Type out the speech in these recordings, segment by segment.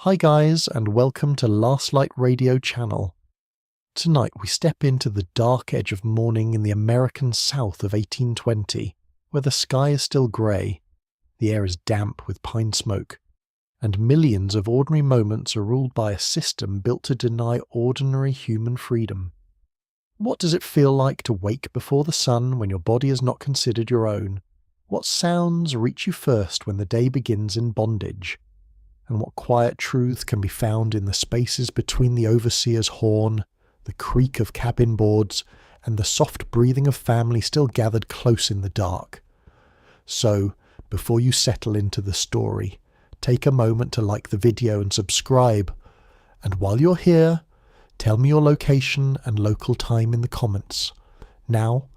Hi guys, and welcome to Last Light Radio channel. Tonight we step into the dark edge of morning in the American South of 1820, where the sky is still grey, the air is damp with pine smoke, and millions of ordinary moments are ruled by a system built to deny ordinary human freedom. What does it feel like to wake before the sun when your body is not considered your own? What sounds reach you first when the day begins in bondage? And what quiet truth can be found in the spaces between the overseer's horn, the creak of cabin boards, and the soft breathing of family still gathered close in the dark? So, before you settle into the story, take a moment to like the video and subscribe. And while you're here, tell me your location and local time in the comments. Now,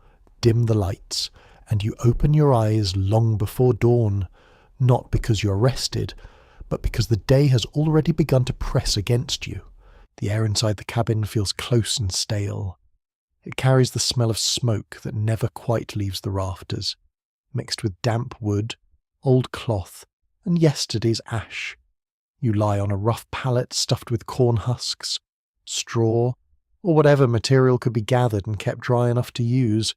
dim the lights, and you open your eyes long before dawn, not because you're rested, but because the day has already begun to press against you. The air inside the cabin feels close and stale. It carries the smell of smoke that never quite leaves the rafters, mixed with damp wood, old cloth, and yesterday's ash. You lie on a rough pallet stuffed with corn husks, straw, or whatever material could be gathered and kept dry enough to use.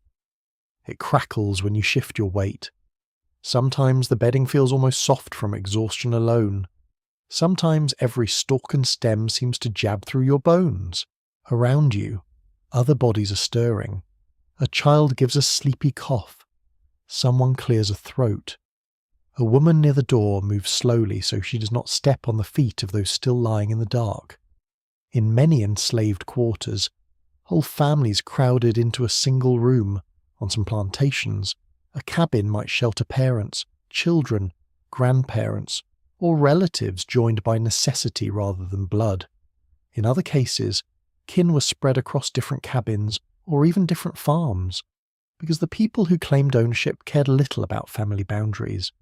It crackles when you shift your weight. Sometimes the bedding feels almost soft from exhaustion alone. Sometimes every stalk and stem seems to jab through your bones. Around you, other bodies are stirring. A child gives a sleepy cough. Someone clears a throat. A woman near the door moves slowly so she does not step on the feet of those still lying in the dark. In many enslaved quarters, whole families crowded into a single room. On some plantations, a cabin might shelter parents, children, grandparents, or relatives joined by necessity rather than blood. In other cases, kin was spread across different cabins or even different farms, because the people who claimed ownership cared little about family boundaries.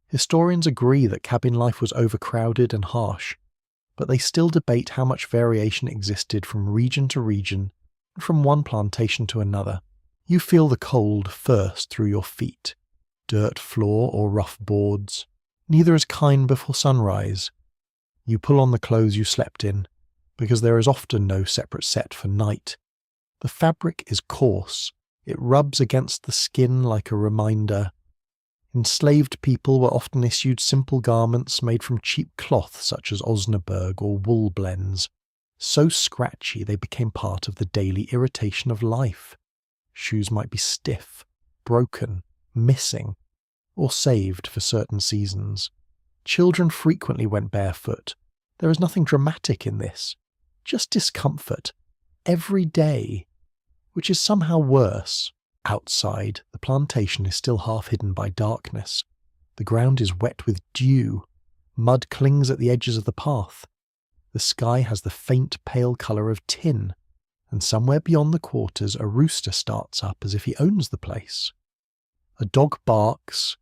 Historians agree that cabin life was overcrowded and harsh, but they still debate how much variation existed from region to region and from one plantation to another. You feel the cold first through your feet, dirt floor or rough boards. Neither is kind before sunrise. You pull on the clothes you slept in, because there is often no separate set for night. The fabric is coarse. It rubs against the skin like a reminder. Enslaved people were often issued simple garments made from cheap cloth such as Osnaburg or wool blends, so scratchy they became part of the daily irritation of life. Shoes might be stiff, broken, missing, or saved for certain seasons. Children frequently went barefoot. There is nothing dramatic in this, just discomfort, every day, which is somehow worse. Outside, the plantation is still half hidden by darkness. The ground is wet with dew. Mud clings at the edges of the path. The sky has the faint pale colour of tin. And somewhere beyond the quarters a rooster starts up as if he owns the place. A dog barks.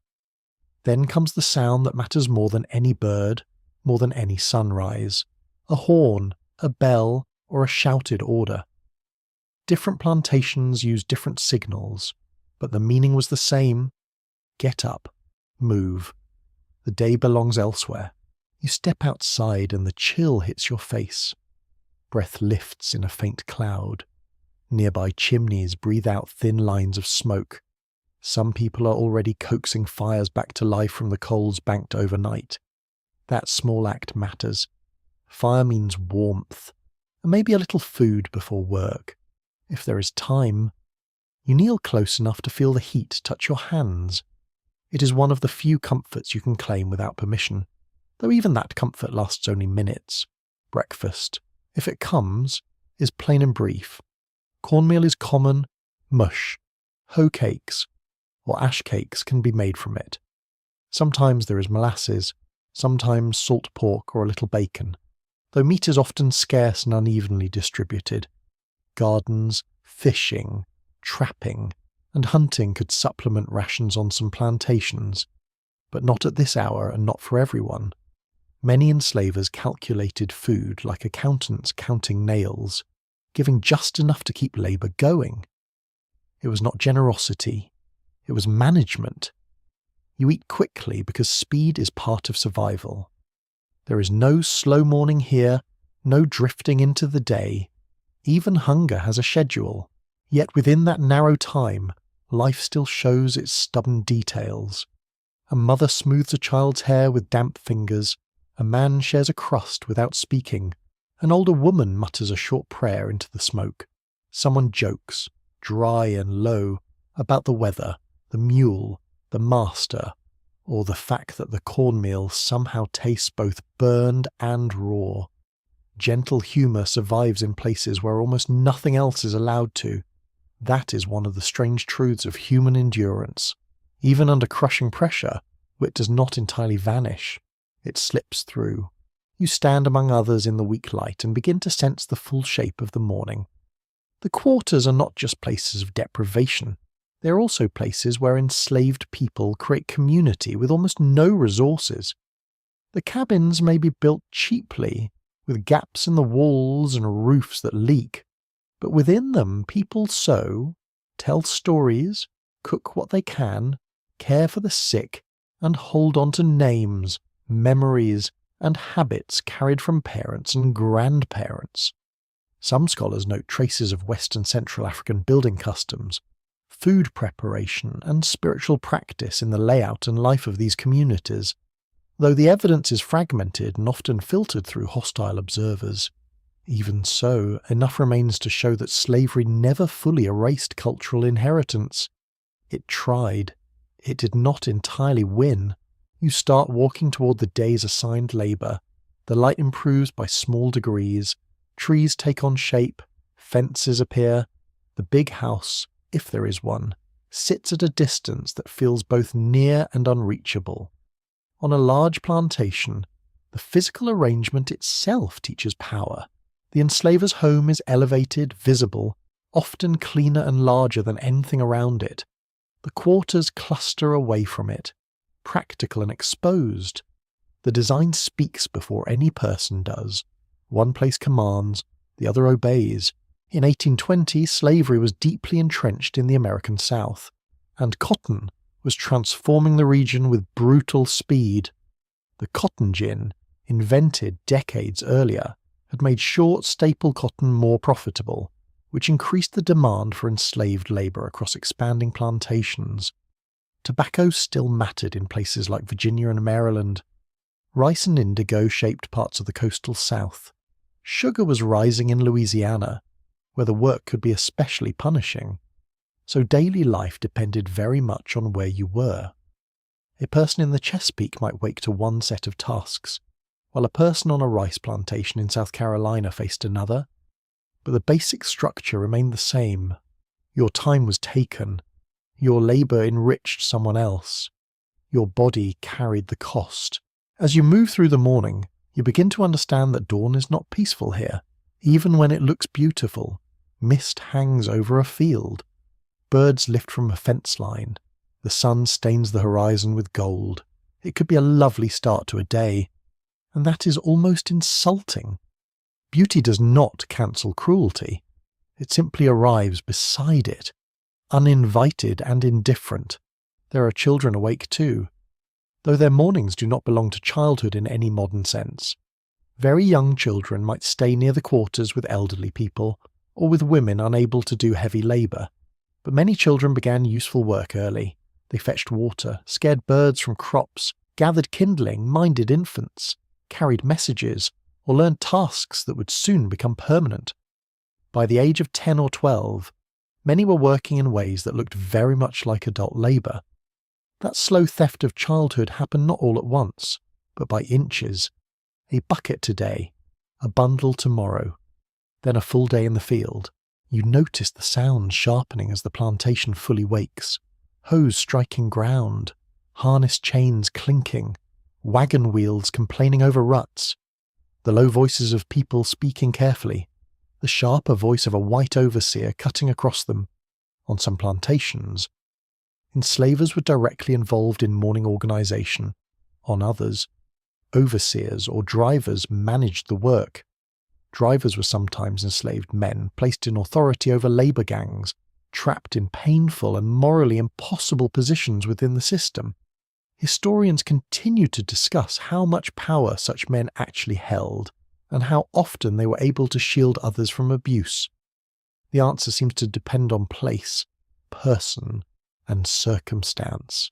Then comes the sound that matters more than any bird, more than any sunrise. A horn, a bell, or a shouted order. Different plantations used different signals, but the meaning was the same. Get up. Move. The day belongs elsewhere. You step outside and the chill hits your face. Breath lifts in a faint cloud. Nearby chimneys breathe out thin lines of smoke. Some people are already coaxing fires back to life from the coals banked overnight. That small act matters. Fire means warmth, and maybe a little food before work. If there is time, you kneel close enough to feel the heat touch your hands. It is one of the few comforts you can claim without permission, though even that comfort lasts only minutes. Breakfast, if it comes, is plain and brief. Cornmeal is common, mush, hoe cakes, or ash cakes can be made from it. Sometimes there is molasses, sometimes salt pork or a little bacon, though meat is often scarce and unevenly distributed. Gardens, fishing, trapping, and hunting could supplement rations on some plantations, but not at this hour and not for everyone. Many enslavers calculated food like accountants counting nails, giving just enough to keep labour going. It was not generosity, it was management. You eat quickly because speed is part of survival. There is no slow morning here, no drifting into the day. Even hunger has a schedule, yet within that narrow time, life still shows its stubborn details. A mother smooths a child's hair with damp fingers, a man shares a crust without speaking, an older woman mutters a short prayer into the smoke, someone jokes, dry and low, about the weather, the mule, the master, or the fact that the cornmeal somehow tastes both burned and raw. Gentle humour survives in places where almost nothing else is allowed to. That is one of the strange truths of human endurance. Even under crushing pressure, wit does not entirely vanish. It slips through. You stand among others in the weak light and begin to sense the full shape of the morning. The quarters are not just places of deprivation. They are also places where enslaved people create community with almost no resources. The cabins may be built cheaply, with gaps in the walls and roofs that leak, but within them people sew, tell stories, cook what they can, care for the sick, and hold on to names, memories, and habits carried from parents and grandparents. Some scholars note traces of West and Central African building customs, food preparation, and spiritual practice in the layout and life of these communities, though the evidence is fragmented and often filtered through hostile observers. Even so, enough remains to show that slavery never fully erased cultural inheritance. It tried. It did not entirely win. You start walking toward the day's assigned labour. The light improves by small degrees. Trees take on shape. Fences appear. The big house, if there is one, sits at a distance that feels both near and unreachable. On a large plantation, the physical arrangement itself teaches power. The enslaver's home is elevated, visible, often cleaner and larger than anything around it. The quarters cluster away from it, practical and exposed. The design speaks before any person does. One place commands, the other obeys. In 1820, slavery was deeply entrenched in the American South, and cotton was transforming the region with brutal speed. The cotton gin, invented decades earlier, had made short staple cotton more profitable, which increased the demand for enslaved labour across expanding plantations. Tobacco still mattered in places like Virginia and Maryland. Rice and indigo shaped parts of the coastal South. Sugar was rising in Louisiana, where the work could be especially punishing. So daily life depended very much on where you were. A person in the Chesapeake might wake to one set of tasks, while a person on a rice plantation in South Carolina faced another. But the basic structure remained the same. Your time was taken. Your labour enriched someone else. Your body carried the cost. As you move through the morning, you begin to understand that dawn is not peaceful here, even when it looks beautiful. Mist hangs over a field. Birds lift from a fence line. The sun stains the horizon with gold. It could be a lovely start to a day. And that is almost insulting. Beauty does not cancel cruelty. It simply arrives beside it, uninvited and indifferent. There are children awake too, though their mornings do not belong to childhood in any modern sense. Very young children might stay near the quarters with elderly people, or with women unable to do heavy labour. But many children began useful work early. They fetched water, scared birds from crops, gathered kindling, minded infants, carried messages, or learned tasks that would soon become permanent. By the age of 10 or 12, many were working in ways that looked very much like adult labour. That slow theft of childhood happened not all at once, but by inches. A bucket today, a bundle tomorrow, then a full day in the field. You notice the sounds sharpening as the plantation fully wakes, hoes striking ground, harness chains clinking, wagon wheels complaining over ruts, the low voices of people speaking carefully, the sharper voice of a white overseer cutting across them. On some plantations, enslavers were directly involved in morning organisation. On others, overseers or drivers managed the work. Drivers were sometimes enslaved men placed in authority over labour gangs, trapped in painful and morally impossible positions within the system. Historians continue to discuss how much power such men actually held, and how often they were able to shield others from abuse. The answer seems to depend on place, person, and circumstance.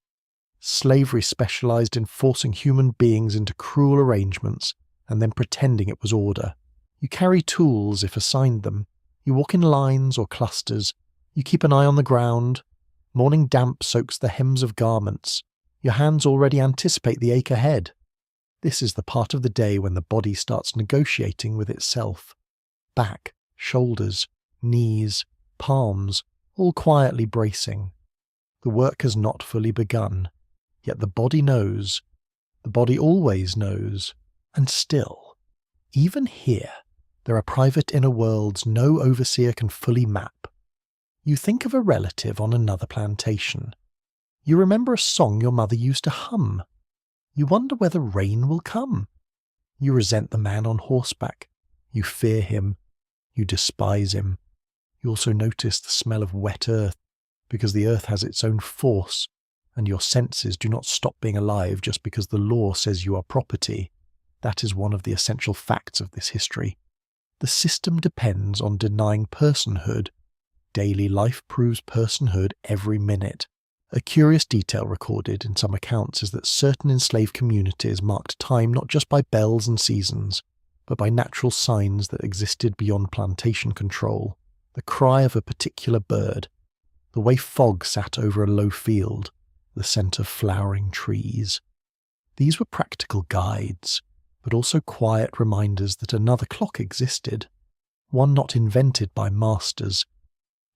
Slavery specialized in forcing human beings into cruel arrangements and then pretending it was order. You carry tools if assigned them. You walk in lines or clusters. You keep an eye on the ground. Morning damp soaks the hems of garments. Your hands already anticipate the ache ahead. This is the part of the day when the body starts negotiating with itself. Back, shoulders, knees, palms, all quietly bracing. The work has not fully begun, yet the body knows. The body always knows. And still, even here, there are private inner worlds no overseer can fully map. You think of a relative on another plantation. You remember a song your mother used to hum. You wonder whether rain will come. You resent the man on horseback. You fear him. You despise him. You also notice the smell of wet earth, because the earth has its own force, and your senses do not stop being alive just because the law says you are property. That is one of the essential facts of this history. The system depends on denying personhood. Daily life proves personhood every minute. A curious detail recorded in some accounts is that certain enslaved communities marked time not just by bells and seasons, but by natural signs that existed beyond plantation control. The cry of a particular bird, the way fog sat over a low field, the scent of flowering trees. These were practical guides, but also quiet reminders that another clock existed, one not invented by masters.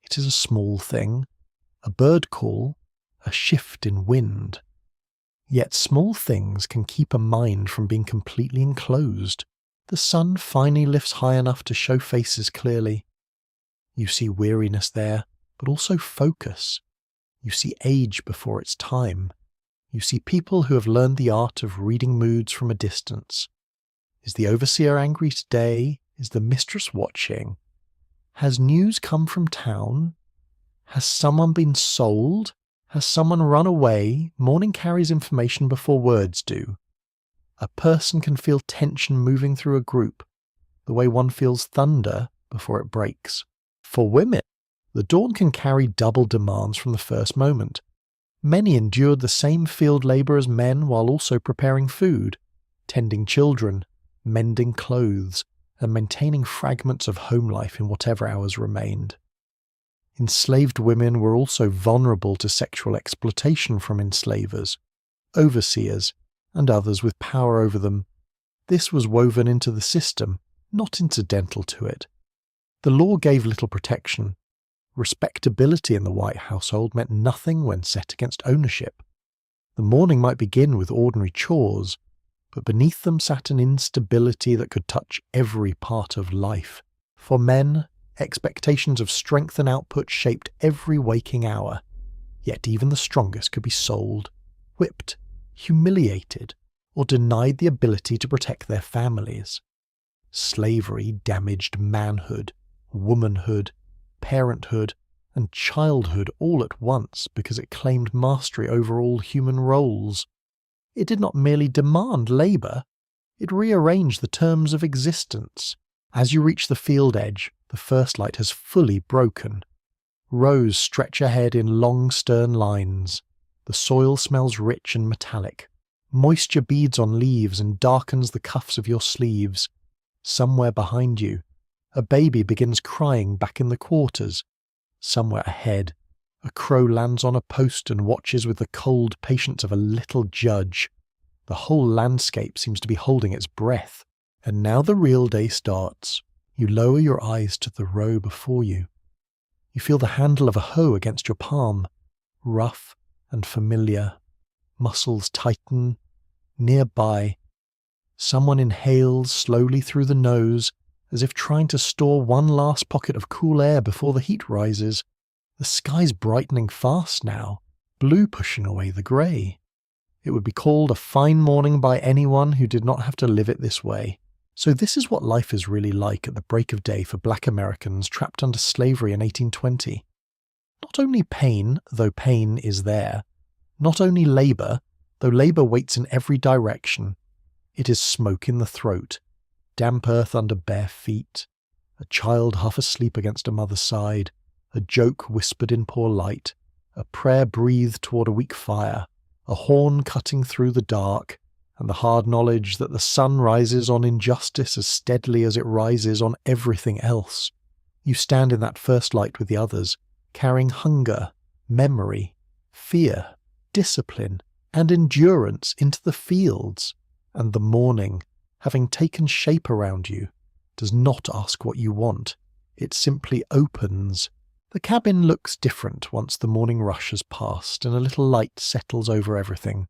It is a small thing, a bird call, a shift in wind. Yet small things can keep a mind from being completely enclosed. The sun finally lifts high enough to show faces clearly. You see weariness there, but also focus. You see age before its time. You see people who have learned the art of reading moods from a distance. Is the overseer angry today? Is the mistress watching? Has news come from town? Has someone been sold? Has someone run away? Morning carries information before words do. A person can feel tension moving through a group, the way one feels thunder before it breaks. For women, the dawn can carry double demands from the first moment. Many endured the same field labour as men while also preparing food, tending children, mending clothes, and maintaining fragments of home life in whatever hours remained. Enslaved women were also vulnerable to sexual exploitation from enslavers, overseers, and others with power over them. This was woven into the system, not incidental to it. The law gave little protection. Respectability in the white household meant nothing when set against ownership. The morning might begin with ordinary chores, but beneath them sat an instability that could touch every part of life. For men, expectations of strength and output shaped every waking hour. Yet even the strongest could be sold, whipped, humiliated, or denied the ability to protect their families. Slavery damaged manhood, womanhood, parenthood, and childhood all at once because it claimed mastery over all human roles. It did not merely demand labour, it rearranged the terms of existence. As you reach the field edge, the first light has fully broken. Rows stretch ahead in long stern lines. The soil smells rich and metallic. Moisture beads on leaves and darkens the cuffs of your sleeves. Somewhere behind you, a baby begins crying back in the quarters. Somewhere ahead, a crow lands on a post and watches with the cold patience of a little judge. The whole landscape seems to be holding its breath. And now the real day starts. You lower your eyes to the row before you. You feel the handle of a hoe against your palm, rough and familiar. Muscles tighten. Nearby, someone inhales slowly through the nose, as if trying to store one last pocket of cool air before the heat rises. The sky's brightening fast now, blue pushing away the grey. It would be called a fine morning by anyone who did not have to live it this way. So this is what life is really like at the break of day for black Americans trapped under slavery in 1820. Not only pain, though pain is there. Not only labour, Though labour waits in every direction, it is smoke in the throat, damp earth under bare feet, a child half asleep against a mother's side, a joke whispered in poor light, a prayer breathed toward a weak fire, a horn cutting through the dark, and the hard knowledge that the sun rises on injustice as steadily as it rises on everything else. You stand in that first light with the others, carrying hunger, memory, fear, discipline, and endurance into the fields, and the morning, having taken shape around you, does not ask what you want. It simply opens. The cabin looks different once the morning rush has passed and a little light settles over everything.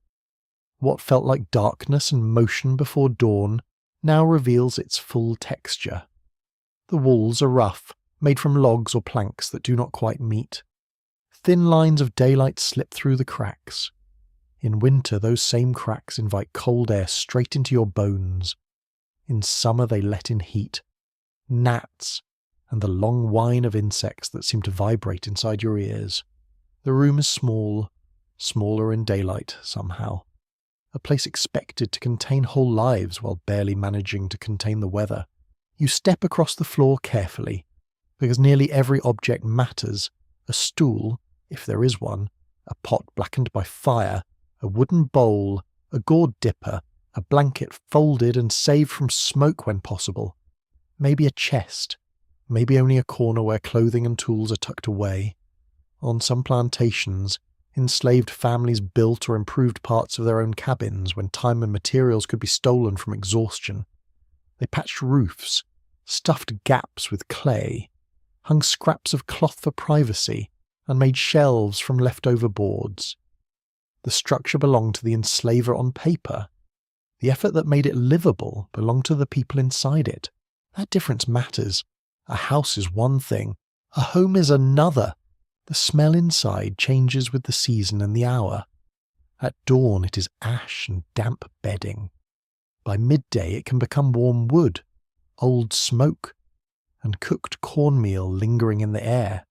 What felt like darkness and motion before dawn now reveals its full texture. The walls are rough, made from logs or planks that do not quite meet. Thin lines of daylight slip through the cracks. In winter, those same cracks invite cold air straight into your bones. In summer, they let in heat, gnats, and the long whine of insects that seem to vibrate inside your ears. The room is small, smaller in daylight somehow. A place expected to contain whole lives while barely managing to contain the weather. You step across the floor carefully, because nearly every object matters. A stool, if there is one, a pot blackened by fire, a wooden bowl, a gourd dipper, a blanket folded and saved from smoke when possible. Maybe a chest, maybe only a corner where clothing and tools are tucked away. On some plantations, enslaved families built or improved parts of their own cabins when time and materials could be stolen from exhaustion. They patched roofs, stuffed gaps with clay, hung scraps of cloth for privacy, and made shelves from leftover boards. The structure belonged to the enslaver on paper. The effort that made it livable belonged to the people inside it. That difference matters. A house is one thing, a home is another. The smell inside changes with the season and the hour. At dawn it is ash and damp bedding. By midday it can become warm wood, old smoke, and cooked cornmeal lingering in the air.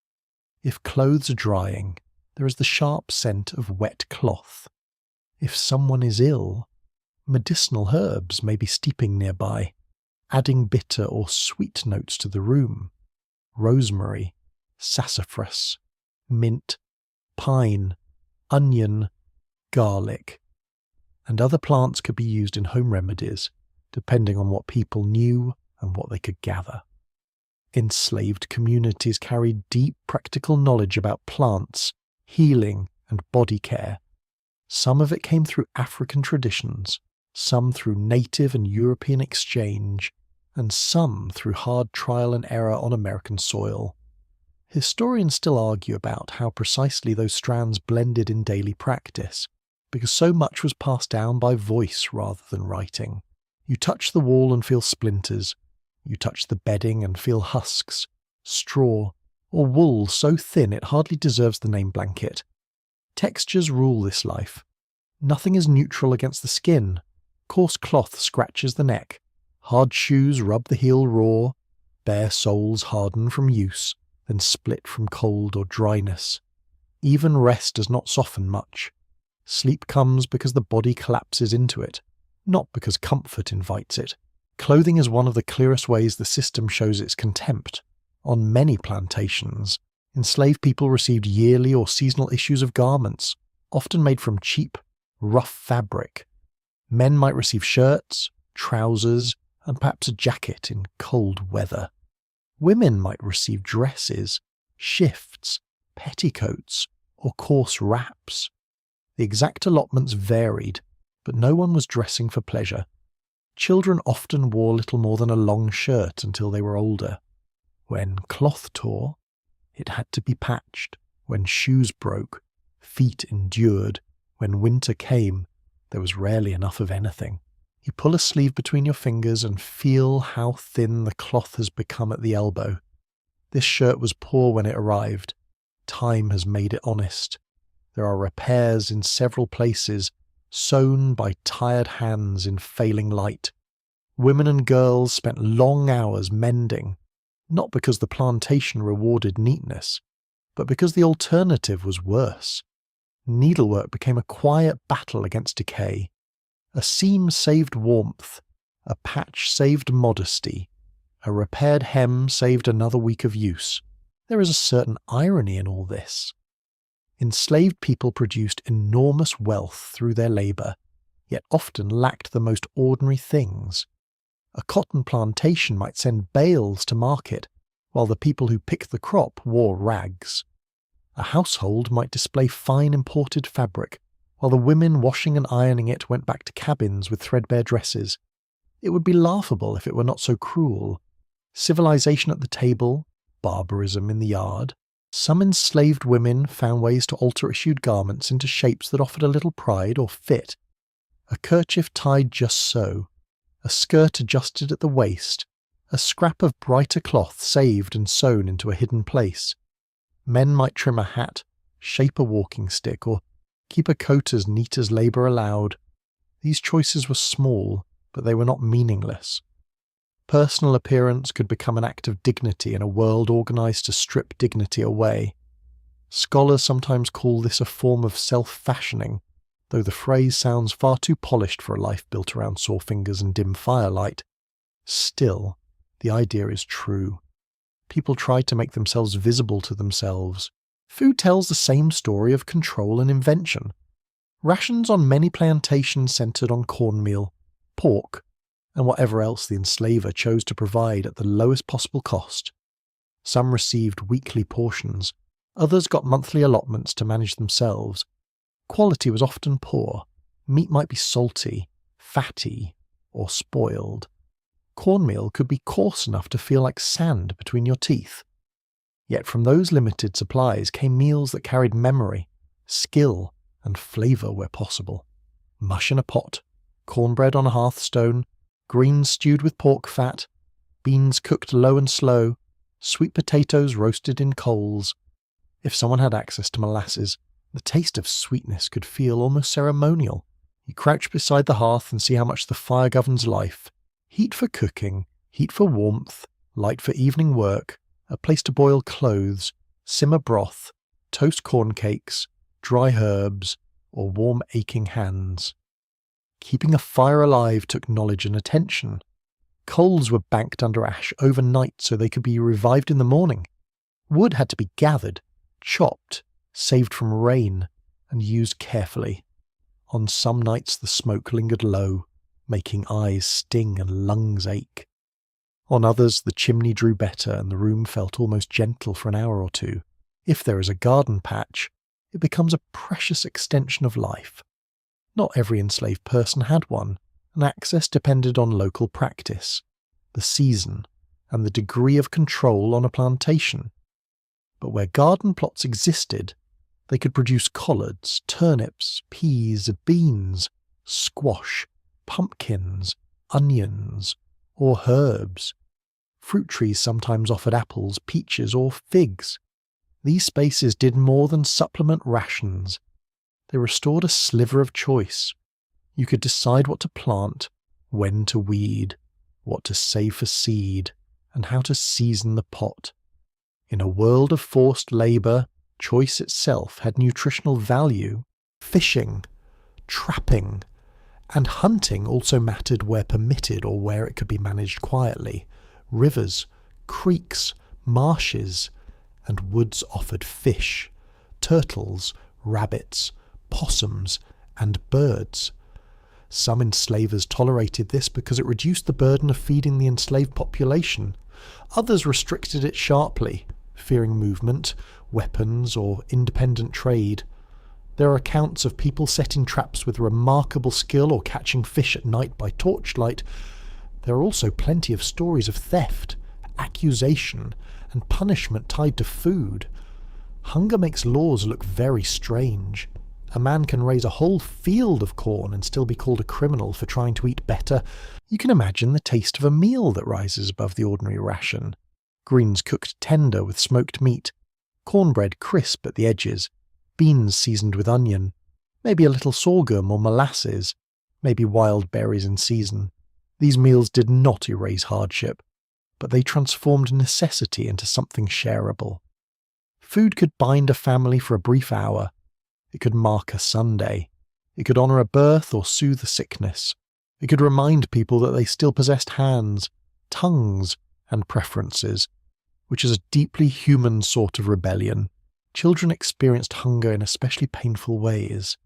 If clothes are drying, there is the sharp scent of wet cloth. If someone is ill, medicinal herbs may be steeping nearby, adding bitter or sweet notes to the room. Rosemary, sassafras, mint, pine, onion, garlic, and other plants could be used in home remedies, depending on what people knew and what they could gather. Enslaved communities carried deep practical knowledge about plants, healing, and body care. Some of it came through African traditions, some through native and European exchange, and some through hard trial and error on American soil. Historians still argue about how precisely those strands blended in daily practice, because so much was passed down by voice rather than writing. You touch the wall and feel splinters. You touch the bedding and feel husks, straw, or wool so thin it hardly deserves the name blanket. Textures rule this life. Nothing is neutral against the skin. Coarse cloth scratches the neck. Hard shoes rub the heel raw. Bare soles harden from use, then split from cold or dryness. Even rest does not soften much. Sleep comes because the body collapses into it, not because comfort invites it. Clothing is one of the clearest ways the system shows its contempt. On many plantations, enslaved people received yearly or seasonal issues of garments, often made from cheap, rough fabric. Men might receive shirts, trousers, and perhaps a jacket in cold weather. Women might receive dresses, shifts, petticoats, or coarse wraps. The exact allotments varied, but no one was dressing for pleasure. Children often wore little more than a long shirt until they were older. When cloth tore, it had to be patched. When shoes broke, feet endured. When winter came, there was rarely enough of anything. You pull a sleeve between your fingers and feel how thin the cloth has become at the elbow. This shirt was poor when it arrived. Time has made it honest. There are repairs in several places, sewn by tired hands in failing light. Women and girls spent long hours mending, not because the plantation rewarded neatness, but because the alternative was worse. Needlework became a quiet battle against decay. A seam saved warmth, a patch saved modesty, a repaired hem saved another week of use. There is a certain irony in all this. Enslaved people produced enormous wealth through their labour, yet often lacked the most ordinary things. A cotton plantation might send bales to market, while the people who picked the crop wore rags. A household might display fine imported fabric, while the women washing and ironing it went back to cabins with threadbare dresses. It would be laughable if it were not so cruel. Civilization at the table, barbarism in the yard. Some enslaved women found ways to alter issued garments into shapes that offered a little pride or fit. A kerchief tied just so, a skirt adjusted at the waist, a scrap of brighter cloth saved and sewn into a hidden place. Men might trim a hat, shape a walking stick, or keep a coat as neat as labour allowed. These choices were small, but they were not meaningless. Personal appearance could become an act of dignity in a world organised to strip dignity away. Scholars sometimes call this a form of self-fashioning, though the phrase sounds far too polished for a life built around sore fingers and dim firelight. Still, the idea is true. People tried to make themselves visible to themselves. Food tells the same story of control and invention. Rations on many plantations centred on cornmeal, pork, and whatever else the enslaver chose to provide at the lowest possible cost. Some received weekly portions, others got monthly allotments to manage themselves. Quality was often poor. Meat might be salty, fatty, or spoiled. Cornmeal could be coarse enough to feel like sand between your teeth. Yet from those limited supplies came meals that carried memory, skill, and flavour where possible. Mush in a pot, cornbread on a hearthstone, greens stewed with pork fat, beans cooked low and slow, sweet potatoes roasted in coals. If someone had access to molasses, the taste of sweetness could feel almost ceremonial. You crouch beside the hearth and see how much the fire governs life. Heat for cooking, heat for warmth, light for evening work, a place to boil clothes, simmer broth, toast corn cakes, dry herbs, or warm aching hands. Keeping a fire alive took knowledge and attention. Coals were banked under ash overnight so they could be revived in the morning. Wood had to be gathered, chopped, saved from rain, and used carefully. On some nights the smoke lingered low, making eyes sting and lungs ache. On others the chimney drew better and the room felt almost gentle for an hour or two. If there is a garden patch, it becomes a precious extension of life. Not every enslaved person had one, and access depended on local practice, the season, and the degree of control on a plantation. But where garden plots existed, they could produce collards, turnips, peas, beans, squash, pumpkins, onions, or herbs. Fruit trees sometimes offered apples, peaches, or figs. These spaces did more than supplement rations. They restored a sliver of choice. You could decide what to plant, when to weed, what to save for seed, and how to season the pot. In a world of forced labour, choice itself had nutritional value. Fishing, trapping, and hunting also mattered where permitted or where it could be managed quietly. Rivers, creeks, marshes, and woods offered fish, turtles, rabbits, possums, and birds. Some enslavers tolerated this because it reduced the burden of feeding the enslaved population. Others restricted it sharply, fearing movement, weapons, or independent trade. There are accounts of people setting traps with remarkable skill or catching fish at night by torchlight. There are also plenty of stories of theft, accusation, and punishment tied to food. Hunger makes laws look very strange. A man can raise a whole field of corn and still be called a criminal for trying to eat better. You can imagine the taste of a meal that rises above the ordinary ration. Greens cooked tender with smoked meat, cornbread crisp at the edges, beans seasoned with onion, maybe a little sorghum or molasses, maybe wild berries in season. These meals did not erase hardship, but they transformed necessity into something shareable. Food could bind a family for a brief hour, It could mark a Sunday. It could honour a birth or soothe a sickness. It could remind people that they still possessed hands, tongues, and preferences, which is a deeply human sort of rebellion. Children experienced hunger in especially painful ways.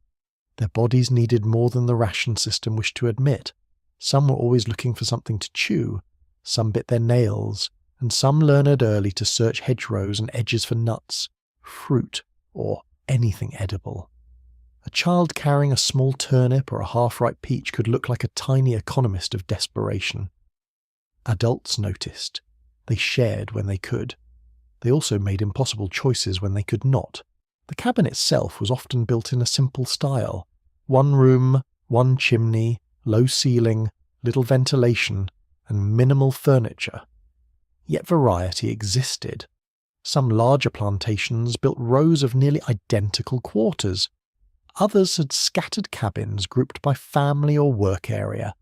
Their bodies needed more than the ration system wished to admit. Some were always looking for something to chew, some bit their nails, and some learned early to search hedgerows and edges for nuts, fruit, or anything edible. A child carrying a small turnip or a half-ripe peach could look like a tiny economist of desperation. Adults noticed. They shared when they could. They also made impossible choices when they could not. The cabin itself was often built in a simple style. One room, one chimney, low ceiling, little ventilation, and minimal furniture. Yet variety existed. Some larger plantations built rows of nearly identical quarters. Others had scattered cabins grouped by family or work area.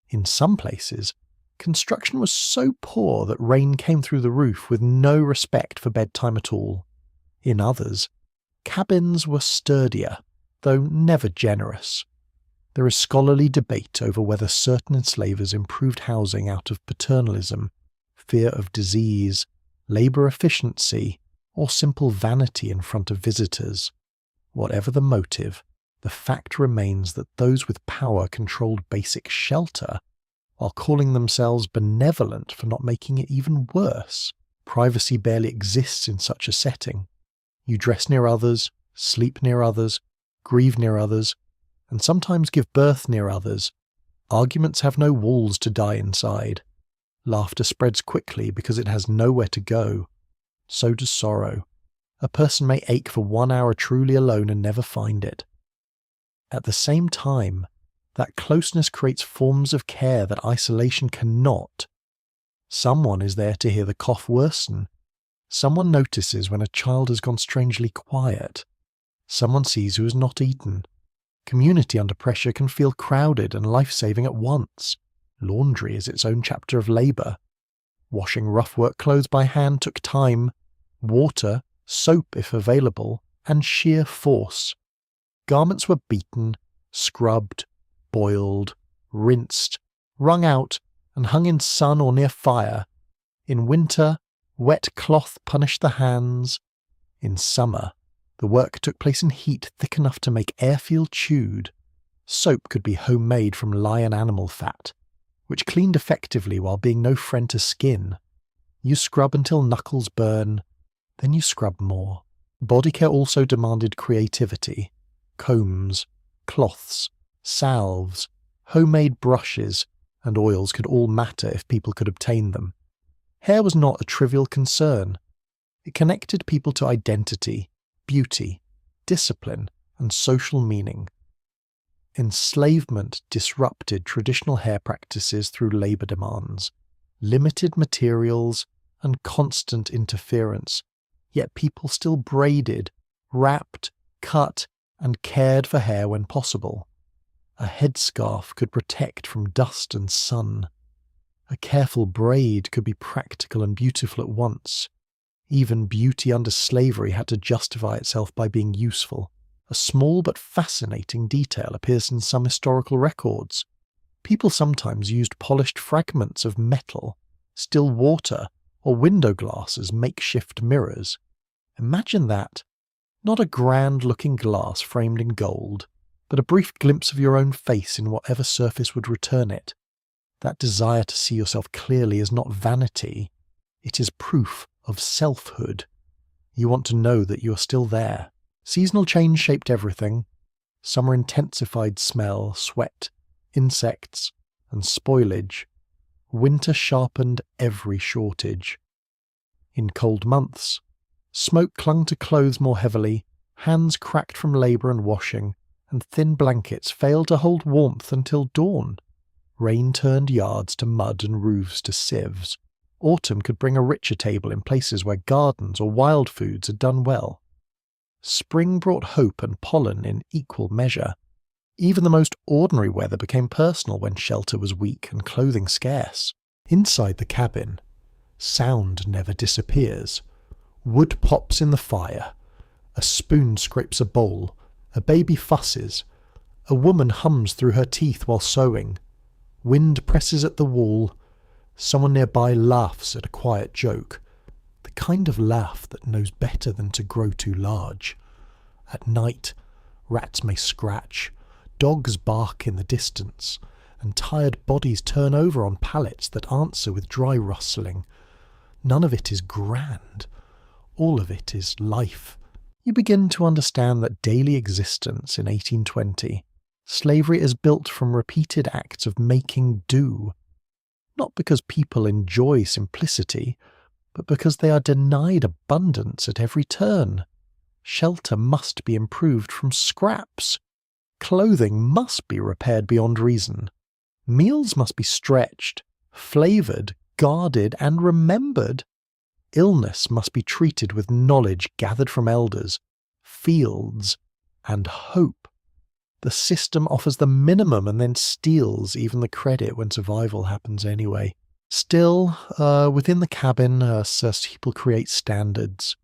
In some places, construction was so poor that rain came through the roof with no respect for bedtime at all. In others, cabins were sturdier, though never generous. There is scholarly debate over whether certain enslavers improved housing out of paternalism, fear of disease, labour efficiency, or simple vanity in front of visitors. Whatever the motive, the fact remains that those with power controlled basic shelter, while calling themselves benevolent for not making it even worse. Privacy barely exists in such a setting. You dress near others, sleep near others, grieve near others, and sometimes give birth near others. Arguments have no walls to die inside. Laughter spreads quickly because it has nowhere to go. So does sorrow. A person may ache for 1 hour truly alone and never find it. At the same time, that closeness creates forms of care that isolation cannot. Someone is there to hear the cough worsen. Someone notices when a child has gone strangely quiet. Someone sees who has not eaten. Community under pressure can feel crowded and life-saving at once. Laundry is its own chapter of labour. Washing rough work clothes by hand took time, water, soap if available, and sheer force. Garments were beaten, scrubbed, boiled, rinsed, wrung out, and hung in sun or near fire. In winter, wet cloth punished the hands. In summer, the work took place in heat thick enough to make air feel chewed. Soap could be homemade from lion animal fat, which cleaned effectively while being no friend to skin. You scrub until knuckles burn, then you scrub more. Body care also demanded creativity. Combs, cloths, salves, homemade brushes, and oils could all matter if people could obtain them. Hair was not a trivial concern. It connected people to identity, beauty, discipline, and social meaning. Enslavement disrupted traditional hair practices through labour demands, limited materials, and constant interference, yet people still braided, wrapped, cut, and cared for hair when possible. A headscarf could protect from dust and sun. A careful braid could be practical and beautiful at once. Even beauty under slavery had to justify itself by being useful. A small but fascinating detail appears in some historical records. People sometimes used polished fragments of metal, still water, or window glass as makeshift mirrors. Imagine that. Not a grand-looking glass framed in gold, but a brief glimpse of your own face in whatever surface would return it. That desire to see yourself clearly is not vanity. It is proof of selfhood. You want to know that you are still there. Seasonal change shaped everything. Summer intensified smell, sweat, insects, and spoilage. Winter sharpened every shortage. In cold months, smoke clung to clothes more heavily, hands cracked from labour and washing, and thin blankets failed to hold warmth until dawn. Rain turned yards to mud and roofs to sieves. Autumn could bring a richer table in places where gardens or wild foods had done well. Spring brought hope and pollen in equal measure. Even the most ordinary weather became personal when shelter was weak and clothing scarce. Inside the cabin, sound never disappears. Wood pops in the fire. A spoon scrapes a bowl. A baby fusses. A woman hums through her teeth while sewing. Wind presses at the wall. Someone nearby laughs at a quiet joke. The kind of laugh that knows better than to grow too large. At night, rats may scratch, dogs bark in the distance, and tired bodies turn over on pallets that answer with dry rustling. None of it is grand. All of it is life. You begin to understand that daily existence in 1820, slavery is built from repeated acts of making do. Not because people enjoy simplicity, but because they are denied abundance at every turn. Shelter must be improved from scraps. Clothing must be repaired beyond reason. Meals must be stretched, flavoured, guarded, and remembered. Illness must be treated with knowledge gathered from elders, fields, and hope. The system offers the minimum and then steals even the credit when survival happens anyway. Still, within the cabin, people create standards.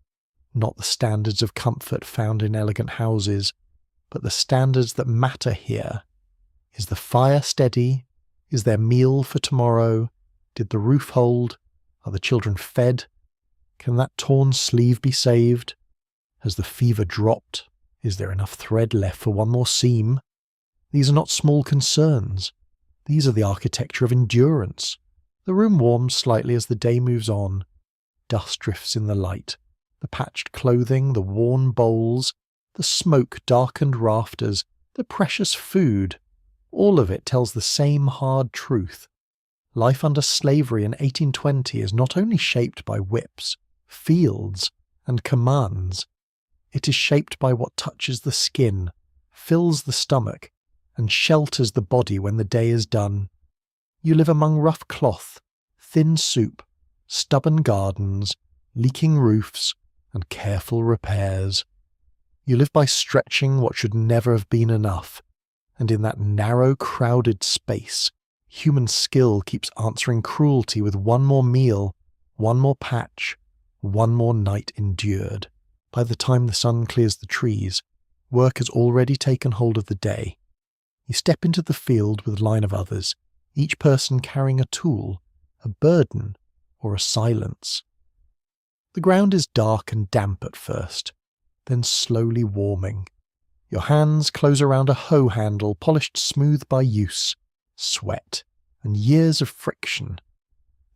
Not the standards of comfort found in elegant houses, but the standards that matter here. Is the fire steady? Is there meal for tomorrow? Did the roof hold? Are the children fed? Can that torn sleeve be saved? Has the fever dropped? Is there enough thread left for one more seam? These are not small concerns. These are the architecture of endurance. The room warms slightly as the day moves on. Dust drifts in the light. The patched clothing, the worn bowls, the smoke-darkened rafters, the precious food, all of it tells the same hard truth. Life under slavery in 1820 is not only shaped by whips, fields, and commands. It is shaped by what touches the skin, fills the stomach, and shelters the body when the day is done. You live among rough cloth, thin soup, stubborn gardens, leaking roofs, and careful repairs. You live by stretching what should never have been enough, and in that narrow, crowded space, human skill keeps answering cruelty with one more meal, one more patch, one more night endured. By the time the sun clears the trees, work has already taken hold of the day. You step into the field with a line of others, each person carrying a tool, a burden, or a silence. The ground is dark and damp at first, then slowly warming. Your hands close around a hoe handle polished smooth by use, sweat, and years of friction.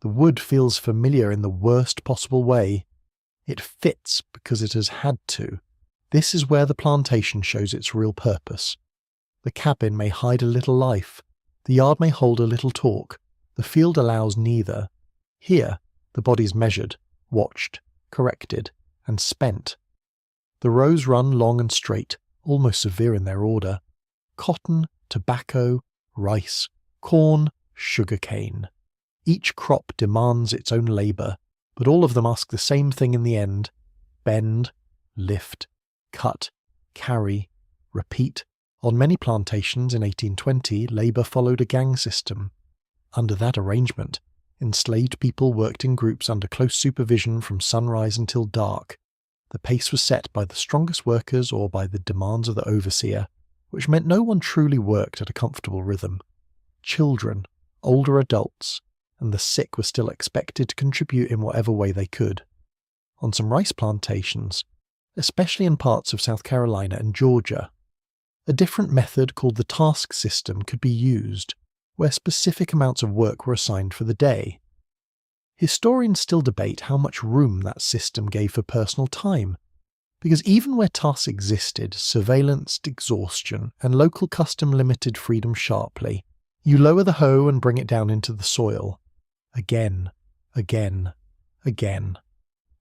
The wood feels familiar in the worst possible way. It fits because it has had to. This is where the plantation shows its real purpose. The cabin may hide a little life. The yard may hold a little talk. The field allows neither. Here, the body's measured, watched, corrected, and spent. The rows run long and straight, almost severe in their order. Cotton, tobacco, rice, corn, sugar cane. Each crop demands its own labour, but all of them ask the same thing in the end: bend, lift, cut, carry, repeat. On many plantations in 1820, labour followed a gang system. Under that arrangement, enslaved people worked in groups under close supervision from sunrise until dark. The pace was set by the strongest workers or by the demands of the overseer, which meant no one truly worked at a comfortable rhythm. Children, older adults, and the sick were still expected to contribute in whatever way they could. On some rice plantations, especially in parts of South Carolina and Georgia, a different method called the task system could be used, where specific amounts of work were assigned for the day. Historians still debate how much room that system gave for personal time, because even where tasks existed, surveillance, exhaustion, and local custom limited freedom sharply. You lower the hoe and bring it down into the soil. Again, again, again.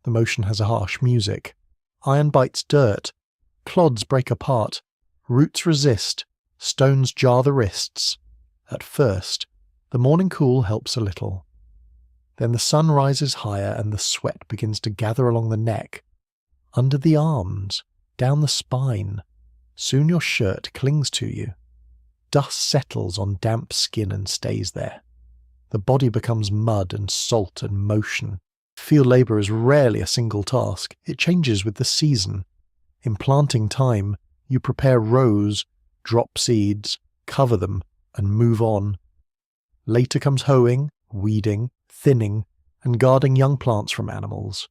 The motion has a harsh music. Iron bites dirt. Clods break apart. Roots resist. Stones jar the wrists. At first, the morning cool helps a little. Then the sun rises higher and the sweat begins to gather along the neck, under the arms, down the spine. Soon your shirt clings to you. Dust settles on damp skin and stays there. The body becomes mud and salt and motion. Field labour is rarely a single task. It changes with the season. In planting time, You prepare rows, drop seeds, cover them, and move on. Later comes hoeing, weeding, thinning, and guarding young plants from animals.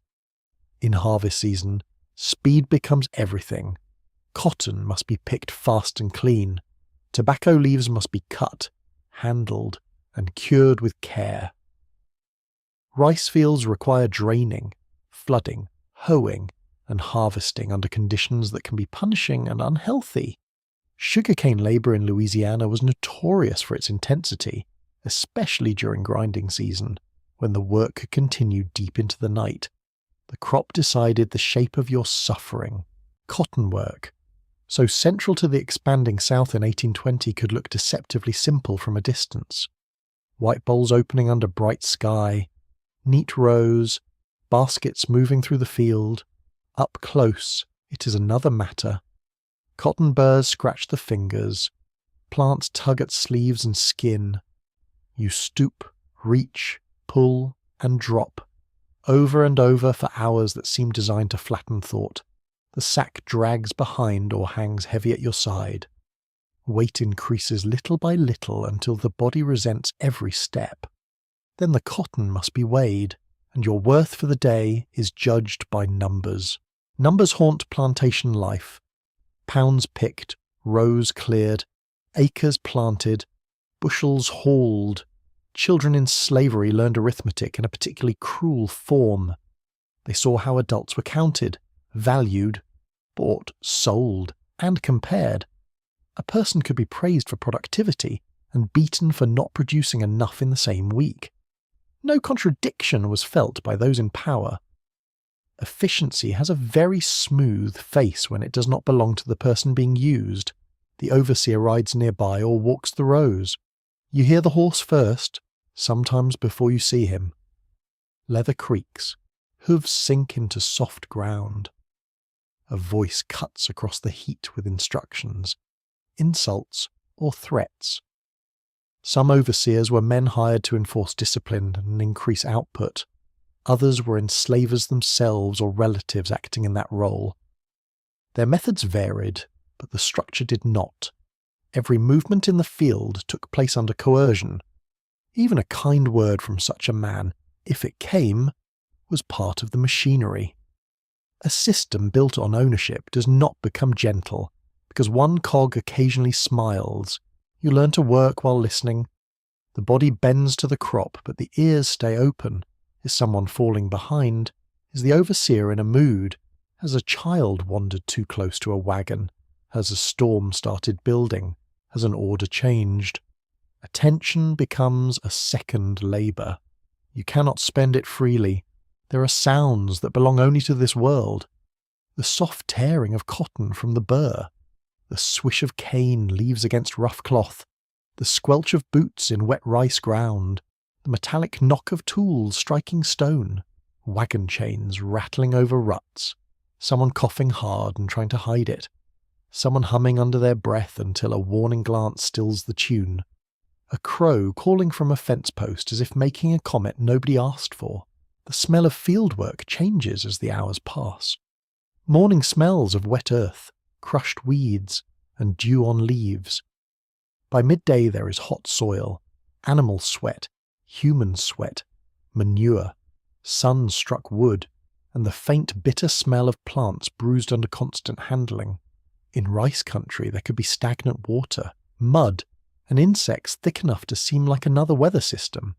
In harvest season, speed becomes everything. Cotton must be picked fast and clean. Tobacco leaves must be cut, handled, and cured with care. Rice fields require draining, flooding, hoeing, and harvesting under conditions that can be punishing and unhealthy. Sugarcane labour in Louisiana was notorious for its intensity, especially during grinding season, when the work could continue deep into the night. The crop decided the shape of your suffering. Cotton work, so central to the expanding South in 1820, could look deceptively simple from a distance. White bowls opening under bright sky, neat rows, baskets moving through the field. Up close, it is another matter. Cotton burrs scratch the fingers. Plants tug at sleeves and skin. You stoop, reach, pull, and drop, over and over for hours that seem designed to flatten thought. The sack drags behind or hangs heavy at your side. Weight increases little by little until the body resents every step. Then the cotton must be weighed, and your worth for the day is judged by numbers. Numbers haunt plantation life. Pounds picked, rows cleared, acres planted, bushels hauled. Children in slavery learned arithmetic in a particularly cruel form. They saw how adults were counted, valued, bought, sold, and compared. A person could be praised for productivity and beaten for not producing enough in the same week. No contradiction was felt by those in power. Efficiency has a very smooth face when it does not belong to the person being used. The overseer rides nearby or walks the rows. You hear the horse first, sometimes before you see him. Leather creaks, hooves sink into soft ground. A voice cuts across the heat with instructions, insults, or threats. Some overseers were men hired to enforce discipline and increase output. Others were enslavers themselves or relatives acting in that role. Their methods varied, but the structure did not. Every movement in the field took place under coercion. Even a kind word from such a man, if it came, was part of the machinery. A system built on ownership does not become gentle, because one cog occasionally smiles. You learn to work while listening. The body bends to the crop, but the ears stay open. Is someone falling behind? Is the overseer in a mood? Has a child wandered too close to a wagon? Has a storm started building? Has an order changed? Attention becomes a second labour. You cannot spend it freely. There are sounds that belong only to this world. The soft tearing of cotton from the burr. The swish of cane leaves against rough cloth. The squelch of boots in wet rice ground. The metallic knock of tools striking stone. Wagon chains rattling over ruts. Someone coughing hard and trying to hide it. Someone humming under their breath until a warning glance stills the tune. A crow calling from a fence post as if making a comment nobody asked for. The smell of fieldwork changes as the hours pass. Morning smells of wet earth, crushed weeds, and dew on leaves. By midday there is hot soil, animal sweat, human sweat, manure, sun-struck wood, and the faint bitter smell of plants bruised under constant handling. In rice country there could be stagnant water, mud, and insects thick enough to seem like another weather system.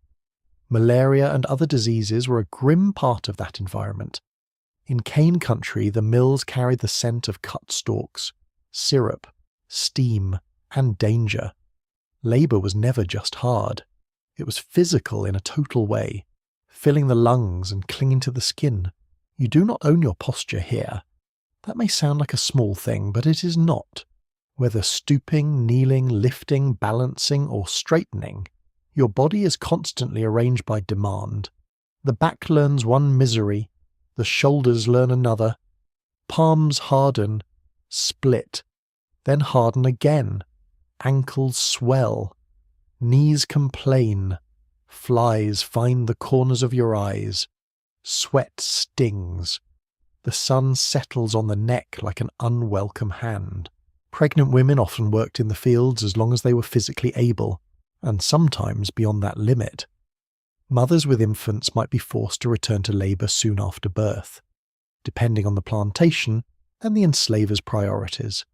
Malaria and other diseases were a grim part of that environment. In cane country the mills carried the scent of cut stalks, syrup, steam, and danger. Labour was never just hard. It was physical in a total way, filling the lungs and clinging to the skin. You do not own your posture here. That may sound like a small thing, but it is not. Whether stooping, kneeling, lifting, balancing, or straightening, your body is constantly arranged by demand. The back learns one misery, the shoulders learn another. Palms harden, split, then harden again. Ankles swell. Knees complain. Flies find the corners of your eyes. Sweat stings. The sun settles on the neck like an unwelcome hand. Pregnant women often worked in the fields as long as they were physically able, and sometimes beyond that limit. Mothers with infants might be forced to return to labour soon after birth, depending on the plantation and the enslaver's priorities.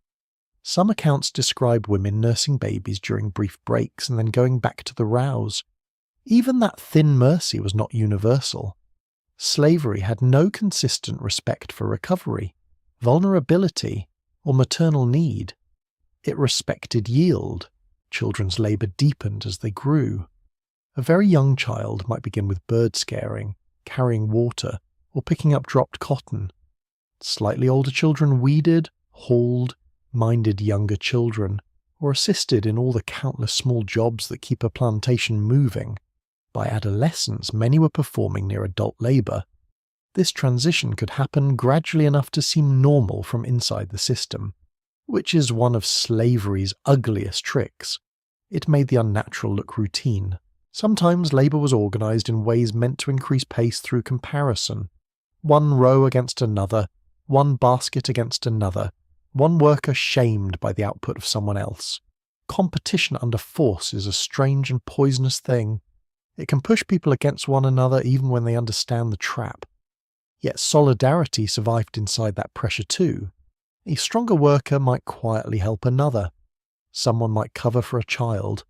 Some accounts describe women nursing babies during brief breaks and then going back to the rows. Even that thin mercy was not universal. Slavery had no consistent respect for recovery, vulnerability, or maternal need. It respected yield. Children's labour deepened as they grew. A very young child might begin with bird scaring, carrying water, or picking up dropped cotton. Slightly older children weeded, hauled, minded younger children, or assisted in all the countless small jobs that keep a plantation moving. By adolescence, many were performing near adult labour. This transition could happen gradually enough to seem normal from inside the system, which is one of slavery's ugliest tricks. It made the unnatural look routine. Sometimes labour was organised in ways meant to increase pace through comparison. One row against another, one basket against another, one worker shamed by the output of someone else. Competition under force is a strange and poisonous thing. It can push people against one another even when they understand the trap. Yet solidarity survived inside that pressure too. A stronger worker might quietly help another. Someone might cover for a child.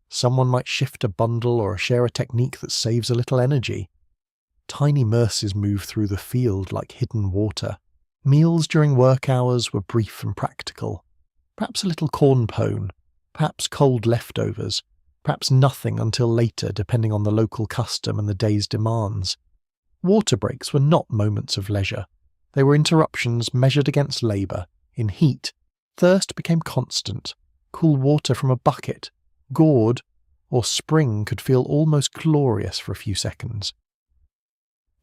Someone might shift a bundle or share a technique that saves a little energy. Tiny mercies move through the field like hidden water. Meals during work hours were brief and practical. Perhaps a little corn pone, perhaps cold leftovers, perhaps nothing until later depending on the local custom and the day's demands. Water breaks were not moments of leisure. They were interruptions measured against labour. In heat, thirst became constant. Cool water from a bucket, gourd, or spring could feel almost glorious for a few seconds.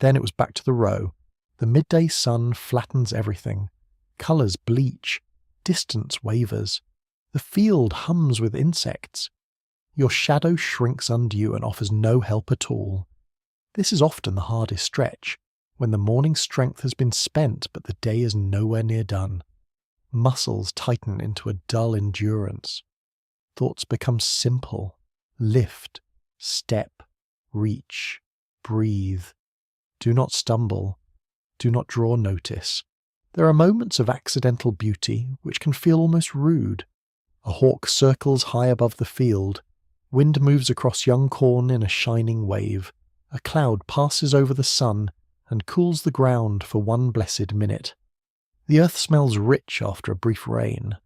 Then it was back to the row. The midday sun flattens everything. Colours bleach. Distance wavers. The field hums with insects. Your shadow shrinks under you and offers no help at all. This is often the hardest stretch, when the morning's strength has been spent but the day is nowhere near done. Muscles tighten into a dull endurance. Thoughts become simple. Lift, step, reach, breathe. Do not stumble. Do not draw notice. There are moments of accidental beauty which can feel almost rude. A hawk circles high above the field. Wind moves across young corn in a shining wave. A cloud passes over the sun and cools the ground for one blessed minute. The earth smells rich after a brief rain,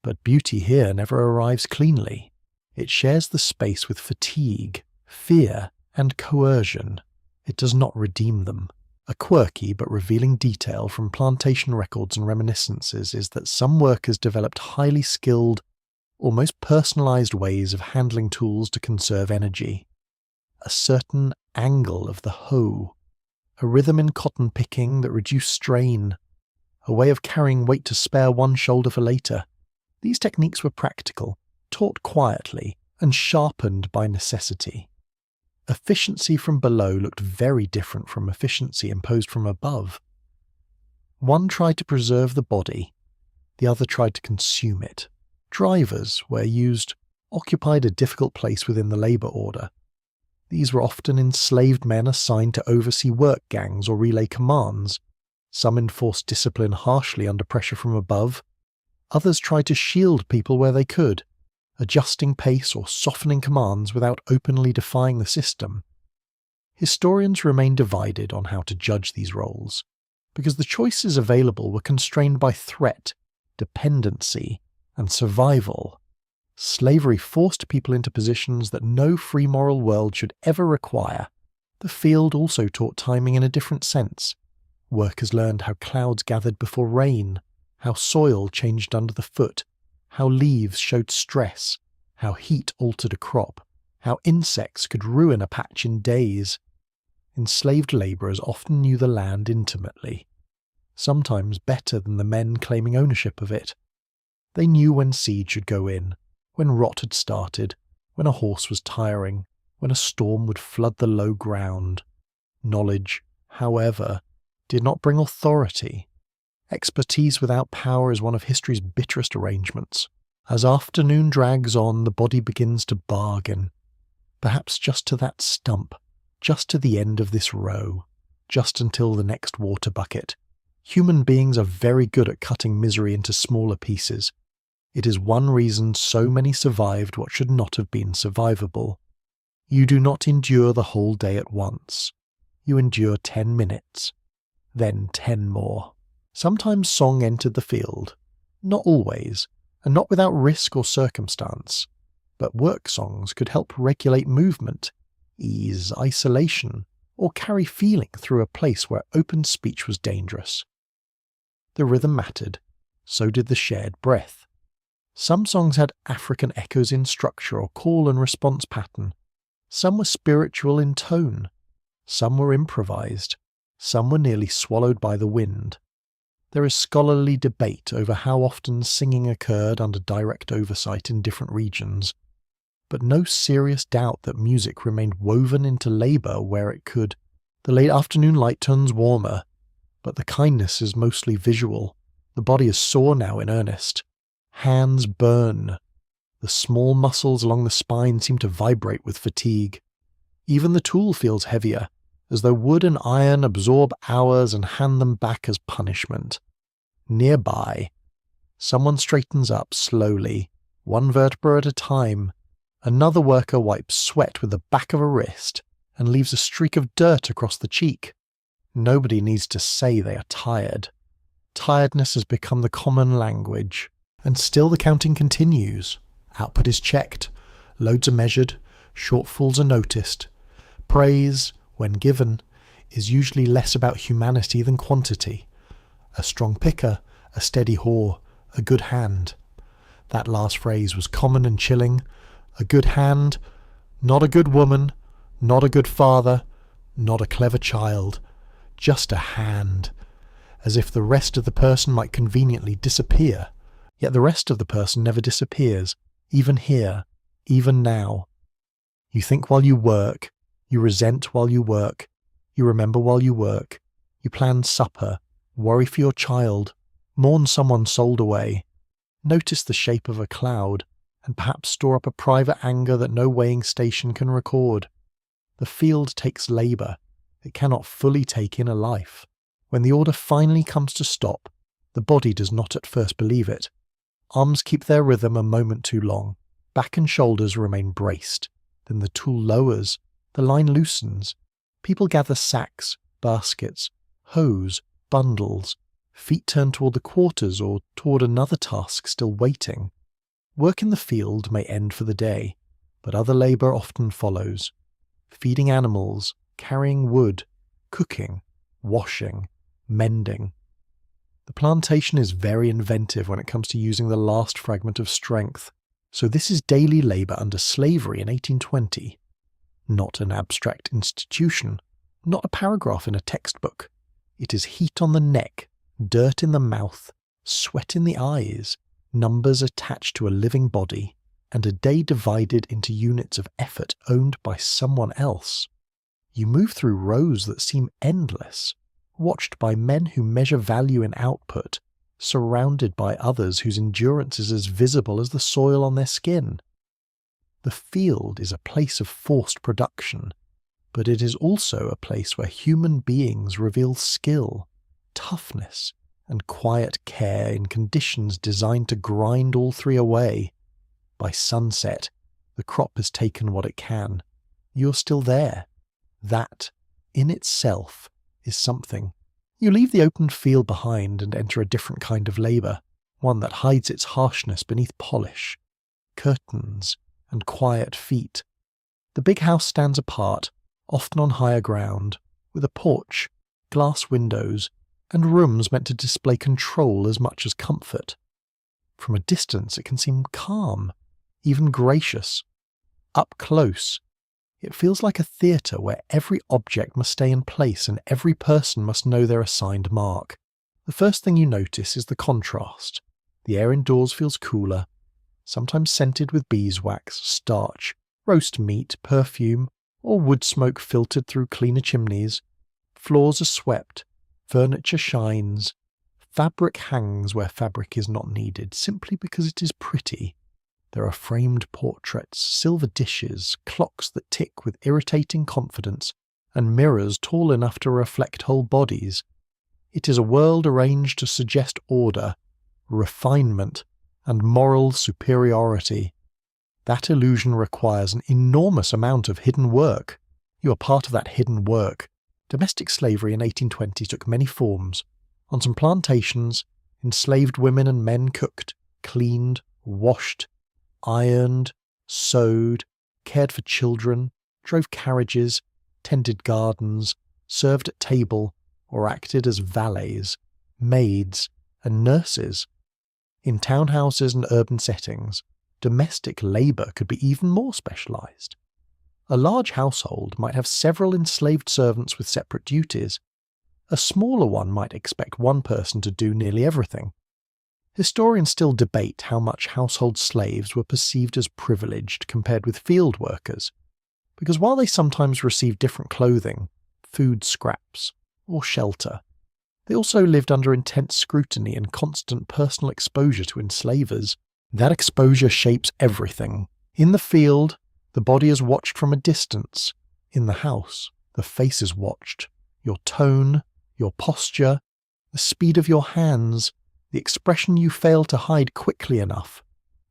but beauty here never arrives cleanly. It shares the space with fatigue, fear, and coercion. It does not redeem them. A quirky but revealing detail from plantation records and reminiscences is that some workers developed highly skilled, almost personalized ways of handling tools to conserve energy. A certain angle of the hoe, a rhythm in cotton picking that reduced strain, a way of carrying weight to spare one shoulder for later. These techniques were practical, taught quietly, and sharpened by necessity. Efficiency from below looked very different from efficiency imposed from above. One tried to preserve the body, the other tried to consume it. Drivers, where used, occupied a difficult place within the labour order. These were often enslaved men assigned to oversee work gangs or relay commands. Some enforced discipline harshly under pressure from above. Others tried to shield people where they could, adjusting pace or softening commands without openly defying the system. Historians remain divided on how to judge these roles, because the choices available were constrained by threat, dependency, and survival. Slavery forced people into positions that no free moral world should ever require. The field also taught timing in a different sense. Workers learned how clouds gathered before rain, how soil changed under the foot, how leaves showed stress, how heat altered a crop, how insects could ruin a patch in days. Enslaved labourers often knew the land intimately, sometimes better than the men claiming ownership of it. They knew when seed should go in, when rot had started, when a horse was tiring, when a storm would flood the low ground. Knowledge, however, did not bring authority. Expertise without power is one of history's bitterest arrangements. As afternoon drags on, the body begins to bargain. Perhaps just to that stump, just to the end of this row, just until the next water bucket. Human beings are very good at cutting misery into smaller pieces. It is one reason so many survived what should not have been survivable. You do not endure the whole day at once. You endure 10 minutes, then 10 more. Sometimes song entered the field, not always, and not without risk or circumstance, but work songs could help regulate movement, ease isolation, or carry feeling through a place where open speech was dangerous. The rhythm mattered, so did the shared breath. Some songs had African echoes in structure or call and response pattern. Some were spiritual in tone. Some were improvised. Some were nearly swallowed by the wind. There is scholarly debate over how often singing occurred under direct oversight in different regions, but no serious doubt that music remained woven into labour where it could. The late afternoon light turns warmer, but the kindness is mostly visual. The body is sore now in earnest. Hands burn. The small muscles along the spine seem to vibrate with fatigue. Even the tool feels heavier, as though wood and iron absorb hours and hand them back as punishment. Nearby, someone straightens up slowly, one vertebra at a time. Another worker wipes sweat with the back of a wrist and leaves a streak of dirt across the cheek. Nobody needs to say they are tired. Tiredness has become the common language, and still the counting continues. Output is checked, loads are measured, shortfalls are noticed. Praise, when given, is usually less about humanity than quantity. A strong picker, a steady haw, a good hand. That last phrase was common and chilling. A good hand, not a good woman, not a good father, not a clever child, just a hand, as if the rest of the person might conveniently disappear. Yet the rest of the person never disappears, even here, even now. You think while you work, you resent while you work, you remember while you work, you plan supper, worry for your child, mourn someone sold away, notice the shape of a cloud, and perhaps store up a private anger that no weighing station can record. The field takes labour. It cannot fully take in a life. When the order finally comes to stop, the body does not at first believe it. Arms keep their rhythm a moment too long. Back and shoulders remain braced. Then the tool lowers. The line loosens. People gather sacks, baskets, hose, bundles. Feet turn toward the quarters or toward another task still waiting. Work in the field may end for the day, but other labour often follows. Feeding animals, carrying wood, cooking, washing, mending. The plantation is very inventive when it comes to using the last fragment of strength, so this is daily labour under slavery in 1820. Not an abstract institution, not a paragraph in a textbook. It is heat on the neck, dirt in the mouth, sweat in the eyes, numbers attached to a living body, and a day divided into units of effort owned by someone else. You move through rows that seem endless, watched by men who measure value in output, surrounded by others whose endurance is as visible as the soil on their skin. The field is a place of forced production, but it is also a place where human beings reveal skill, toughness, and quiet care in conditions designed to grind all three away. By sunset, the crop has taken what it can. You're still there. That, in itself, is something. You leave the open field behind and enter a different kind of labour, one that hides its harshness beneath polish, curtains, and quiet feet. The big house stands apart, often on higher ground, with a porch, glass windows, and rooms meant to display control as much as comfort. From a distance it can seem calm, even gracious. Up close, it feels like a theatre where every object must stay in place and every person must know their assigned mark. The first thing you notice is the contrast. The air indoors feels cooler, sometimes scented with beeswax, starch, roast meat, perfume, or wood smoke filtered through cleaner chimneys. Floors are swept, furniture shines, Fabric hangs where fabric is not needed, simply because it is pretty. There are framed portraits, silver dishes, clocks that tick with irritating confidence, and mirrors tall enough to reflect whole bodies. It is a world arranged to suggest order, refinement, and moral superiority. That illusion requires an enormous amount of hidden work. You are part of that hidden work. Domestic slavery in 1820 took many forms. On some plantations, enslaved women and men cooked, cleaned, washed, ironed, sewed, cared for children, drove carriages, tended gardens, served at table, or acted as valets, maids, and nurses. In townhouses and urban settings, domestic labour could be even more specialised. A large household might have several enslaved servants with separate duties. A smaller one might expect one person to do nearly everything. Historians still debate how much household slaves were perceived as privileged compared with field workers, because while they sometimes received different clothing, food scraps, or shelter, they also lived under intense scrutiny and constant personal exposure to enslavers. That exposure shapes everything. In the field, the body is watched from a distance. In the house, the face is watched. Your tone, your posture, the speed of your hands, the expression you fail to hide quickly enough.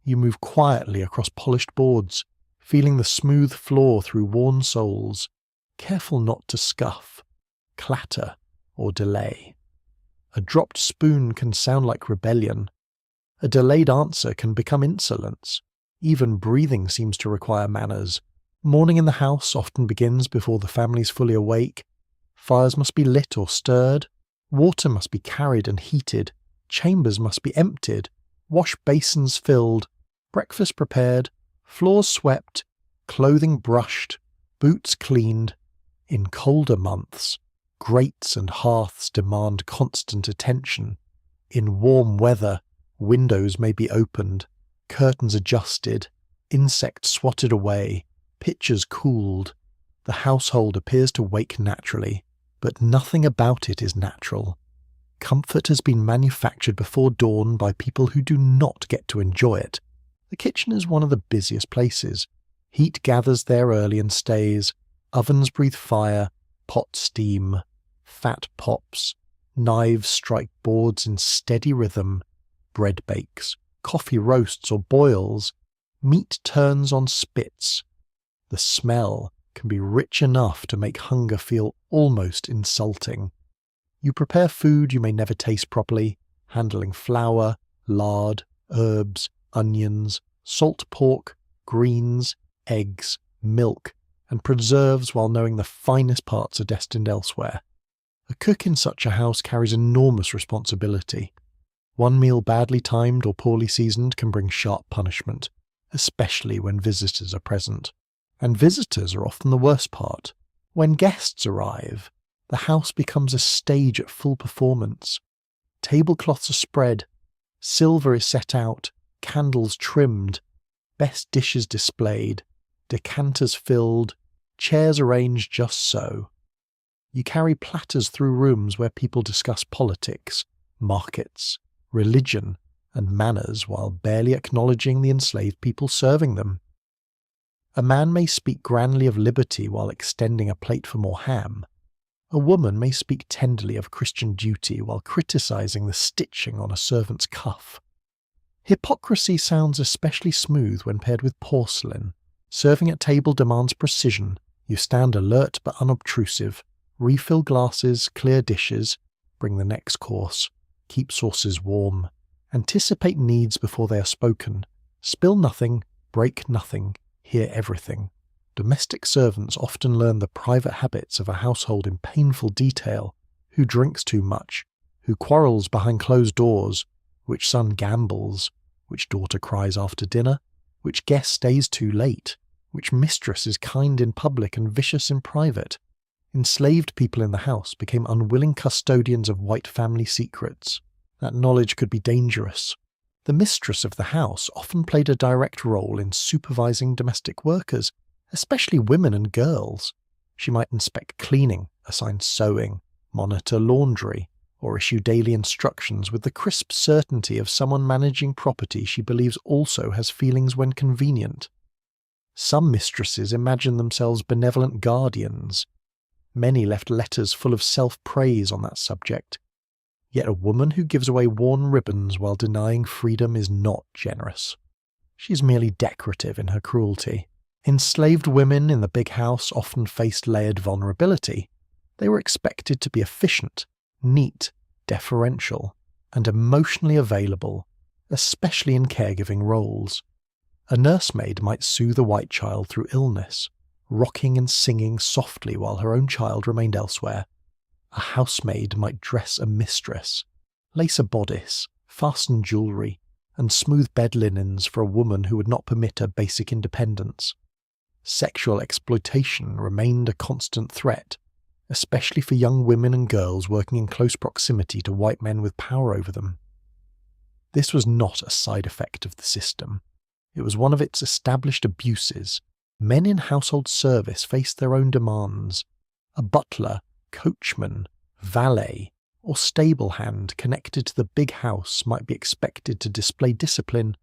You move quietly across polished boards, feeling the smooth floor through worn soles, careful not to scuff, clatter, or delay. A dropped spoon can sound like rebellion. A delayed answer can become insolence. Even breathing seems to require manners. Morning in the house often begins before the family's fully awake. Fires must be lit or stirred. Water must be carried and heated. Chambers must be emptied. Wash basins filled. Breakfast prepared. Floors swept. Clothing brushed. Boots cleaned. In colder months, grates and hearths demand constant attention. In warm weather, windows may be opened, curtains adjusted, insects swatted away, pitchers cooled. The household appears to wake naturally, but nothing about it is natural. Comfort has been manufactured before dawn by people who do not get to enjoy it. The kitchen is one of the busiest places. Heat gathers there early and stays. Ovens breathe fire, pots steam, fat pops, knives strike boards in steady rhythm, bread bakes, coffee roasts or boils, meat turns on spits. The smell can be rich enough to make hunger feel almost insulting. You prepare food you may never taste properly, handling flour, lard, herbs, onions, salt pork, greens, eggs, milk, and preserves while knowing the finest parts are destined elsewhere. A cook in such a house carries enormous responsibility. One meal badly timed or poorly seasoned can bring sharp punishment, especially when visitors are present. And visitors are often the worst part. When guests arrive, the house becomes a stage at full performance. Tablecloths are spread, silver is set out, candles trimmed, best dishes displayed, decanters filled, chairs arranged just so. You carry platters through rooms where people discuss politics, markets, religion, and manners while barely acknowledging the enslaved people serving them. A man may speak grandly of liberty while extending a plate for more ham. A woman may speak tenderly of Christian duty while criticizing the stitching on a servant's cuff. Hypocrisy sounds especially smooth when paired with porcelain. Serving at table demands precision. You stand alert but unobtrusive. Refill glasses, clear dishes, bring the next course, keep sauces warm. Anticipate needs before they are spoken. Spill nothing, break nothing, hear everything. Domestic servants often learn the private habits of a household in painful detail. Who drinks too much, who quarrels behind closed doors, which son gambles, which daughter cries after dinner, which guest stays too late, which mistress is kind in public and vicious in private. Enslaved people in the house became unwilling custodians of white family secrets. That knowledge could be dangerous. The mistress of the house often played a direct role in supervising domestic workers, especially women and girls. She might inspect cleaning, assign sewing, monitor laundry, or issue daily instructions with the crisp certainty of someone managing property she believes also has feelings when convenient. Some mistresses imagine themselves benevolent guardians. Many left letters full of self-praise on that subject. Yet a woman who gives away worn ribbons while denying freedom is not generous. She is merely decorative in her cruelty. Enslaved women in the big house often faced layered vulnerability. They were expected to be efficient, neat, deferential, and emotionally available, especially in caregiving roles. A nursemaid might soothe a white child through illness, rocking and singing softly while her own child remained elsewhere. A housemaid might dress a mistress, lace a bodice, fasten jewellery, and smooth bed linens for a woman who would not permit her basic independence. Sexual exploitation remained a constant threat, especially for young women and girls working in close proximity to white men with power over them. This was not a side effect of the system. It was one of its established abuses. Men in household service faced their own demands. A butler, coachman, valet, or stable hand connected to the big house might be expected to display discipline,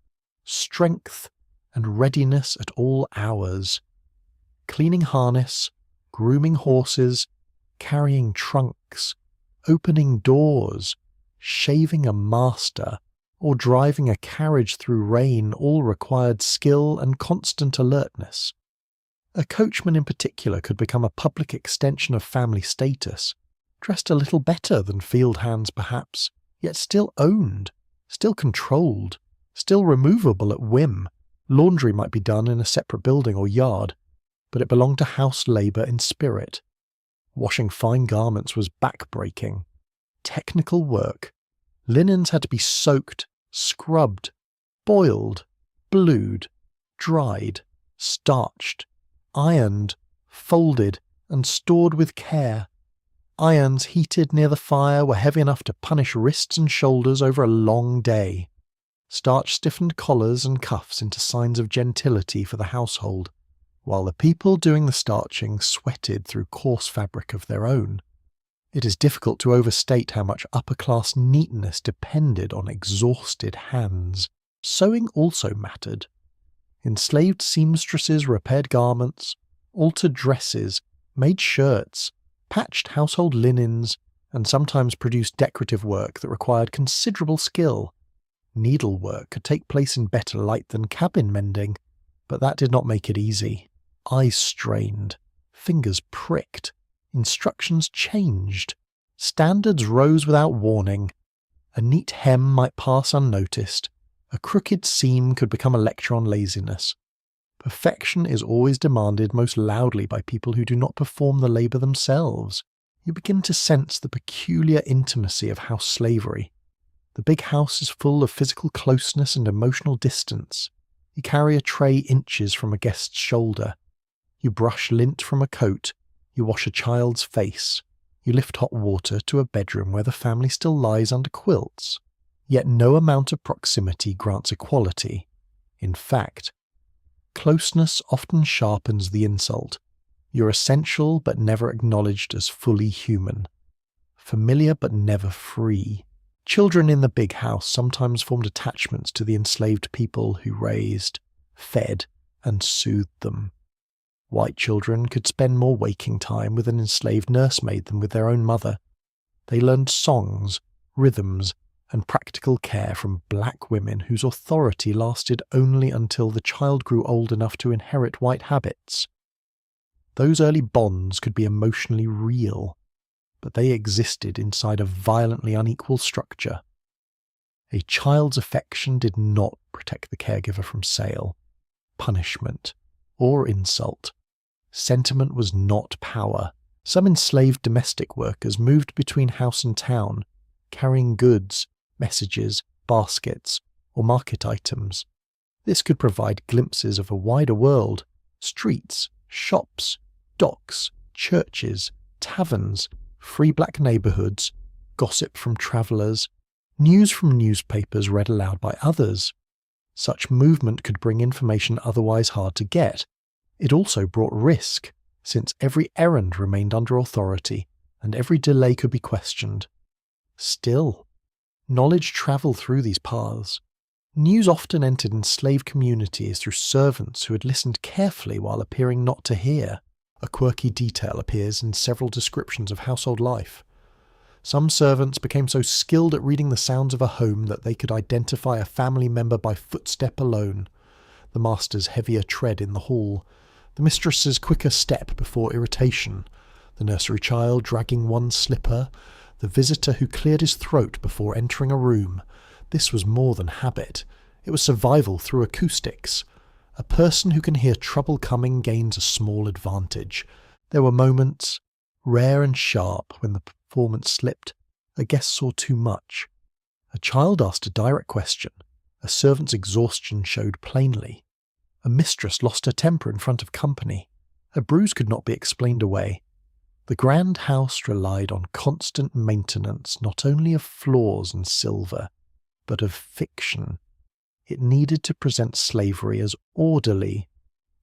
strength, and readiness at all hours. Cleaning harness, grooming horses, carrying trunks, opening doors, shaving a master, or driving a carriage through rain all required skill and constant alertness. A coachman in particular could become a public extension of family status, dressed a little better than field hands perhaps, yet still owned, still controlled, still removable at whim. Laundry might be done in a separate building or yard, but it belonged to house labour in spirit. Washing fine garments was back-breaking. Technical work. Linens had to be soaked, scrubbed, boiled, blued, dried, starched, ironed, folded, and stored with care. Irons heated near the fire were heavy enough to punish wrists and shoulders over a long day. Starch stiffened collars and cuffs into signs of gentility for the household, while the people doing the starching sweated through coarse fabric of their own. It is difficult to overstate how much upper-class neatness depended on exhausted hands. Sewing also mattered. Enslaved seamstresses repaired garments, altered dresses, made shirts, patched household linens, and sometimes produced decorative work that required considerable skill. Needlework could take place in better light than cabin mending, but that did not make it easy. Eyes strained, fingers pricked, instructions changed, standards rose without warning. A neat hem might pass unnoticed, a crooked seam could become a lecture on laziness. Perfection is always demanded most loudly by people who do not perform the labour themselves. You begin to sense the peculiar intimacy of house slavery. The big house is full of physical closeness and emotional distance. You carry a tray inches from a guest's shoulder. You brush lint from a coat. You wash a child's face. You lift hot water to a bedroom where the family still lies under quilts. Yet no amount of proximity grants equality. In fact, closeness often sharpens the insult. You're essential but never acknowledged as fully human. Familiar but never free. Children in the big house sometimes formed attachments to the enslaved people who raised, fed, and soothed them. White children could spend more waking time with an enslaved nursemaid than with their own mother. They learned songs, rhythms, and practical care from black women whose authority lasted only until the child grew old enough to inherit white habits. Those early bonds could be emotionally real, but they existed inside a violently unequal structure. A child's affection did not protect the caregiver from sale, punishment, or insult. Sentiment was not power. Some enslaved domestic workers moved between house and town, carrying goods, messages, baskets, or market items. This could provide glimpses of a wider world: streets, shops, docks, churches, taverns, free black neighbourhoods, gossip from travellers, news from newspapers read aloud by others. Such movement could bring information otherwise hard to get. It also brought risk, since every errand remained under authority, and every delay could be questioned. Still, knowledge travelled through these paths. News often entered enslaved communities through servants who had listened carefully while appearing not to hear. A quirky detail appears in several descriptions of household life. Some servants became so skilled at reading the sounds of a home that they could identify a family member by footstep alone. The master's heavier tread in the hall, the mistress's quicker step before irritation, the nursery child dragging one slipper, the visitor who cleared his throat before entering a room. This was more than habit. It was survival through acoustics. A person who can hear trouble coming gains a small advantage. There were moments, rare and sharp, when the performance slipped. A guest saw too much. A child asked a direct question. A servant's exhaustion showed plainly. A mistress lost her temper in front of company. A bruise could not be explained away. The grand house relied on constant maintenance not only of floors and silver, but of fiction. It needed to present slavery as orderly,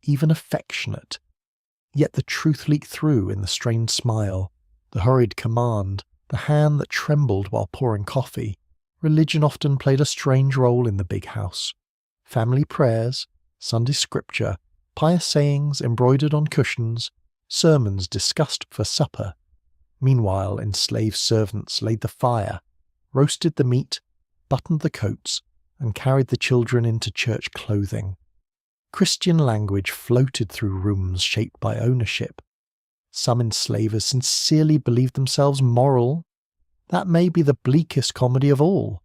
even affectionate. Yet the truth leaked through in the strained smile, the hurried command, the hand that trembled while pouring coffee. Religion often played a strange role in the big house. Family prayers, Sunday scripture, pious sayings embroidered on cushions, sermons discussed for supper. Meanwhile, enslaved servants laid the fire, roasted the meat, buttoned the coats, and carried the children into church clothing. Christian language floated through rooms shaped by ownership. Some enslavers sincerely believed themselves moral. That may be the bleakest comedy of all.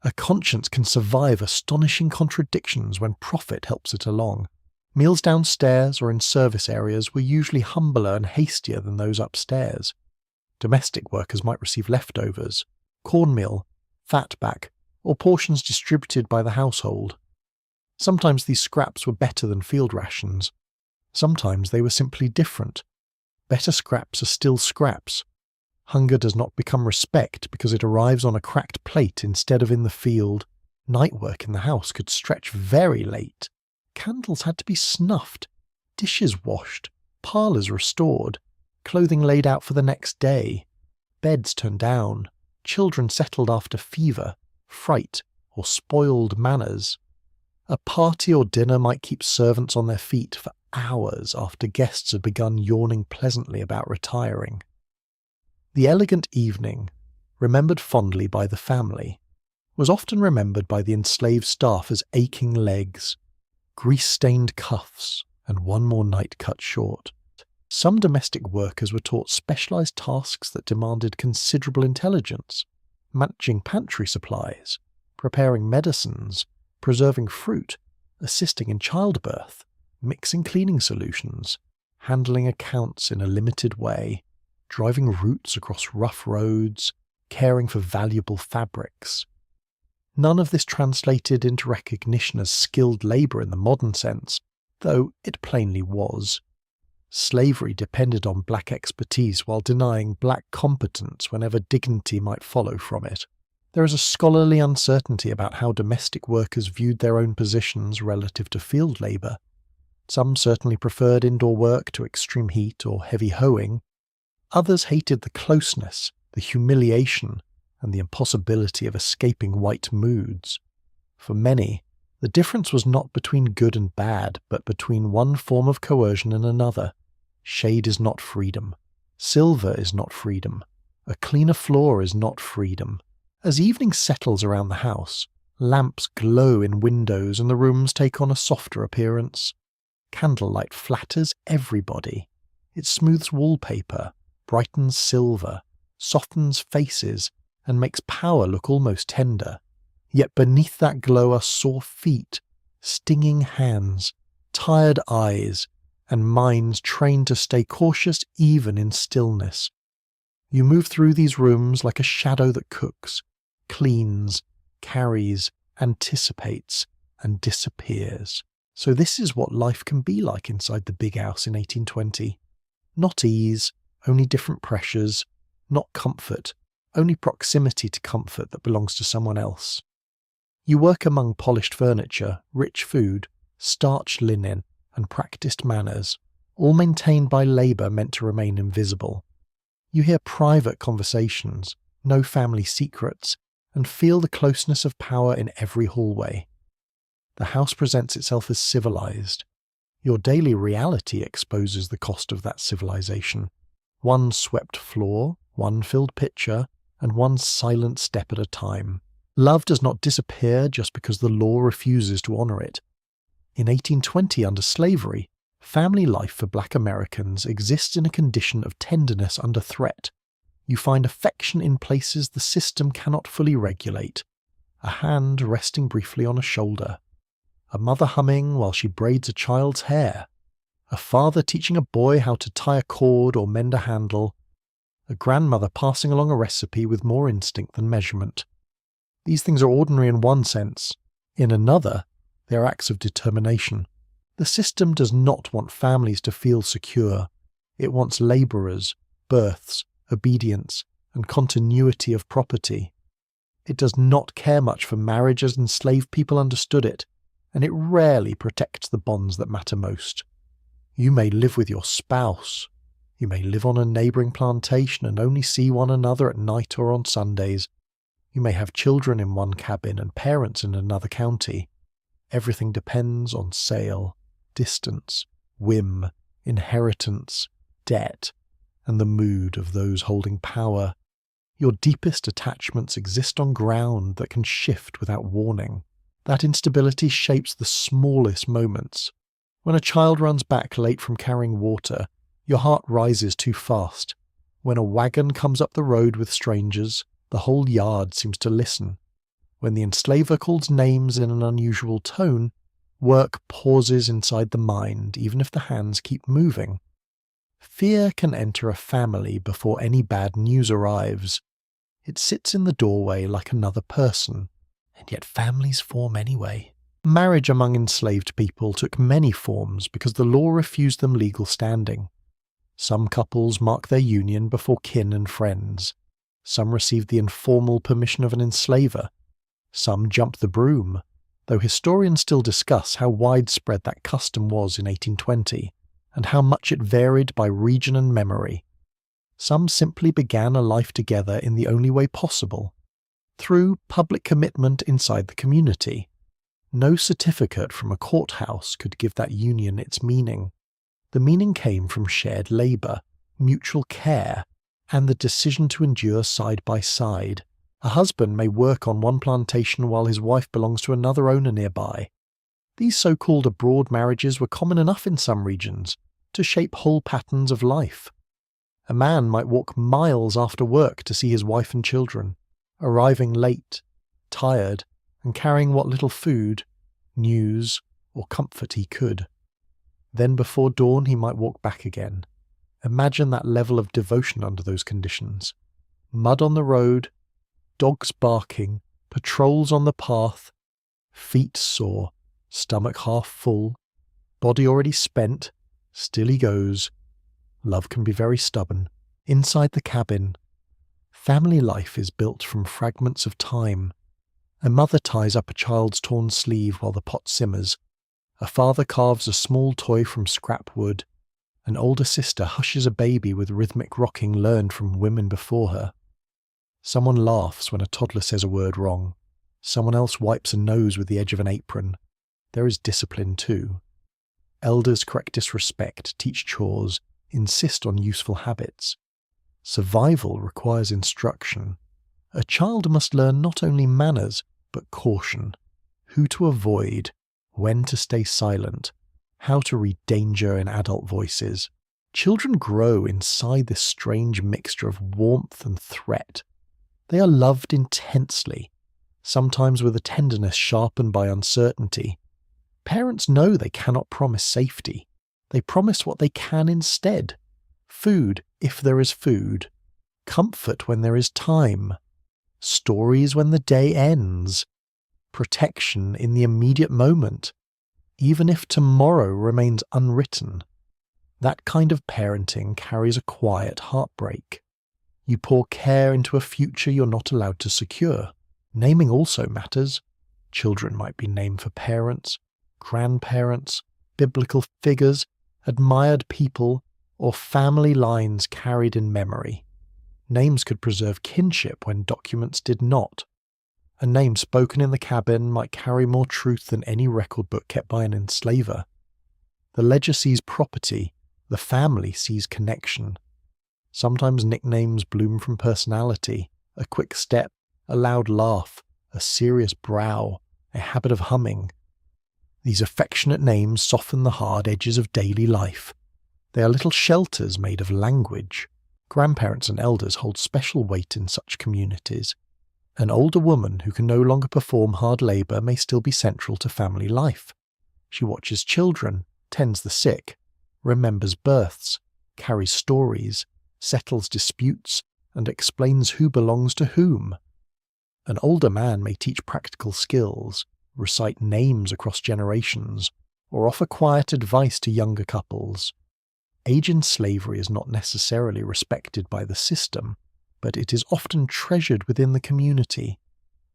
A conscience can survive astonishing contradictions when profit helps it along. Meals downstairs or in service areas were usually humbler and hastier than those upstairs. Domestic workers might receive leftovers, cornmeal, fatback, or portions distributed by the household. Sometimes these scraps were better than field rations. Sometimes they were simply different. Better scraps are still scraps. Hunger does not become respect because it arrives on a cracked plate instead of in the field. Night work in the house could stretch very late. Candles had to be snuffed, dishes washed, parlours restored, clothing laid out for the next day, beds turned down, children settled after fever, fright, or spoiled manners. A party or dinner might keep servants on their feet for hours after guests had begun yawning pleasantly about retiring. The elegant evening, remembered fondly by the family, was often remembered by the enslaved staff as aching legs, grease-stained cuffs, and one more night cut short. Some domestic workers were taught specialized tasks that demanded considerable intelligence, managing pantry supplies, preparing medicines, preserving fruit, assisting in childbirth, mixing cleaning solutions, handling accounts in a limited way, driving routes across rough roads, caring for valuable fabrics. None of this translated into recognition as skilled labour in the modern sense, though it plainly was. Slavery depended on black expertise while denying black competence whenever dignity might follow from it. There is a scholarly uncertainty about how domestic workers viewed their own positions relative to field labour. Some certainly preferred indoor work to extreme heat or heavy hoeing. Others hated the closeness, the humiliation, and the impossibility of escaping white moods. For many, the difference was not between good and bad, but between one form of coercion and another. Shade is not freedom. Silver is not freedom. A cleaner floor is not freedom. As evening settles around the house, lamps glow in windows and the rooms take on a softer appearance. Candlelight flatters everybody. It smooths wallpaper, brightens silver, softens faces, and makes power look almost tender. Yet beneath that glow are sore feet, stinging hands, tired eyes, and minds trained to stay cautious even in stillness. You move through these rooms like a shadow that cooks, cleans, carries, anticipates, and disappears. So this is what life can be like inside the big house in 1820. Not ease, only different pressures, not comfort, only proximity to comfort that belongs to someone else. You work among polished furniture, rich food, starched linen, and practiced manners, all maintained by labour meant to remain invisible. You hear private conversations, no family secrets, and feel the closeness of power in every hallway. The house presents itself as civilized. Your daily reality exposes the cost of that civilization. One swept floor, one filled pitcher, and one silent step at a time. Love does not disappear just because the law refuses to honor it. In 1820, under slavery, family life for black Americans exists in a condition of tenderness under threat. You find affection in places the system cannot fully regulate. A hand resting briefly on a shoulder. A mother humming while she braids a child's hair. A father teaching a boy how to tie a cord or mend a handle. A grandmother passing along a recipe with more instinct than measurement. These things are ordinary in one sense. In another, they are acts of determination. The system does not want families to feel secure. It wants labourers, births, obedience, and continuity of property. It does not care much for marriage as enslaved people understood it, and it rarely protects the bonds that matter most. You may live with your spouse. You may live on a neighbouring plantation and only see one another at night or on Sundays. You may have children in one cabin and parents in another county. Everything depends on sale, distance, whim, inheritance, debt, and the mood of those holding power. Your deepest attachments exist on ground that can shift without warning. That instability shapes the smallest moments. When a child runs back late from carrying water, your heart rises too fast. When a wagon comes up the road with strangers, the whole yard seems to listen. When the enslaver calls names in an unusual tone, work pauses inside the mind, even if the hands keep moving. Fear can enter a family before any bad news arrives. It sits in the doorway like another person, and yet families form anyway. Marriage among enslaved people took many forms because the law refused them legal standing. Some couples mark their union before kin and friends. Some received the informal permission of an enslaver. Some jumped the broom, though historians still discuss how widespread that custom was in 1820, and how much it varied by region and memory. Some simply began a life together in the only way possible, through public commitment inside the community. No certificate from a courthouse could give that union its meaning. The meaning came from shared labour, mutual care, and the decision to endure side by side. A husband may work on one plantation while his wife belongs to another owner nearby. These so-called abroad marriages were common enough in some regions to shape whole patterns of life. A man might walk miles after work to see his wife and children, arriving late, tired, and carrying what little food, news, or comfort he could. Then before dawn he might walk back again. Imagine that level of devotion under those conditions. Mud on the road, dogs barking, patrols on the path, feet sore, stomach half full, body already spent, still he goes. Love can be very stubborn. Inside the cabin, family life is built from fragments of time. A mother ties up a child's torn sleeve while the pot simmers. A father carves a small toy from scrap wood. An older sister hushes a baby with rhythmic rocking learned from women before her. Someone laughs when a toddler says a word wrong. Someone else wipes a nose with the edge of an apron. There is discipline too. Elders correct disrespect, teach chores, insist on useful habits. Survival requires instruction. A child must learn not only manners, but caution. Who to avoid, when to stay silent, how to read danger in adult voices. Children grow inside this strange mixture of warmth and threat. They are loved intensely, sometimes with a tenderness sharpened by uncertainty. Parents know they cannot promise safety. They promise what they can instead. Food, if there is food. Comfort when there is time. Stories when the day ends. Protection in the immediate moment, even if tomorrow remains unwritten. That kind of parenting carries a quiet heartbreak. You pour care into a future you're not allowed to secure. Naming also matters. Children might be named for parents, grandparents, biblical figures, admired people, or family lines carried in memory. Names could preserve kinship when documents did not. A name spoken in the cabin might carry more truth than any record book kept by an enslaver. The ledger sees property, the family sees connection. Sometimes nicknames bloom from personality, a quick step, a loud laugh, a serious brow, a habit of humming. These affectionate names soften the hard edges of daily life. They are little shelters made of language. Grandparents and elders hold special weight in such communities. An older woman who can no longer perform hard labour may still be central to family life. She watches children, tends the sick, remembers births, carries stories, settles disputes, and explains who belongs to whom. An older man may teach practical skills, recite names across generations, or offer quiet advice to younger couples. Age in slavery is not necessarily respected by the system, but it is often treasured within the community.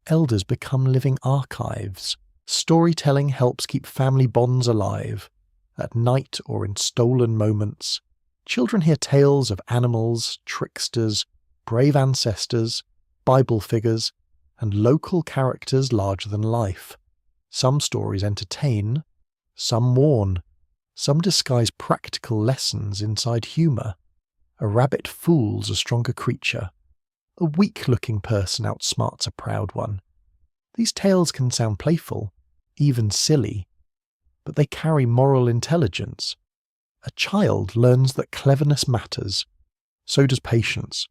Elders become living archives. Storytelling helps keep family bonds alive. At night or in stolen moments, children hear tales of animals, tricksters, brave ancestors, Bible figures, and local characters larger than life. Some stories entertain, some warn, some disguise practical lessons inside humour. A rabbit fools a stronger creature. A weak-looking person outsmarts a proud one. These tales can sound playful, even silly, but they carry moral intelligence. A child learns that cleverness matters. So does patience.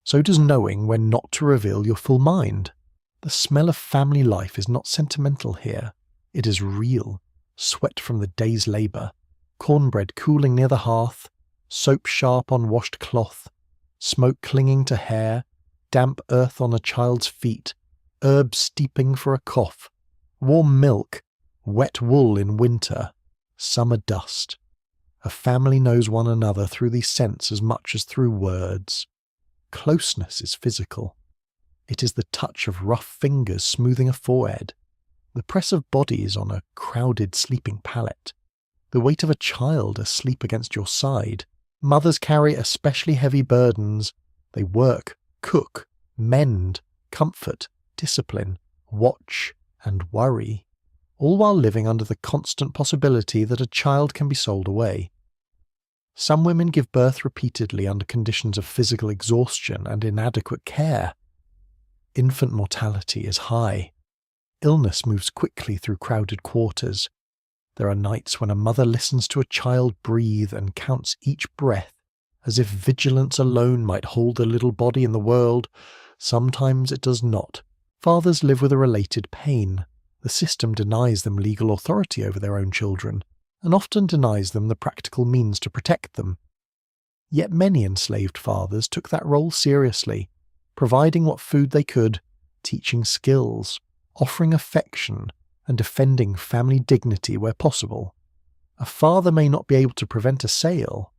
So does knowing when not to reveal your full mind. The smell of family life is not sentimental here. It is real. Sweat from the day's labour, cornbread cooling near the hearth, soap sharp on washed cloth, smoke clinging to hair, damp earth on a child's feet, herbs steeping for a cough, warm milk, wet wool in winter, summer dust. A family knows one another through these scents as much as through words. Closeness is physical. It is the touch of rough fingers smoothing a forehead, the press of bodies on a crowded sleeping pallet, the weight of a child asleep against your side. Mothers carry especially heavy burdens. They work, cook, mend, comfort, discipline, watch, and worry, all while living under the constant possibility that a child can be sold away. Some women give birth repeatedly under conditions of physical exhaustion and inadequate care. Infant mortality is high. Illness moves quickly through crowded quarters. There are nights when a mother listens to a child breathe and counts each breath, as if vigilance alone might hold the little body in the world. Sometimes it does not. Fathers live with a related pain. The system denies them legal authority over their own children, and often denies them the practical means to protect them. Yet many enslaved fathers took that role seriously, providing what food they could, teaching skills, offering affection, and defending family dignity where possible. A father may not be able to prevent a sale,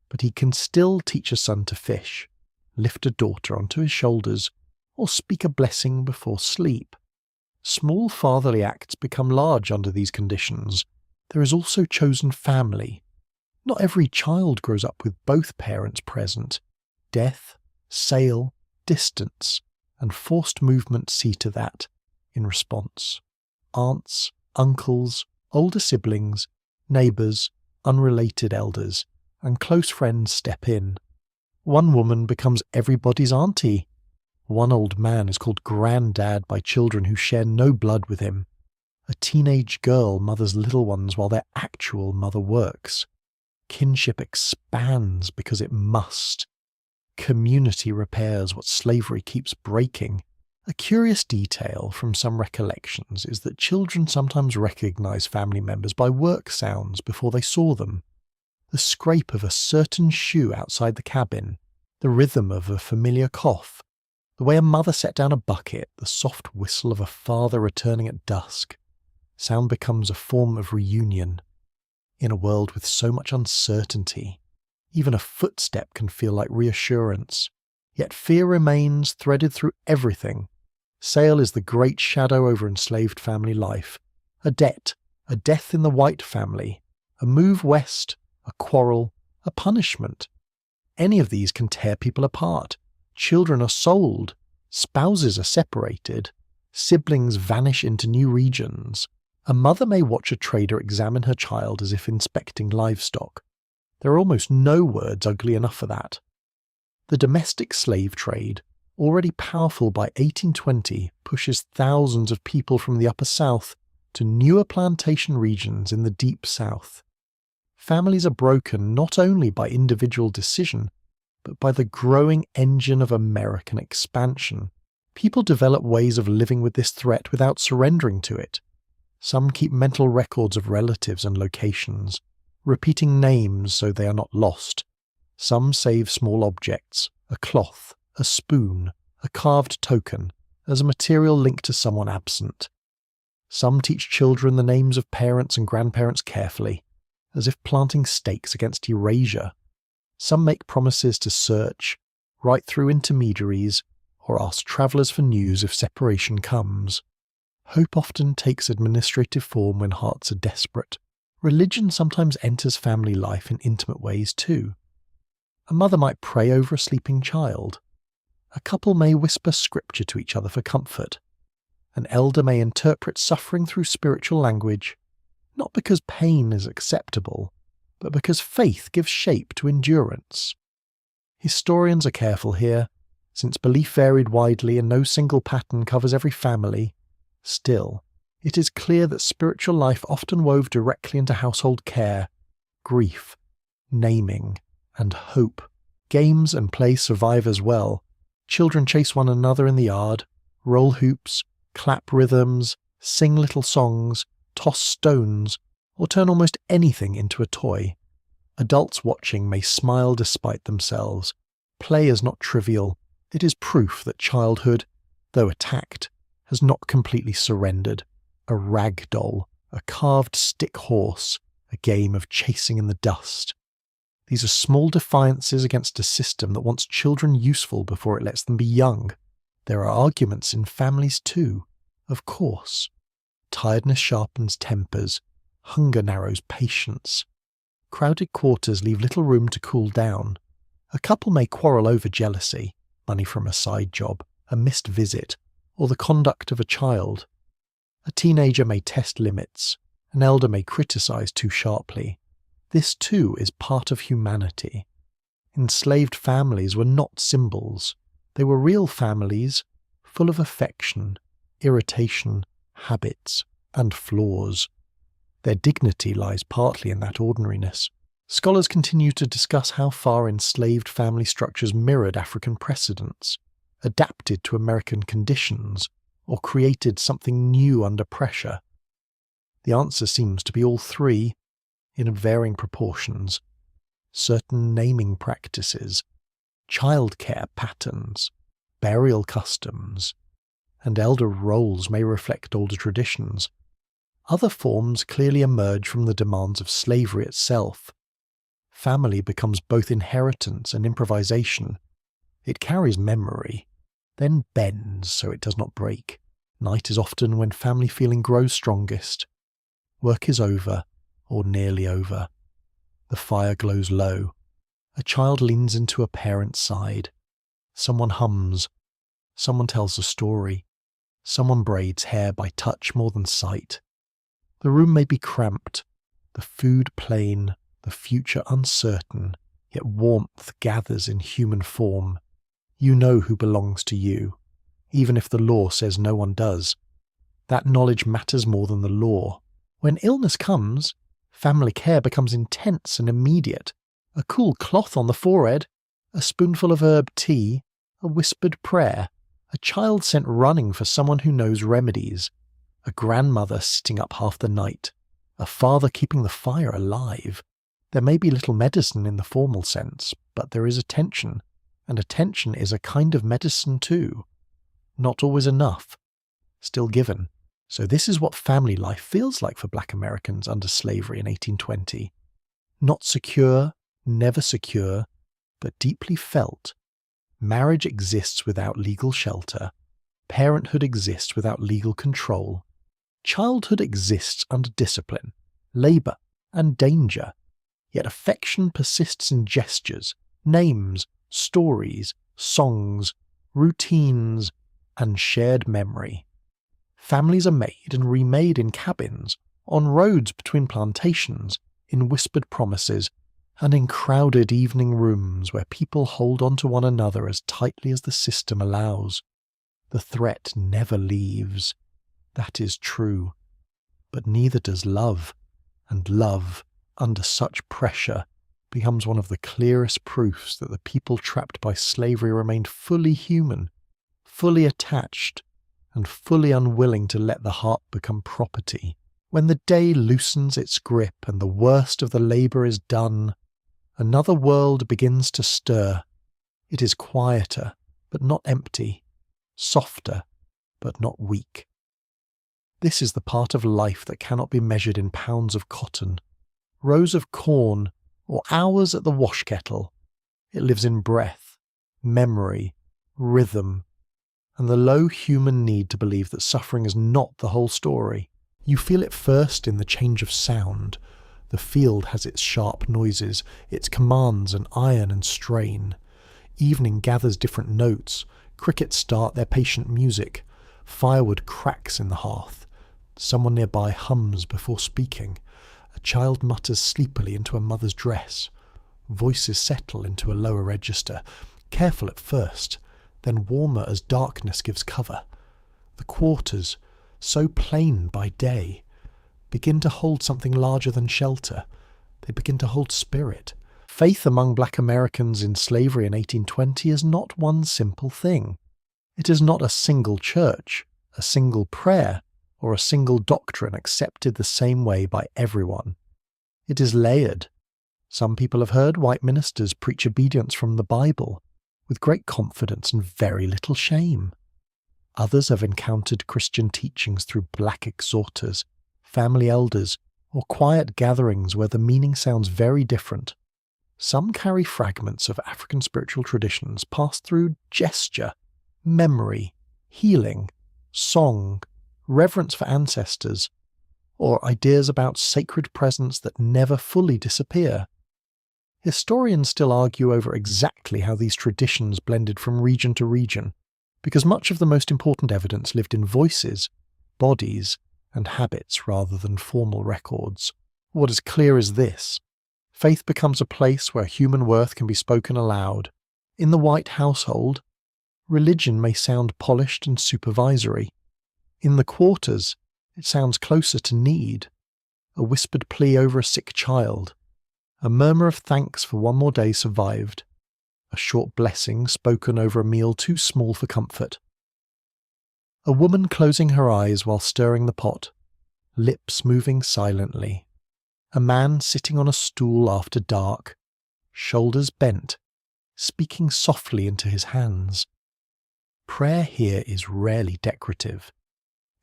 but he can still teach a son to fish, lift a daughter onto his shoulders, or speak a blessing before sleep. Small fatherly acts become large under these conditions. There is also chosen family. Not every child grows up with both parents present. Death, sale, distance, and forced movement see to that, in response. Aunts, uncles, older siblings, neighbours, unrelated elders, and close friends step in. One woman becomes everybody's auntie. One old man is called granddad by children who share no blood with him. A teenage girl mothers little ones while their actual mother works. Kinship expands because it must. Community repairs what slavery keeps breaking. A curious detail from some recollections is that children sometimes recognize family members by work sounds before they saw them. The scrape of a certain shoe outside the cabin, the rhythm of a familiar cough, the way a mother set down a bucket, the soft whistle of a father returning at dusk. Sound becomes a form of reunion. In a world with so much uncertainty, even a footstep can feel like reassurance. Yet fear remains threaded through everything. Sale is the great shadow over enslaved family life. A debt, a death in the white family, a move west, a quarrel, a punishment. Any of these can tear people apart, Children are sold, spouses are separated, siblings vanish into new regions. A mother may watch a trader examine her child as if inspecting livestock. There are almost no words ugly enough for that. The domestic slave trade, already powerful by 1820, pushes thousands of people from the Upper South to newer plantation regions in the Deep South. Families are broken not only by individual decision, but by the growing engine of American expansion. People develop ways of living with this threat without surrendering to it. Some keep mental records of relatives and locations, repeating names so they are not lost. Some save small objects, a cloth, a spoon, a carved token, as a material link to someone absent. Some teach children the names of parents and grandparents carefully, as if planting stakes against erasure. Some make promises to search, write through intermediaries, or ask travellers for news if separation comes. Hope often takes administrative form when hearts are desperate. Religion sometimes enters family life in intimate ways too. A mother might pray over a sleeping child. A couple may whisper scripture to each other for comfort. An elder may interpret suffering through spiritual language, not because pain is acceptable, but because faith gives shape to endurance. Historians are careful here, since belief varied widely and no single pattern covers every family. Still, it is clear that spiritual life often wove directly into household care, grief, naming, and hope. Games and play survive as well. Children chase one another in the yard, roll hoops, clap rhythms, sing little songs, toss stones, or turn almost anything into a toy. Adults watching may smile despite themselves. Play is not trivial. It is proof that childhood, though attacked, has not completely surrendered. A rag doll, a carved stick horse, a game of chasing in the dust. These are small defiances against a system that wants children useful before it lets them be young. There are arguments in families too, of course. Tiredness sharpens tempers, hunger narrows patience. Crowded quarters leave little room to cool down. A couple may quarrel over jealousy, money from a side job, a missed visit, or the conduct of a child. A teenager may test limits, an elder may criticize too sharply. This too is part of humanity. Enslaved families were not symbols. They were real families, full of affection, irritation, habits, and flaws. Their dignity lies partly in that ordinariness. Scholars continue to discuss how far enslaved family structures mirrored African precedents, adapted to American conditions, or created something new under pressure. The answer seems to be all three, in varying proportions. Certain naming practices, childcare patterns, burial customs, and elder roles may reflect older traditions. Other forms clearly emerge from the demands of slavery itself. Family becomes both inheritance and improvisation. It carries memory, then bends so it does not break. Night is often when family feeling grows strongest. Work is over, or nearly over. The fire glows low. A child leans into a parent's side. Someone hums. Someone tells a story. Someone braids hair by touch more than sight. The room may be cramped, the food plain, the future uncertain, yet warmth gathers in human form. You know who belongs to you, even if the law says no one does. That knowledge matters more than the law. When illness comes, family care becomes intense and immediate. A cool cloth on the forehead, a spoonful of herb tea, a whispered prayer, a child sent running for someone who knows remedies, a grandmother sitting up half the night, a father keeping the fire alive. There may be little medicine in the formal sense, but there is attention, and attention is a kind of medicine too. Not always enough, still given. So this is what family life feels like for Black Americans under slavery in 1820. Not secure, never secure, but deeply felt. Marriage exists without legal shelter. Parenthood exists without legal control. Childhood exists under discipline, labour, and danger. Yet affection persists in gestures, names, stories, songs, routines, and shared memory. Families are made and remade in cabins, on roads between plantations, in whispered promises, and in crowded evening rooms where people hold on to one another as tightly as the system allows. The threat never leaves. That is true. But neither does love, and love, under such pressure, becomes one of the clearest proofs that the people trapped by slavery remained fully human, fully attached, and fully unwilling to let the heart become property. When the day loosens its grip and the worst of the labour is done, another world begins to stir. It is quieter, but not empty, softer, but not weak. This is the part of life that cannot be measured in pounds of cotton, rows of corn, or hours at the wash kettle. It lives in breath, memory, rhythm, and the low human need to believe that suffering is not the whole story. You feel it first in the change of sound. The field has its sharp noises, its commands an iron and strain. Evening gathers different notes, crickets start their patient music, firewood cracks in the hearth. Someone nearby hums before speaking. A child mutters sleepily into a mother's dress. Voices settle into a lower register, careful at first, then warmer as darkness gives cover. The quarters, so plain by day, begin to hold something larger than shelter. They begin to hold spirit. Faith among black Americans in slavery in 1820 is not one simple thing. It is not a single church, a single prayer, or a single doctrine accepted the same way by everyone. It is layered. Some people have heard white ministers preach obedience from the Bible, with great confidence and very little shame. Others have encountered Christian teachings through black exhorters, family elders, or quiet gatherings where the meaning sounds very different. Some carry fragments of African spiritual traditions passed through gesture, memory, healing, song, reverence for ancestors, or ideas about sacred presence that never fully disappear. Historians still argue over exactly how these traditions blended from region to region, because much of the most important evidence lived in voices, bodies, and habits rather than formal records. What is clear is this: faith becomes a place where human worth can be spoken aloud. In the white household, religion may sound polished and supervisory. In the quarters, it sounds closer to need, a whispered plea over a sick child, a murmur of thanks for one more day survived, a short blessing spoken over a meal too small for comfort. A woman closing her eyes while stirring the pot, lips moving silently. A man sitting on a stool after dark, shoulders bent, speaking softly into his hands. Prayer here is rarely decorative.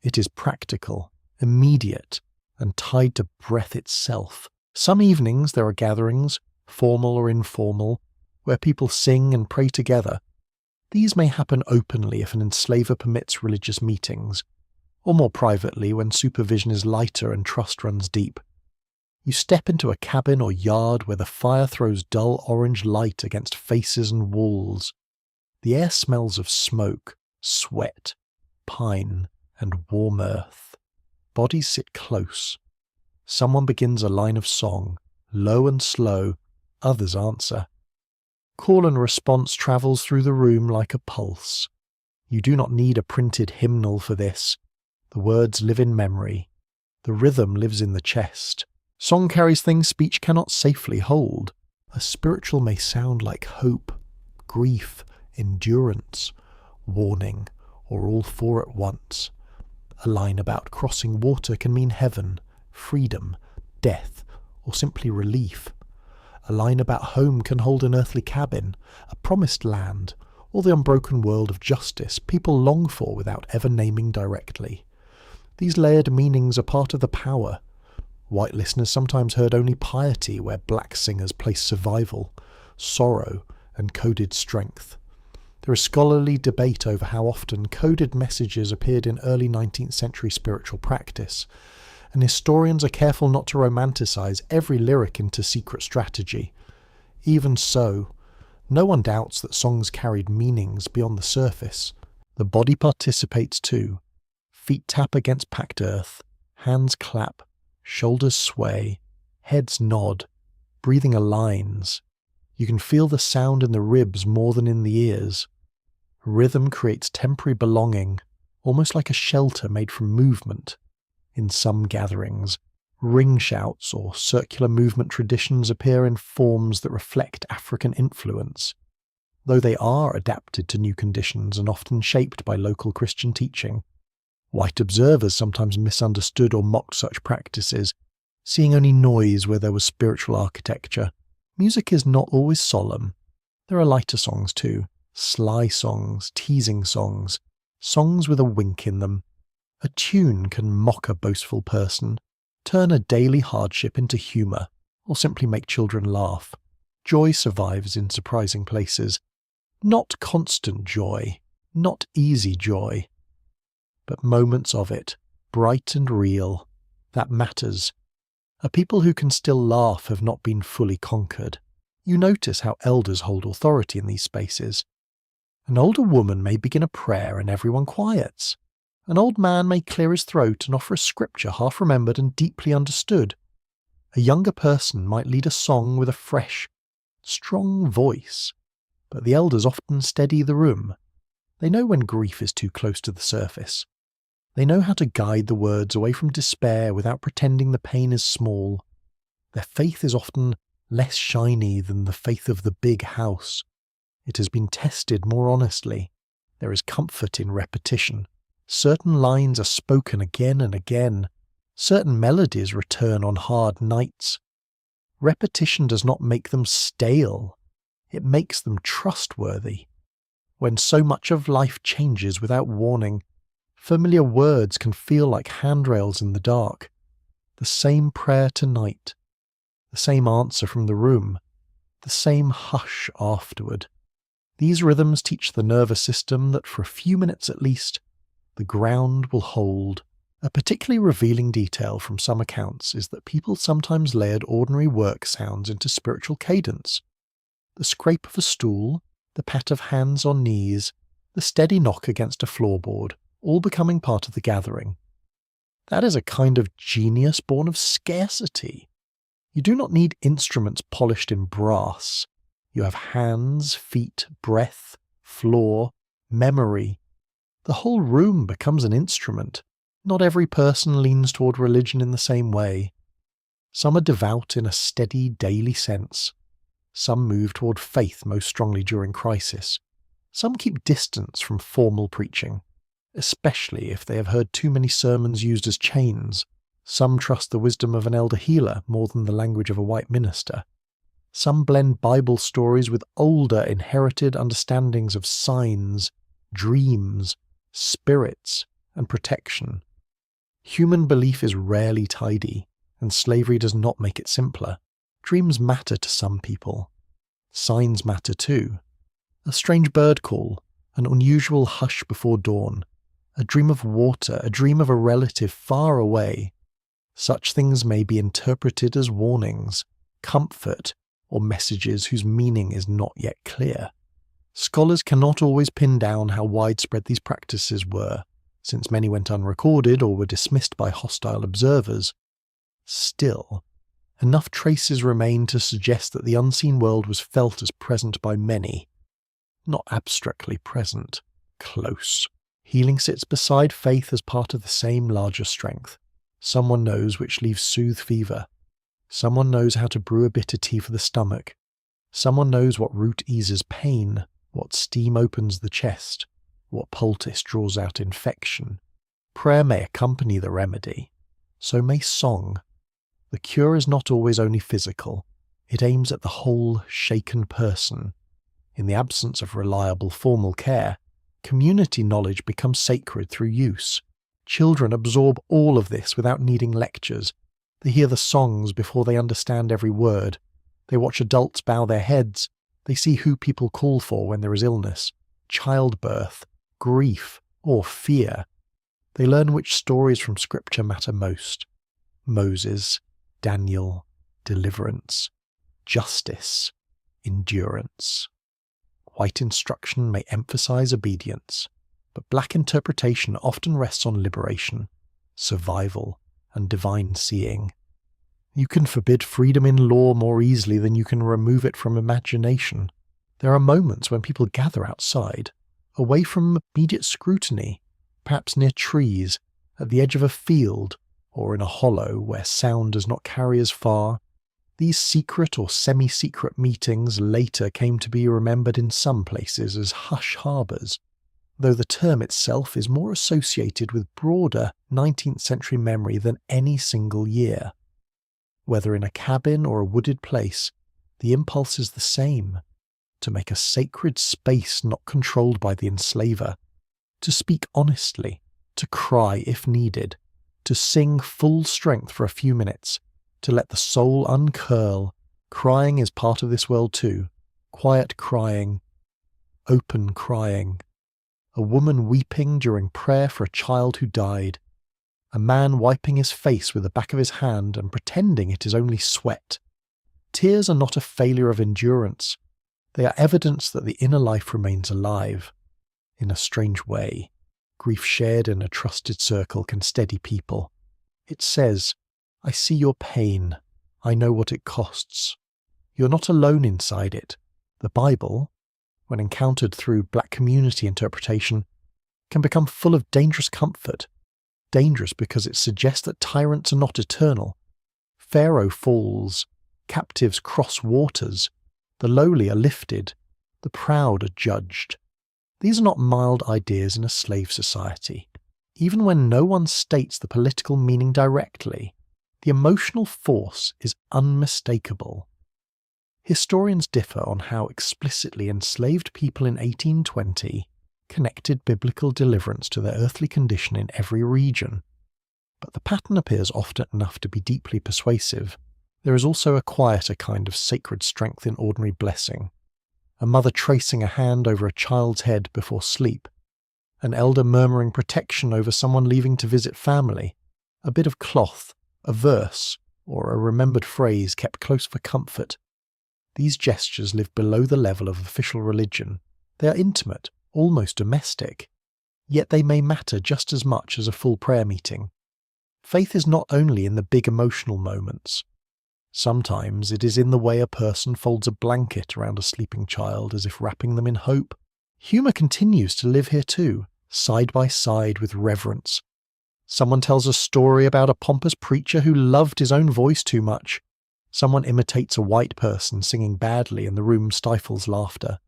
It is practical, immediate, and tied to breath itself. Some evenings there are gatherings, formal or informal, where people sing and pray together. These may happen openly if an enslaver permits religious meetings, or more privately when supervision is lighter and trust runs deep. You step into a cabin or yard where the fire throws dull orange light against faces and walls. The air smells of smoke, sweat, pine, and warm earth. Bodies sit close. Someone begins a line of song, low and slow, others answer. Call and response travels through the room like a pulse. You do not need a printed hymnal for this. The words live in memory. The rhythm lives in the chest. Song carries things speech cannot safely hold. A spiritual may sound like hope, grief, endurance, warning, or all four at once. A line about crossing water can mean heaven, freedom, death, or simply relief. A line about home can hold an earthly cabin, a promised land, or the unbroken world of justice people long for without ever naming directly. These layered meanings are part of the power. White listeners sometimes heard only piety where black singers placed survival, sorrow, and coded strength. There is scholarly debate over how often coded messages appeared in early 19th century spiritual practice, and historians are careful not to romanticize every lyric into secret strategy. Even so, No one doubts that songs carried meanings beyond the surface. The body participates too. Feet tap against packed earth, hands clap, shoulders sway, heads nod, breathing aligns. You can feel the sound in the ribs more than in the ears. Rhythm creates temporary belonging, almost like a shelter made from movement. In some gatherings, ring shouts or circular movement traditions appear in forms that reflect African influence, though they are adapted to new conditions and often shaped by local Christian teaching. White observers sometimes misunderstood or mocked such practices, seeing only noise where there was spiritual architecture. Music is not always solemn. There are lighter songs too, sly songs, teasing songs, songs with a wink in them. A tune can mock a boastful person, turn a daily hardship into humour, or simply make children laugh. Joy survives in surprising places. Not constant joy, not easy joy, but moments of it, bright and real. That matters. A people who can still laugh have not been fully conquered. You notice how elders hold authority in these spaces. An older woman may begin a prayer and everyone quiets. An old man may clear his throat and offer a scripture half remembered and deeply understood. A younger person might lead a song with a fresh, strong voice, but the elders often steady the room. They know when grief is too close to the surface. They know how to guide the words away from despair without pretending the pain is small. Their faith is often less shiny than the faith of the big house. It has been tested more honestly. There is comfort in repetition. Certain lines are spoken again and again. Certain melodies return on hard nights. Repetition does not make them stale. It makes them trustworthy. When so much of life changes without warning, familiar words can feel like handrails in the dark. The same prayer tonight, the same answer from the room, the same hush afterward. These rhythms teach the nervous system that for a few minutes at least, the ground will hold. A particularly revealing detail from some accounts is that people sometimes layered ordinary work sounds into spiritual cadence. The scrape of a stool, the pat of hands on knees, the steady knock against a floorboard, all becoming part of the gathering. That is a kind of genius born of scarcity. You do not need instruments polished in brass. You have hands, feet, breath, floor, memory. The whole room becomes an instrument. Not every person leans toward religion in the same way. Some are devout in a steady, daily sense. Some move toward faith most strongly during crisis. Some keep distance from formal preaching, especially if they have heard too many sermons used as chains. Some trust the wisdom of an elder healer more than the language of a white minister. Some blend Bible stories with older inherited understandings of signs, dreams, spirits, and protection. Human belief is rarely tidy, and slavery does not make it simpler. Dreams matter to some people. Signs matter too. A strange bird call, an unusual hush before dawn, a dream of water, a dream of a relative far away. Such things may be interpreted as warnings, comfort, or messages whose meaning is not yet clear. Scholars cannot always pin down how widespread these practices were, since many went unrecorded or were dismissed by hostile observers. Still, enough traces remain to suggest that the unseen world was felt as present by many. Not abstractly present, close. Healing sits beside faith as part of the same larger strength. Someone knows which leaves soothe fever. Someone knows how to brew a bitter tea for the stomach. Someone knows what root eases pain, what steam opens the chest, what poultice draws out infection. Prayer may accompany the remedy. So may song. The cure is not always only physical. It aims at the whole shaken person. In the absence of reliable formal care, community knowledge becomes sacred through use. Children absorb all of this without needing lectures. They hear the songs before they understand every word. They watch adults bow their heads. They see who people call for when there is illness, childbirth, grief, or fear. They learn which stories from Scripture matter most. Moses, Daniel, deliverance, justice, endurance. white instruction may emphasize obedience, but black interpretation often rests on liberation, survival, and divine seeing. You can forbid freedom in law more easily than you can remove it from imagination. There are moments when people gather outside, away from immediate scrutiny, perhaps near trees, at the edge of a field, or in a hollow where sound does not carry as far. These secret or semi-secret meetings later came to be remembered in some places as hush harbours, though the term itself is more associated with broader 19th century memory than any single year. Whether in a cabin or a wooded place, the impulse is the same: to make a sacred space not controlled by the enslaver, to speak honestly, to cry if needed, to sing full strength for a few minutes, to let the soul uncurl. Crying is part of this world too. Quiet crying, open crying. A woman weeping during prayer for a child who died. A man wiping his face with the back of his hand and pretending it is only sweat. Tears are not a failure of endurance. They are evidence that the inner life remains alive. In a strange way, grief shared in a trusted circle can steady people. It says, "I see your pain. I know what it costs." You're not alone inside it. The Bible, when encountered through black community interpretation, can become full of dangerous comfort. Dangerous because it suggests that tyrants are not eternal. Pharaoh falls, captives cross waters, the lowly are lifted, the proud are judged. These are not mild ideas in a slave society. Even when no one states the political meaning directly, the emotional force is unmistakable. Historians differ on how explicitly enslaved people in 1820 connected biblical deliverance to their earthly condition in every region. But the pattern appears often enough to be deeply persuasive. There is also a quieter kind of sacred strength in ordinary blessing. A mother tracing a hand over a child's head before sleep. An elder murmuring protection over someone leaving to visit family. A bit of cloth, a verse, or a remembered phrase kept close for comfort. These gestures live below the level of official religion. They are intimate, almost domestic. Yet they may matter just as much as a full prayer meeting. Faith is not only in the big emotional moments. Sometimes it is in the way a person folds a blanket around a sleeping child as if wrapping them in hope. Humour continues to live here too, side by side with reverence. Someone tells a story about a pompous preacher who loved his own voice too much. Someone imitates a white person singing badly and the room stifles laughter.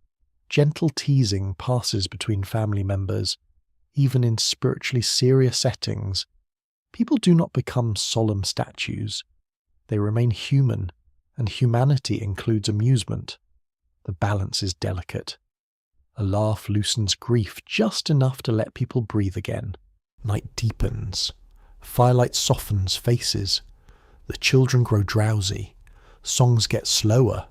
Gentle teasing passes between family members, even in spiritually serious settings. People do not become solemn statues. They remain human, and humanity includes amusement. The balance is delicate. A laugh loosens grief just enough to let people breathe again. Night deepens. Firelight softens faces. The children grow drowsy. Songs get slower.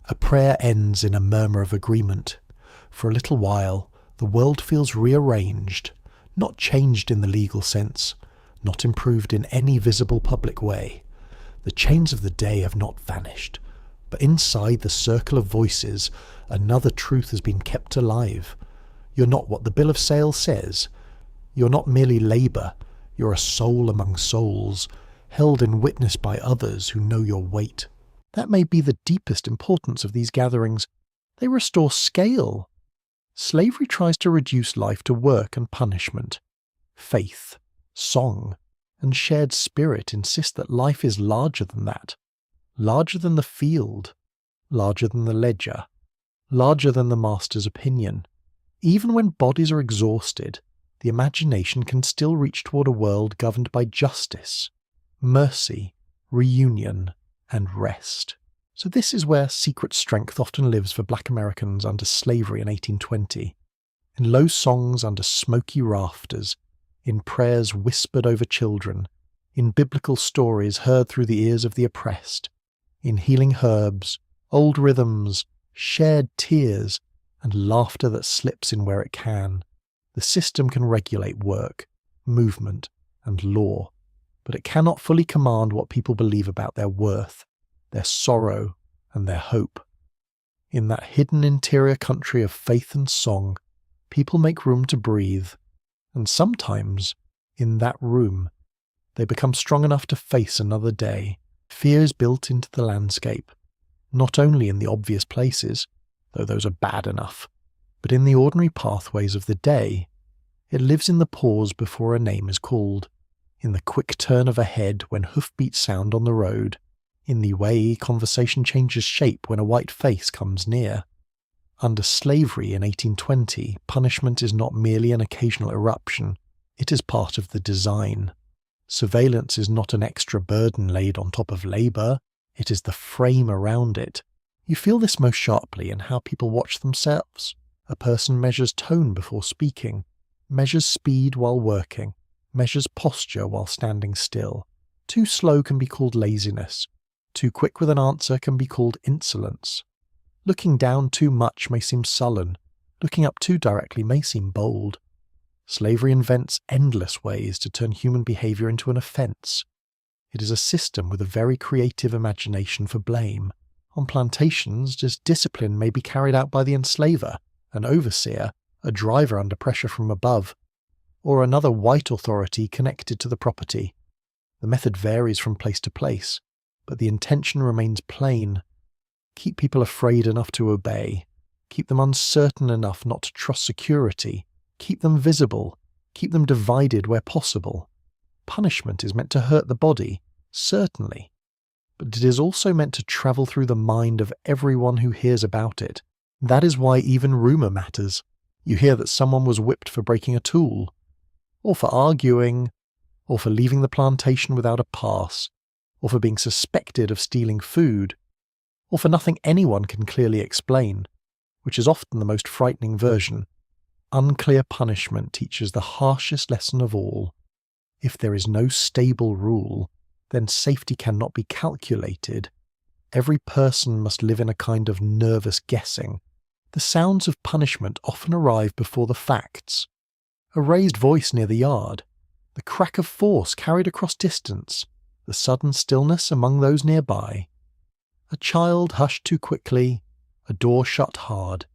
A prayer ends in a murmur of agreement. For a little while, the world feels rearranged, not changed in the legal sense, not improved in any visible public way. The chains of the day have not vanished, but inside the circle of voices, another truth has been kept alive. You're not what the bill of sale says. You're not merely labour. You're a soul among souls, held in witness by others who know your weight. That may be the deepest importance of these gatherings. They restore scale. Slavery tries to reduce life to work and punishment. Faith, song, and shared spirit insist that life is larger than that. Larger than the field. Larger than the ledger. Larger than the master's opinion. Even when bodies are exhausted, the imagination can still reach toward a world governed by justice, mercy, reunion, and rest. So this is where secret strength often lives for black Americans under slavery in 1820. In low songs under smoky rafters, in prayers whispered over children, in biblical stories heard through the ears of the oppressed, in healing herbs, old rhythms, shared tears, and laughter that slips in where it can. The system can regulate work, movement, and law, but it cannot fully command what people believe about their worth, their sorrow, and their hope. In that hidden interior country of faith and song, people make room to breathe, and sometimes, in that room, they become strong enough to face another day. Fear is built into the landscape, not only in the obvious places, though those are bad enough, but in the ordinary pathways of the day. It lives in the pause before a name is called, in the quick turn of a head when hoofbeats sound on the road, in the way conversation changes shape when a white face comes near. Under slavery in 1820, punishment is not merely an occasional eruption, it is part of the design. Surveillance is not an extra burden laid on top of labour, it is the frame around it. You feel this most sharply in how people watch themselves. A person measures tone before speaking, measures speed while working, measures posture while standing still. Too slow can be called laziness. Too quick with an answer can be called insolence. Looking down too much may seem sullen. Looking up too directly may seem bold. Slavery invents endless ways to turn human behaviour into an offence. It is a system with a very creative imagination for blame. On plantations, discipline may be carried out by the enslaver, an overseer, a driver under pressure from above, or another white authority connected to the property. The method varies from place to place, but the intention remains plain. Keep people afraid enough to obey. Keep them uncertain enough not to trust security. Keep them visible. Keep them divided where possible. Punishment is meant to hurt the body, certainly, but it is also meant to travel through the mind of everyone who hears about it. That is why even rumour matters. You hear that someone was whipped for breaking a tool, or for arguing, or for leaving the plantation without a pass, or for being suspected of stealing food, or for nothing anyone can clearly explain, which is often the most frightening version. Unclear punishment teaches the harshest lesson of all. If there is no stable rule, then safety cannot be calculated. Every person must live in a kind of nervous guessing. The sounds of punishment often arrive before the facts. A raised voice near the yard, the crack of force carried across distance, the sudden stillness among those nearby. A child hushed too quickly, a door shut hard.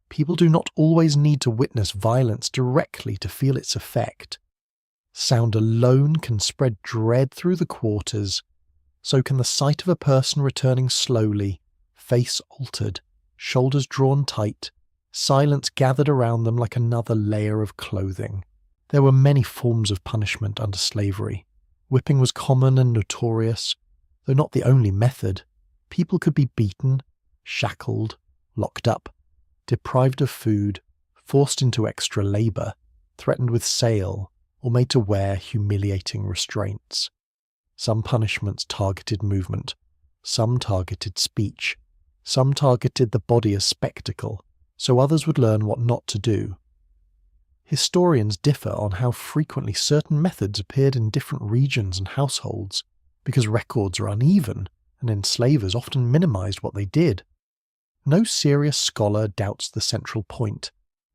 People do not always need to witness violence directly to feel its effect. Sound alone can spread dread through the quarters. So can the sight of a person returning slowly, face altered, shoulders drawn tight, silence gathered around them like another layer of clothing. There were many forms of punishment under slavery. Whipping was common and notorious, though not the only method. People could be beaten, shackled, locked up, deprived of food, forced into extra labour, threatened with sale, or made to wear humiliating restraints. Some punishments targeted movement, some targeted speech, some targeted the body as spectacle, so others would learn what not to do. Historians differ on how frequently certain methods appeared in different regions and households, because records are uneven, and enslavers often minimized what they did. No serious scholar doubts the central point.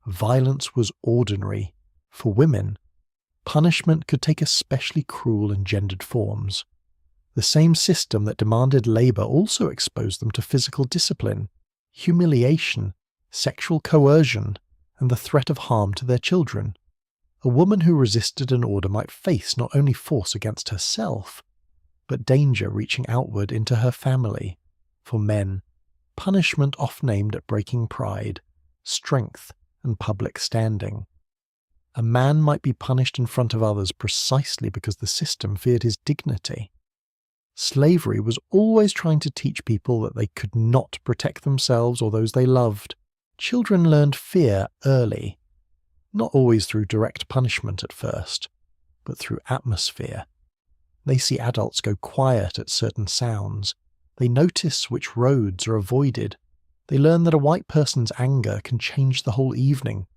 Violence was ordinary. For women, punishment could take especially cruel and gendered forms. The same system that demanded labour also exposed them to physical discipline, humiliation, sexual coercion, and the threat of harm to their children. A woman who resisted an order might face not only force against herself, but danger reaching outward into her family. For men, punishment often aimed at breaking pride, strength, and public standing. A man might be punished in front of others precisely because the system feared his dignity. Slavery was always trying to teach people that they could not protect themselves or those they loved. Children learned fear early, not always through direct punishment at first, but through atmosphere. They see adults go quiet at certain sounds. They notice which roads are avoided. They learn that a white person's anger can change the whole evening.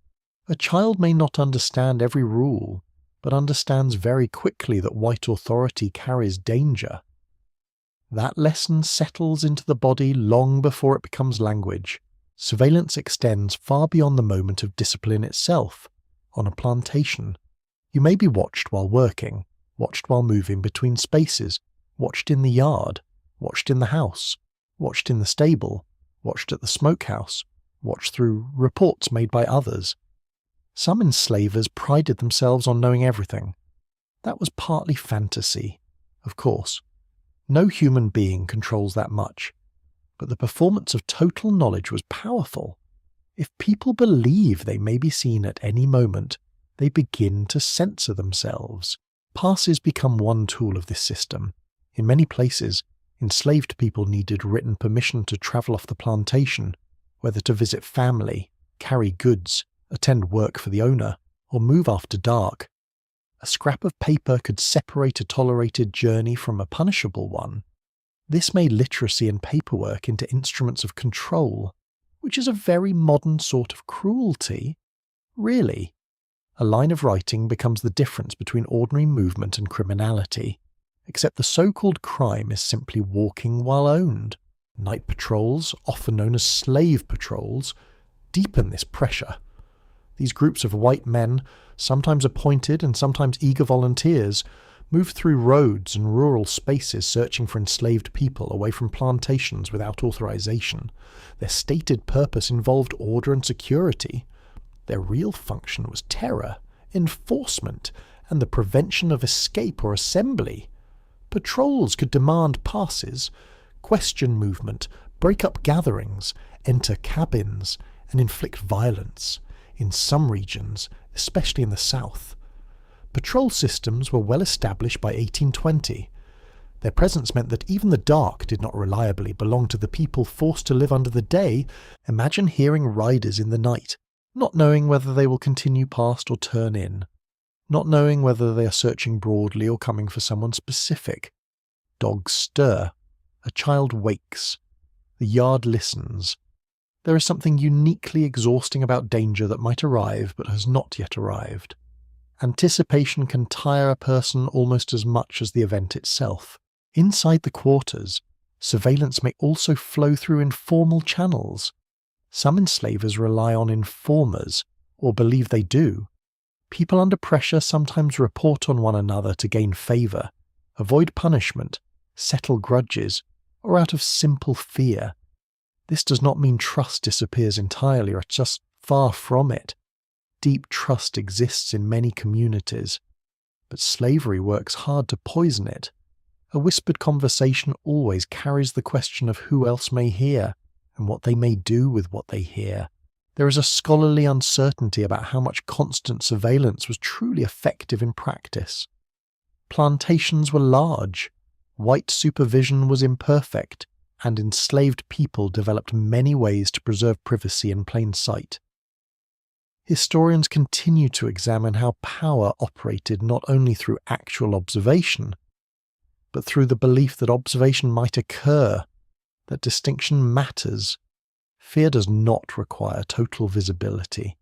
A child may not understand every rule, but understands very quickly that white authority carries danger. That lesson settles into the body long before it becomes language. Surveillance extends far beyond the moment of discipline itself. On a plantation, you may be watched while working, watched while moving between spaces, watched in the yard, watched in the house, watched in the stable, watched at the smokehouse, watched through reports made by others. Some enslavers prided themselves on knowing everything. That was partly fantasy, of course. No human being controls that much. But the performance of total knowledge was powerful. If people believe they may be seen at any moment, they begin to censor themselves. Passes become one tool of this system. In many places, enslaved people needed written permission to travel off the plantation, whether to visit family, carry goods, attend work for the owner, or move after dark. A scrap of paper could separate a tolerated journey from a punishable one. This made literacy and paperwork into instruments of control, which is a very modern sort of cruelty. Really. A line of writing becomes the difference between ordinary movement and criminality, except the so-called crime is simply walking while owned. Night patrols, often known as slave patrols, deepen this pressure. These groups of white men, sometimes appointed and sometimes eager volunteers, move through roads and rural spaces searching for enslaved people away from plantations without authorization. Their stated purpose involved order and security. Their real function was terror, enforcement, and the prevention of escape or assembly. Patrols could demand passes, question movement, break up gatherings, enter cabins, and inflict violence. In some regions, especially in the South, patrol systems were well established by 1820. Their presence meant that even the dark did not reliably belong to the people forced to live under the day. Imagine hearing riders in the night, not knowing whether they will continue past or turn in, not knowing whether they are searching broadly or coming for someone specific. Dogs stir. A child wakes. The yard listens. There is something uniquely exhausting about danger that might arrive but has not yet arrived. Anticipation can tire a person almost as much as the event itself. Inside the quarters, surveillance may also flow through informal channels. Some enslavers rely on informers, or believe they do. People under pressure sometimes report on one another to gain favour, avoid punishment, settle grudges, or out of simple fear. This does not mean trust disappears entirely, or just far from it. Deep trust exists in many communities, but slavery works hard to poison it. A whispered conversation always carries the question of who else may hear, and what they may do with what they hear. There is a scholarly uncertainty about how much constant surveillance was truly effective in practice. Plantations were large, white supervision was imperfect, and enslaved people developed many ways to preserve privacy in plain sight. Historians continue to examine how power operated not only through actual observation, but through the belief that observation might occur, that distinction matters. Fear does not require total visibility.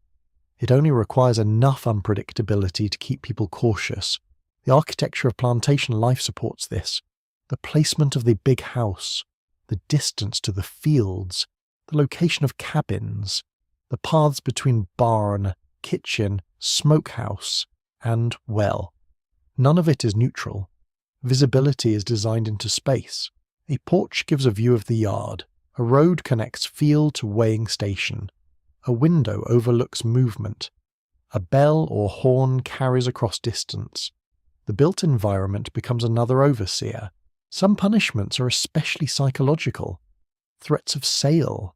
It only requires enough unpredictability to keep people cautious. The architecture of plantation life supports this. The placement of the big house, the distance to the fields, the location of cabins, the paths between barn, kitchen, smokehouse, and well. None of it is neutral. Visibility is designed into space. A porch gives a view of the yard. A road connects field to weighing station. A window overlooks movement. A bell or horn carries across distance. The built environment becomes another overseer. Some punishments are especially psychological. Threats of sale,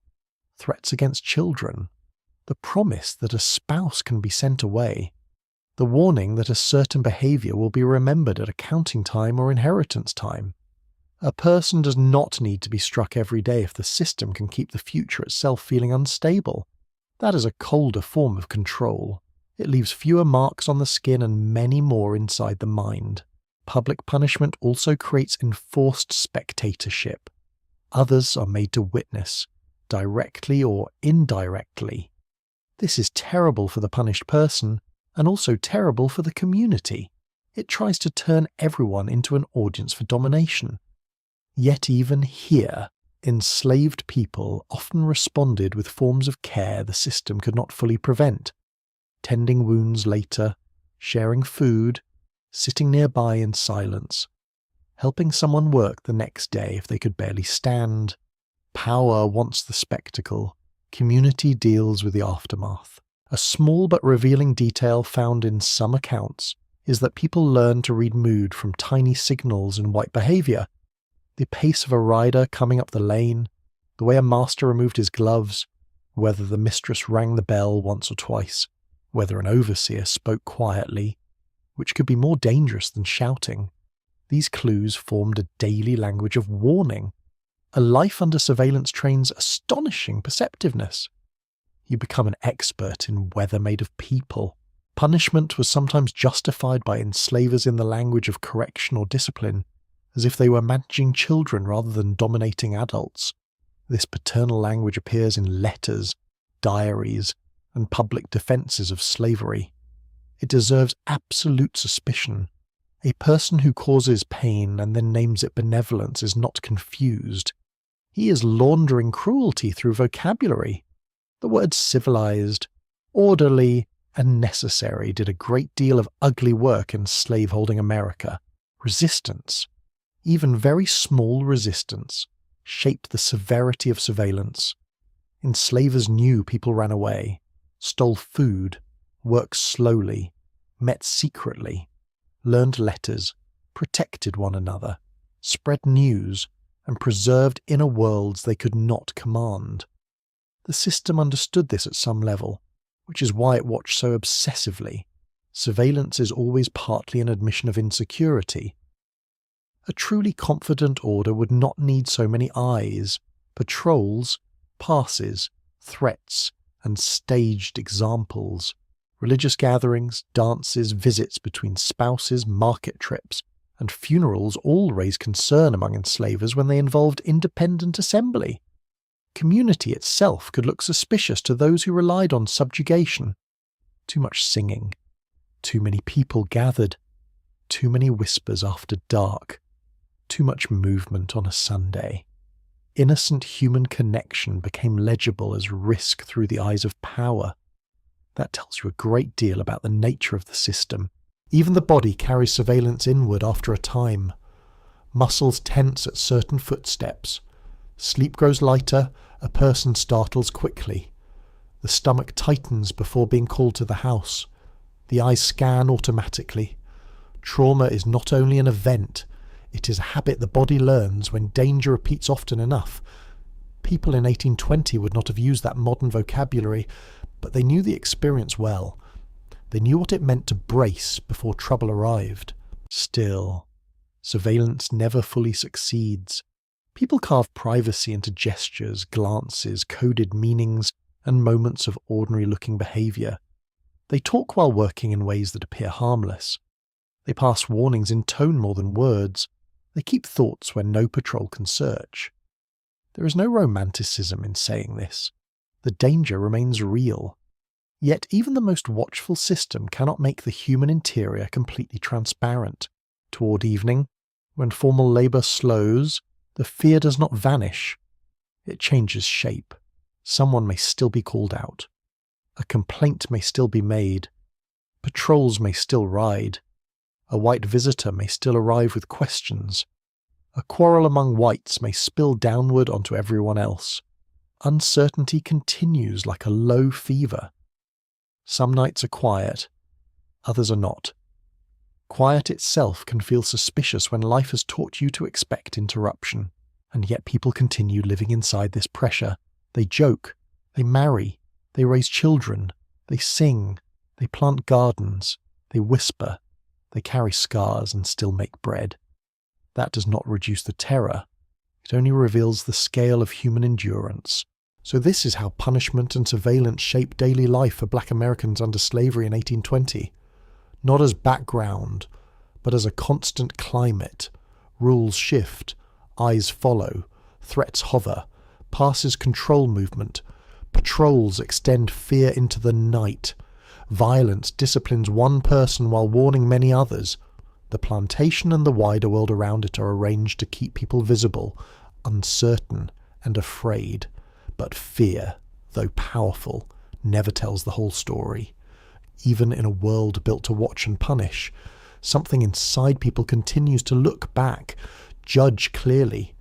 threats against children, the promise that a spouse can be sent away, the warning that a certain behaviour will be remembered at accounting time or inheritance time. A person does not need to be struck every day if the system can keep the future itself feeling unstable. That is a colder form of control. It leaves fewer marks on the skin and many more inside the mind. Public punishment also creates enforced spectatorship. Others are made to witness, directly or indirectly. This is terrible for the punished person, and also terrible for the community. It tries to turn everyone into an audience for domination. Yet even here, enslaved people often responded with forms of care the system could not fully prevent. Tending wounds later, sharing food, sitting nearby in silence, helping someone work the next day if they could barely stand. Power wants the spectacle. Community deals with the aftermath. A small but revealing detail found in some accounts is that people learn to read mood from tiny signals in white behaviour. The pace of a rider coming up the lane, the way a master removed his gloves, whether the mistress rang the bell once or twice, whether an overseer spoke quietly, which could be more dangerous than shouting. These clues formed a daily language of warning. A life under surveillance trains astonishing perceptiveness. You become an expert in weather made of people. Punishment was sometimes justified by enslavers in the language of correction or discipline, as if they were managing children rather than dominating adults. This paternal language appears in letters, diaries, and public defences of slavery. It deserves absolute suspicion. A person who causes pain and then names it benevolence is not confused. He is laundering cruelty through vocabulary. The words civilized, orderly, and necessary did a great deal of ugly work in slaveholding America. Resistance, even very small resistance, shaped the severity of surveillance. Enslavers knew people ran away, stole food, worked slowly, met secretly, learned letters, protected one another, spread news, and preserved inner worlds they could not command. The system understood this at some level, which is why it watched so obsessively. Surveillance is always partly an admission of insecurity. A truly confident order would not need so many eyes, patrols, passes, threats, and staged examples. Religious gatherings, dances, visits between spouses, market trips, and funerals all raised concern among enslavers when they involved independent assembly. Community itself could look suspicious to those who relied on subjugation. Too much singing, too many people gathered, too many whispers after dark, too much movement on a Sunday. Innocent human connection became legible as risk through the eyes of power. That tells you a great deal about the nature of the system. Even the body carries surveillance inward after a time. Muscles tense at certain footsteps. Sleep grows lighter, a person startles quickly. The stomach tightens before being called to the house. The eyes scan automatically. Trauma is not only an event, it is a habit the body learns when danger repeats often enough. People in 1820 would not have used that modern vocabulary, but they knew the experience well. They knew what it meant to brace before trouble arrived. Still, surveillance never fully succeeds. People carve privacy into gestures, glances, coded meanings, and moments of ordinary-looking behaviour. They talk while working in ways that appear harmless. They pass warnings in tone more than words. They keep thoughts where no patrol can search. There is no romanticism in saying this. The danger remains real. Yet even the most watchful system cannot make the human interior completely transparent. Toward evening, when formal labour slows, the fear does not vanish. It changes shape. Someone may still be called out. A complaint may still be made. Patrols may still ride. A white visitor may still arrive with questions. A quarrel among whites may spill downward onto everyone else. Uncertainty continues like a low fever. Some nights are quiet, others are not. Quiet itself can feel suspicious when life has taught you to expect interruption, and yet people continue living inside this pressure. They joke, they marry, they raise children, they sing, they plant gardens, they whisper, they carry scars and still make bread. That does not reduce the terror. It only reveals the scale of human endurance. So this is how punishment and surveillance shaped daily life for black Americans under slavery in 1820. Not as background, but as a constant climate. Rules shift, eyes follow, threats hover, passes control movement, patrols extend fear into the night. Violence disciplines one person while warning many others. The plantation and the wider world around it are arranged to keep people visible, uncertain, and afraid. But fear, though powerful, never tells the whole story. Even in a world built to watch and punish, something inside people continues to look back, judge clearly,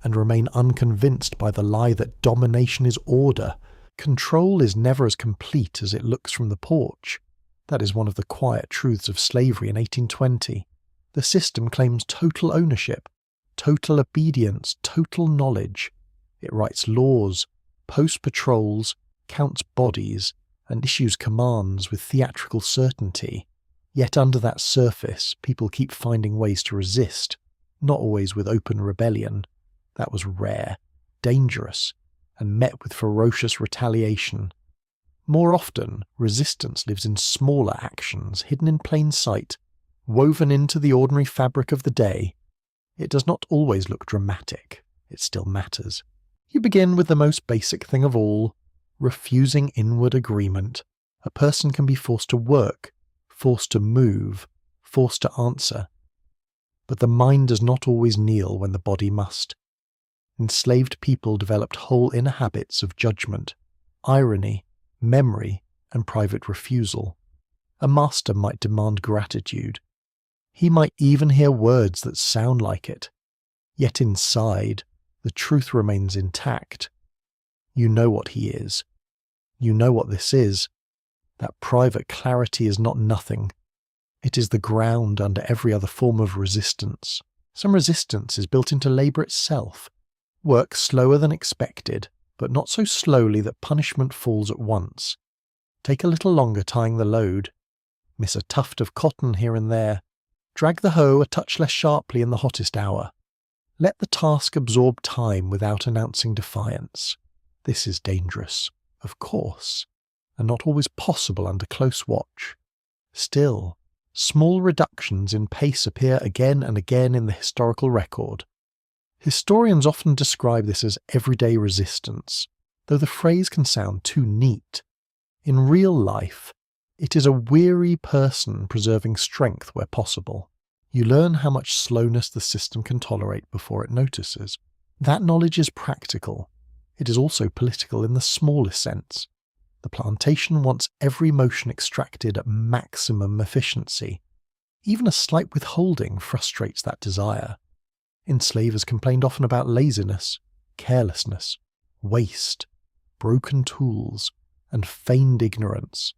and remain unconvinced by the lie that domination is order. Control is never as complete as it looks from the porch. That is one of the quiet truths of slavery in 1820. The system claims total ownership, total obedience, total knowledge. It writes laws, posts patrols, counts bodies, and issues commands with theatrical certainty. Yet under that surface, people keep finding ways to resist, not always with open rebellion. That was rare, dangerous, and met with ferocious retaliation. More often, resistance lives in smaller actions, hidden in plain sight, woven into the ordinary fabric of the day. It does not always look dramatic. It still matters. You begin with the most basic thing of all, refusing inward agreement. A person can be forced to work, forced to move, forced to answer. But the mind does not always kneel when the body must. Enslaved people developed whole inner habits of judgment, irony, memory, and private refusal. A master might demand gratitude. He might even hear words that sound like it. Yet inside, the truth remains intact. You know what he is. You know what this is. That private clarity is not nothing. It is the ground under every other form of resistance. Some resistance is built into labour itself. Work slower than expected, but not so slowly that punishment falls at once. Take a little longer tying the load. Miss a tuft of cotton here and there. Drag the hoe a touch less sharply in the hottest hour. Let the task absorb time without announcing defiance. This is dangerous, of course, and not always possible under close watch. Still, small reductions in pace appear again and again in the historical record. Historians often describe this as everyday resistance, though the phrase can sound too neat. In real life, it is a weary person preserving strength where possible. You learn how much slowness the system can tolerate before it notices. That knowledge is practical. It is also political in the smallest sense. The plantation wants every motion extracted at maximum efficiency. Even a slight withholding frustrates that desire. Enslavers complained often about laziness, carelessness, waste, broken tools, and feigned ignorance.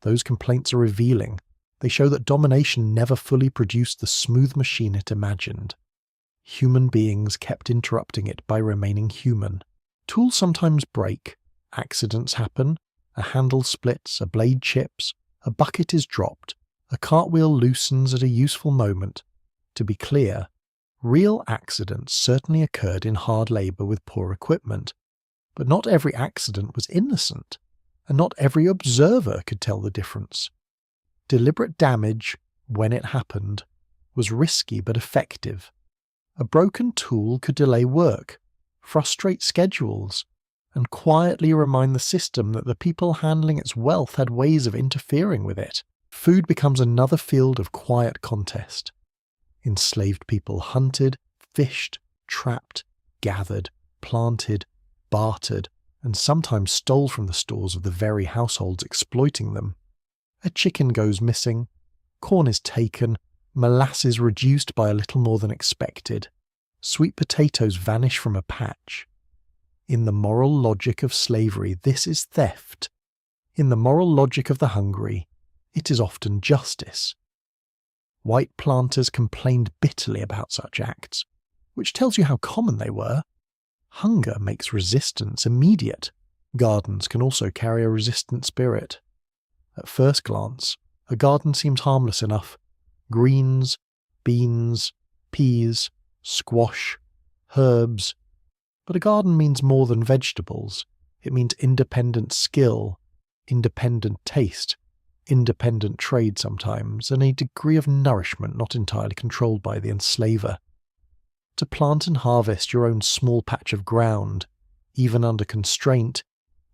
Those complaints are revealing. They show that domination never fully produced the smooth machine it imagined. Human beings kept interrupting it by remaining human. Tools sometimes break, accidents happen, a handle splits, a blade chips, a bucket is dropped, a cartwheel loosens at a useful moment. To be clear, real accidents certainly occurred in hard labour with poor equipment, but not every accident was innocent, and not every observer could tell the difference. Deliberate damage, when it happened, was risky but effective. A broken tool could delay work, frustrate schedules, and quietly remind the system that the people handling its wealth had ways of interfering with it. Food becomes another field of quiet contest. Enslaved people hunted, fished, trapped, gathered, planted, bartered, and sometimes stole from the stores of the very households exploiting them. A chicken goes missing, corn is taken, molasses reduced by a little more than expected, sweet potatoes vanish from a patch. In the moral logic of slavery, this is theft. In the moral logic of the hungry, it is often justice. White planters complained bitterly about such acts, which tells you how common they were. Hunger makes resistance immediate. Gardens can also carry a resistant spirit. At first glance, a garden seems harmless enough. Greens, beans, peas, squash, herbs. But a garden means more than vegetables. It means independent skill, independent taste, independent trade sometimes, and a degree of nourishment not entirely controlled by the enslaver. To plant and harvest your own small patch of ground, even under constraint,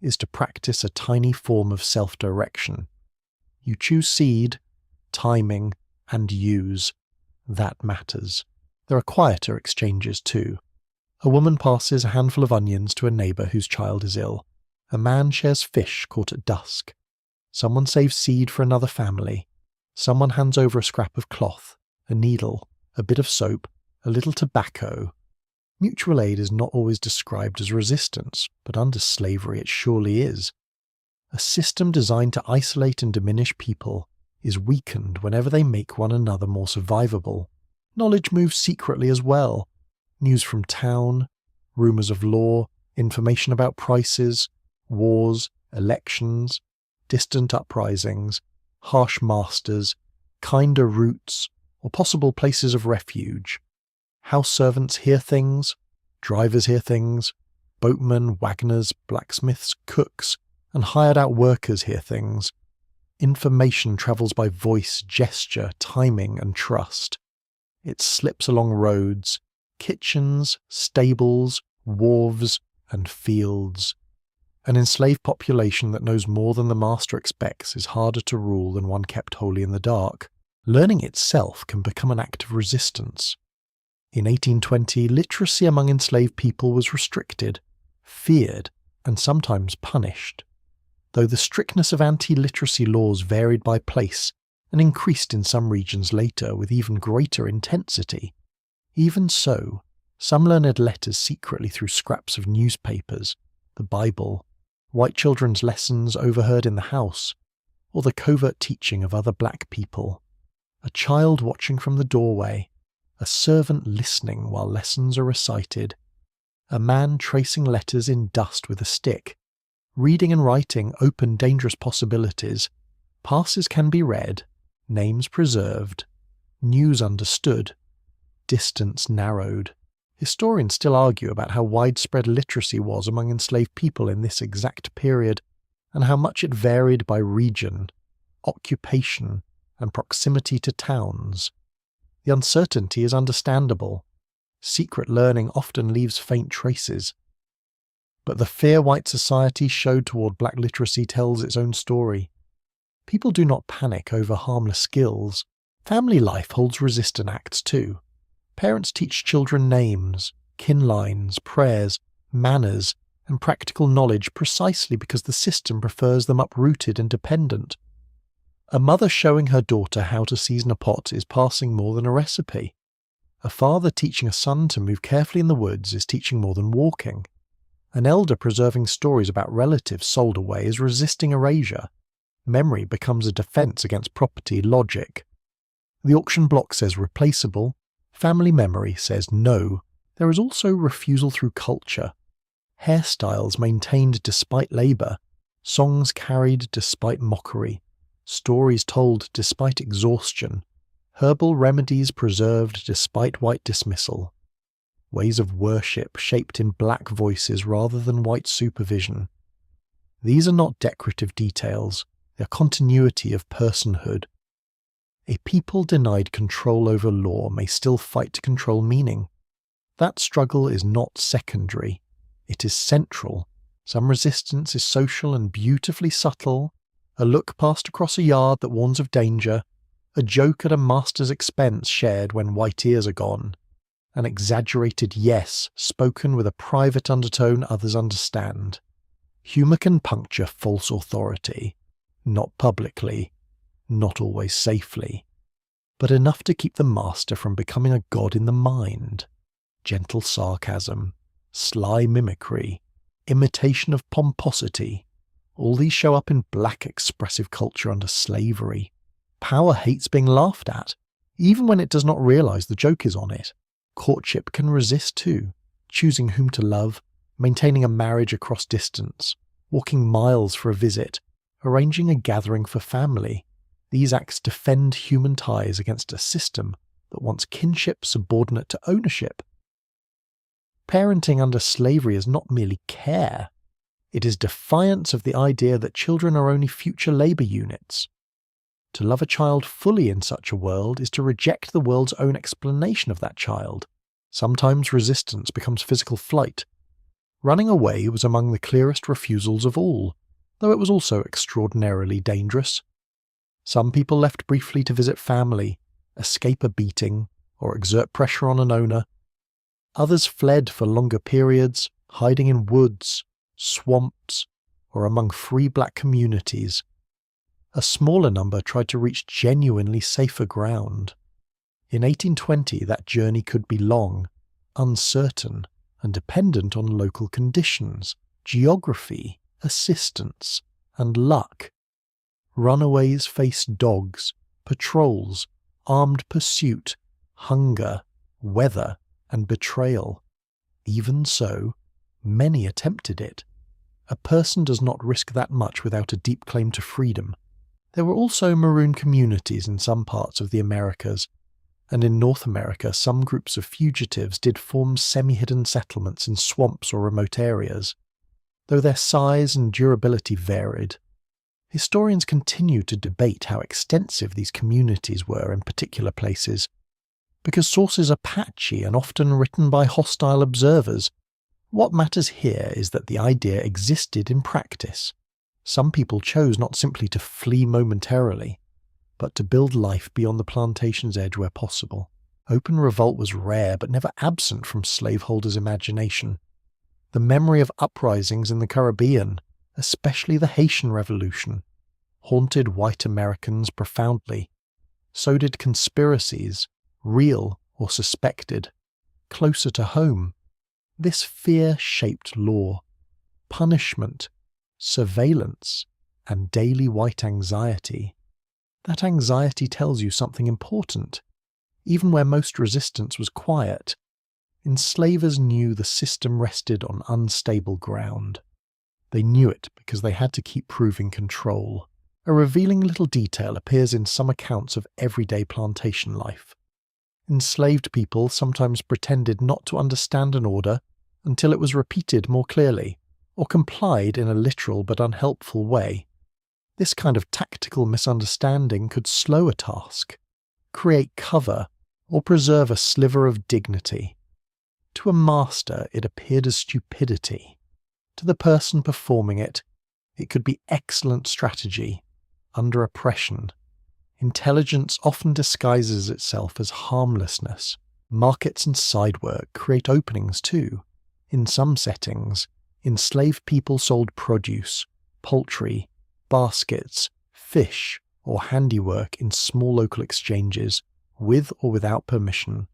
is to practice a tiny form of self-direction. You choose seed, timing, and use. That matters. There are quieter exchanges too. A woman passes a handful of onions to a neighbour whose child is ill. A man shares fish caught at dusk. Someone saves seed for another family. Someone hands over a scrap of cloth, a needle, a bit of soap, a little tobacco. Mutual aid is not always described as resistance, but under slavery it surely is. A system designed to isolate and diminish people is weakened whenever they make one another more survivable. Knowledge moves secretly as well. News from town, rumours of law, information about prices, wars, elections, distant uprisings, harsh masters, kinder routes, or possible places of refuge. House servants hear things, drivers hear things, boatmen, wagoners, blacksmiths, cooks, and hired-out workers hear things. Information travels by voice, gesture, timing, and trust. It slips along roads, kitchens, stables, wharves, and fields. An enslaved population that knows more than the master expects is harder to rule than one kept wholly in the dark. Learning itself can become an act of resistance. In 1820, literacy among enslaved people was restricted, feared, and sometimes punished. Though the strictness of anti-literacy laws varied by place and increased in some regions later with even greater intensity, even so, some learned letters secretly through scraps of newspapers, the Bible, white children's lessons overheard in the house, or the covert teaching of other black people. A child watching from the doorway, a servant listening while lessons are recited, a man tracing letters in dust with a stick. Reading and writing open dangerous possibilities. Passes can be read, names preserved, news understood, distance narrowed. Historians still argue about how widespread literacy was among enslaved people in this exact period, and how much it varied by region, occupation, and proximity to towns. The uncertainty is understandable. Secret learning often leaves faint traces. But the fear white society showed toward black literacy tells its own story. People do not panic over harmless skills. Family life holds resistant acts too. Parents teach children names, kin lines, prayers, manners, and practical knowledge precisely because the system prefers them uprooted and dependent. A mother showing her daughter how to season a pot is passing more than a recipe. A father teaching a son to move carefully in the woods is teaching more than walking. An elder preserving stories about relatives sold away is resisting erasure. Memory becomes a defense against property logic. The auction block says replaceable. Family memory says no. There is also refusal through culture. Hairstyles maintained despite labour. Songs carried despite mockery. Stories told despite exhaustion. Herbal remedies preserved despite white dismissal. Ways of worship shaped in black voices rather than white supervision. These are not decorative details, they are continuity of personhood. A people denied control over law may still fight to control meaning. That struggle is not secondary, it is central. Some resistance is social and beautifully subtle, a look passed across a yard that warns of danger, a joke at a master's expense shared when white ears are gone. An exaggerated yes spoken with a private undertone others understand. Humour can puncture false authority, not publicly, not always safely, but enough to keep the master from becoming a god in the mind. Gentle sarcasm, sly mimicry, imitation of pomposity, all these show up in black expressive culture under slavery. Power hates being laughed at, even when it does not realise the joke is on it. Courtship can resist too, choosing whom to love, maintaining a marriage across distance, walking miles for a visit, arranging a gathering for family. These acts defend human ties against a system that wants kinship subordinate to ownership. Parenting under slavery is not merely care. It is defiance of the idea that children are only future labour units. To love a child fully in such a world is to reject the world's own explanation of that child. Sometimes resistance becomes physical flight. Running away was among the clearest refusals of all, though it was also extraordinarily dangerous. Some people left briefly to visit family, escape a beating, or exert pressure on an owner. Others fled for longer periods, hiding in woods, swamps, or among free black communities. A smaller number tried to reach genuinely safer ground. In 1820 that journey could be long. uncertain, and dependent on local conditions, geography, assistance, and luck. Runaways faced dogs, patrols, armed pursuit, hunger, weather, and betrayal. Even so, many attempted it. A person does not risk that much without a deep claim to freedom. There were also maroon communities in some parts of the Americas, and in North America some groups of fugitives did form semi-hidden settlements in swamps or remote areas, though their size and durability varied. Historians continue to debate how extensive these communities were in particular places, because sources are patchy and often written by hostile observers. What matters here is that the idea existed in practice. Some people chose not simply to flee momentarily, but to build life beyond the plantation's edge where possible. Open revolt was rare but never absent from slaveholders' imagination. The memory of uprisings in the Caribbean, especially the Haitian Revolution, haunted white Americans profoundly. So did conspiracies, real or suspected, closer to home. This fear shaped law, punishment, surveillance, and daily white anxiety. That anxiety tells you something important. Even where most resistance was quiet, enslavers knew the system rested on unstable ground. They knew it because they had to keep proving control. A revealing little detail appears in some accounts of everyday plantation life. Enslaved people sometimes pretended not to understand an order until it was repeated more clearly, or complied in a literal but unhelpful way. This kind of tactical misunderstanding could slow a task, create cover, or preserve a sliver of dignity. To a master, it appeared as stupidity. To the person performing it, it could be excellent strategy. Under oppression, intelligence often disguises itself as harmlessness. Markets and side work create openings too. In some settings, enslaved people sold produce, poultry, baskets, fish, or handiwork in small local exchanges, with or without permission.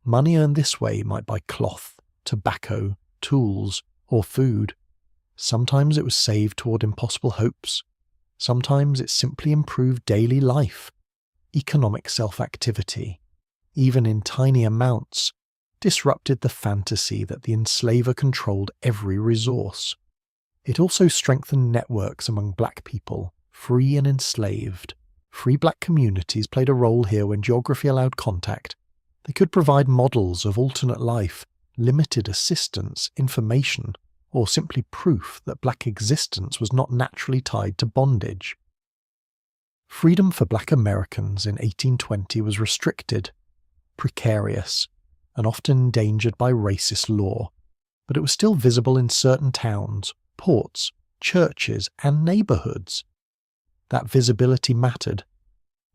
Money earned this way might buy cloth, tobacco, tools, or food. Sometimes it was saved toward impossible hopes. Sometimes it simply improved daily life. Economic self-activity, even in tiny amounts, disrupted the fantasy that the enslaver controlled every resource. It also strengthened networks among black people, free and enslaved. Free black communities played a role here when geography allowed contact. They could provide models of alternate life, limited assistance, information, or simply proof that black existence was not naturally tied to bondage. Freedom for black Americans in 1820 was restricted, precarious, and often endangered by racist law, but it was still visible in certain towns, ports, churches, and neighborhoods. That visibility mattered.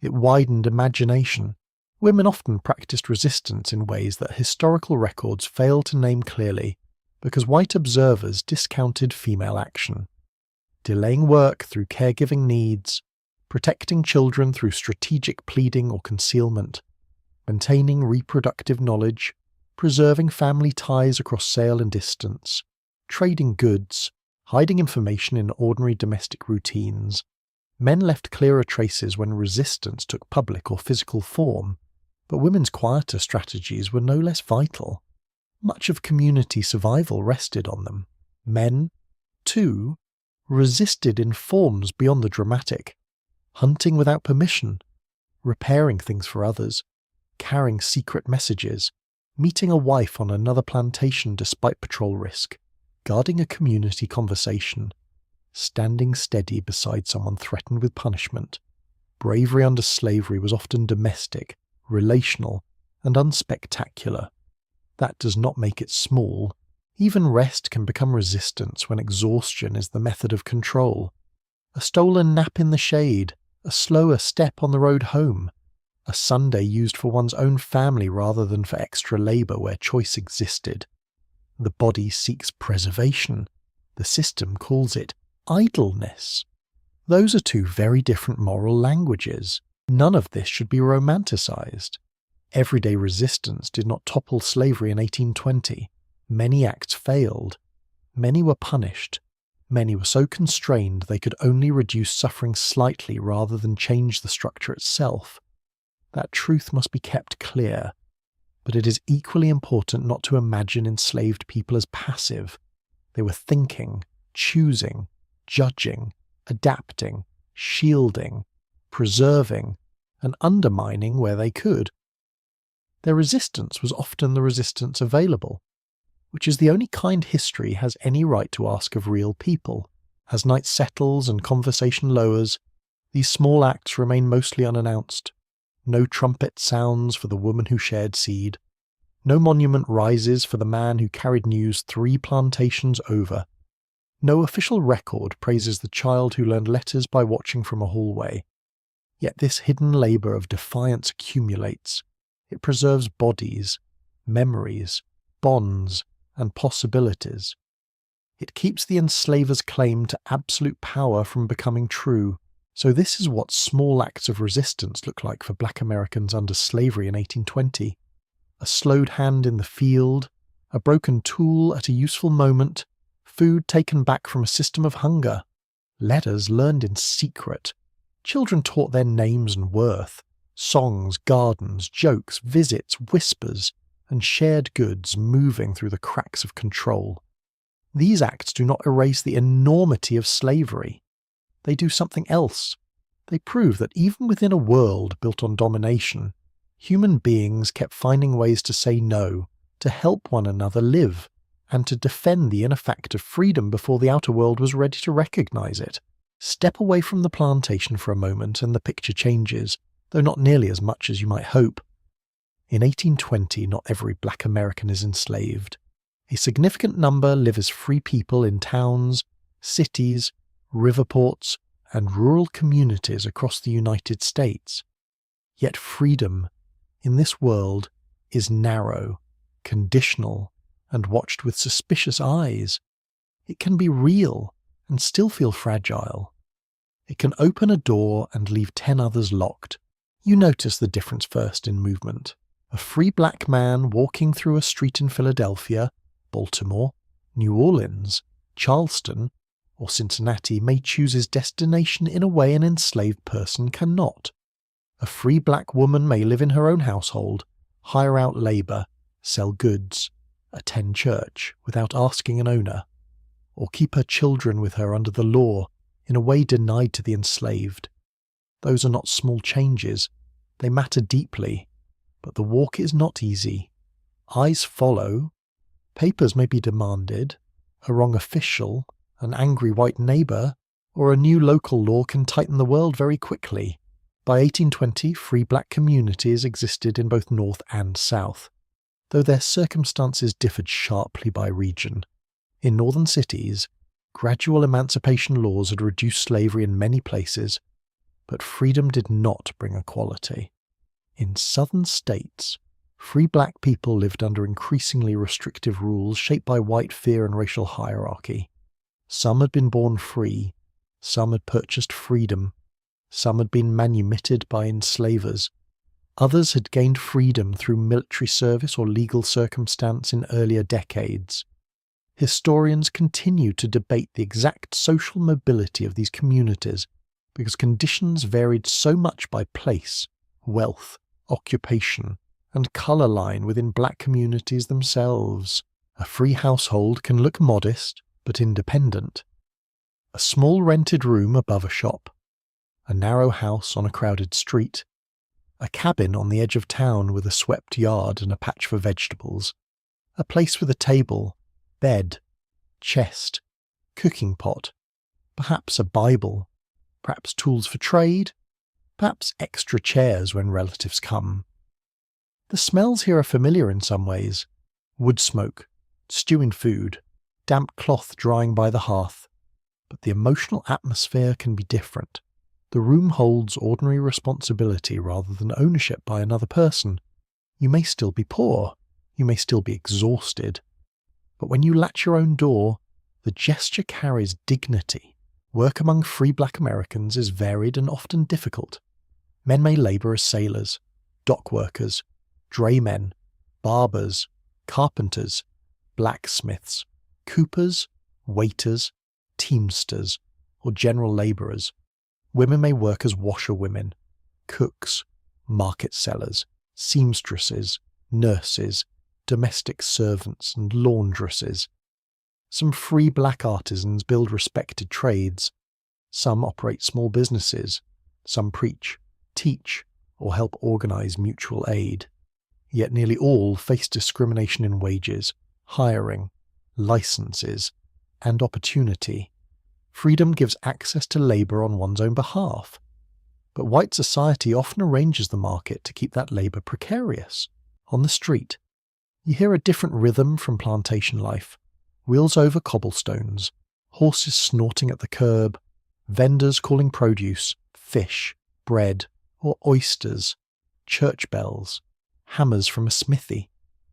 It widened imagination. Women often practiced resistance in ways that historical records fail to name clearly, because white observers discounted female action. Delaying work through caregiving needs, protecting children through strategic pleading or concealment, maintaining reproductive knowledge, preserving family ties across sail and distance, trading goods, hiding information in ordinary domestic routines. Men left clearer traces when resistance took public or physical form, but women's quieter strategies were no less vital. Much of community survival rested on them. Men, too, resisted in forms beyond the dramatic, hunting without permission, repairing things for others, carrying secret messages, meeting a wife on another plantation despite patrol risk, guarding a community conversation, standing steady beside someone threatened with punishment. Bravery under slavery was often domestic, relational, and unspectacular. That does not make it small. Even rest can become resistance when exhaustion is the method of control. A stolen nap in the shade, a slower step on the road home, a Sunday used for one's own family rather than for extra labour where choice existed. The body seeks preservation. The system calls it idleness. Those are two very different moral languages. None of this should be romanticised. Everyday resistance did not topple slavery in 1820. Many acts failed. Many were punished. Many were so constrained they could only reduce suffering slightly rather than change the structure itself. That truth must be kept clear. But it is equally important not to imagine enslaved people as passive. They were thinking, choosing, judging, adapting, shielding, preserving, and undermining where they could. Their resistance was often the resistance available, which is the only kind history has any right to ask of real people. As night settles and conversation lowers, these small acts remain mostly unannounced. No trumpet sounds for the woman who shared seed. No monument rises for the man who carried news 3 plantations over. No official record praises the child who learned letters by watching from a hallway. Yet this hidden labour of defiance accumulates. It preserves bodies, memories, bonds, and possibilities. It keeps the enslaver's claim to absolute power from becoming true. So this is what small acts of resistance look like for black Americans under slavery in 1820. A slowed hand in the field, a broken tool at a useful moment, food taken back from a system of hunger, letters learned in secret, children taught their names and worth, songs, gardens, jokes, visits, whispers, and shared goods moving through the cracks of control. These acts do not erase the enormity of slavery. They do something else. They prove that even within a world built on domination, human beings kept finding ways to say no, to help one another live, and to defend the inner fact of freedom before the outer world was ready to recognize it. Step away from the plantation for a moment and the picture changes, though not nearly as much as you might hope. In 1820, not every black American is enslaved. A significant number live as free people in towns, cities, river ports, and rural communities across the United States. Yet freedom, in this world, is narrow, conditional, and watched with suspicious eyes. It can be real and still feel fragile. It can open a door and leave 10 others locked. You notice the difference first in movement. A free black man walking through a street in Philadelphia, Baltimore, New Orleans, Charleston, or Cincinnati may choose his destination in a way an enslaved person cannot. A free black woman may live in her own household, hire out labour, sell goods, attend church without asking an owner, or keep her children with her under the law in a way denied to the enslaved. Those are not small changes. They matter deeply, but the walk is not easy. Eyes follow. Papers may be demanded. A wrong official, an angry white neighbour, or a new local law can tighten the world very quickly. By 1820, free black communities existed in both North and South, though their circumstances differed sharply by region. In northern cities, gradual emancipation laws had reduced slavery in many places, but freedom did not bring equality. In southern states, free black people lived under increasingly restrictive rules shaped by white fear and racial hierarchy. Some had been born free, some had purchased freedom, some had been manumitted by enslavers. Others had gained freedom through military service or legal circumstance in earlier decades. Historians continue to debate the exact social mobility of these communities because conditions varied so much by place, wealth, occupation, and colour line within black communities themselves. A free household can look modest but independent. A small rented room above a shop, a narrow house on a crowded street, a cabin on the edge of town with a swept yard and a patch for vegetables, a place with a table, bed, chest, cooking pot, perhaps a Bible, perhaps tools for trade, perhaps extra chairs when relatives come. The smells here are familiar in some ways. Wood smoke, stewing food, damp cloth drying by the hearth. But the emotional atmosphere can be different. The room holds ordinary responsibility rather than ownership by another person. You may still be poor, you may still be exhausted, but when you latch your own door, the gesture carries dignity. Work among free black Americans is varied and often difficult. Men may labour as sailors, dock workers, draymen, barbers, carpenters, blacksmiths, coopers, waiters, teamsters, or general labourers. Women may work as washerwomen, cooks, market sellers, seamstresses, nurses, domestic servants, and laundresses. Some free black artisans build respected trades. Some operate small businesses. Some preach, teach, or help organise mutual aid. Yet nearly all face discrimination in wages, hiring, licenses, and opportunity. Freedom gives access to labour on one's own behalf. But white society often arranges the market to keep that labour precarious. On the street, you hear a different rhythm from plantation life. Wheels over cobblestones, horses snorting at the curb, vendors calling produce, fish, bread, or oysters, church bells, hammers from a smithy,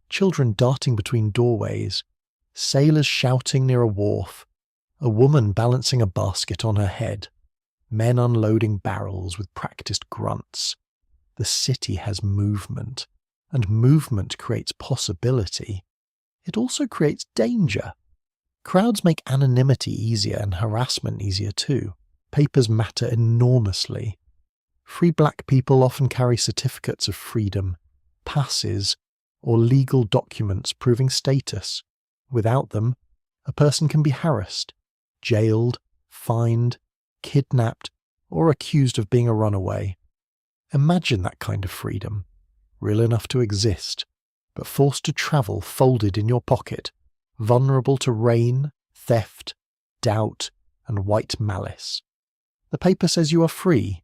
children darting between doorways, sailors shouting near a wharf, a woman balancing a basket on her head, men unloading barrels with practiced grunts. The city has movement, and movement creates possibility. It also creates danger. Crowds make anonymity easier and harassment easier too. Papers matter enormously. Free black people often carry certificates of freedom, passes, or legal documents proving status. Without them, a person can be harassed, jailed, fined, kidnapped, or accused of being a runaway. Imagine that kind of freedom, real enough to exist, but forced to travel folded in your pocket, vulnerable to rain, theft, doubt, and white malice. The paper says you are free.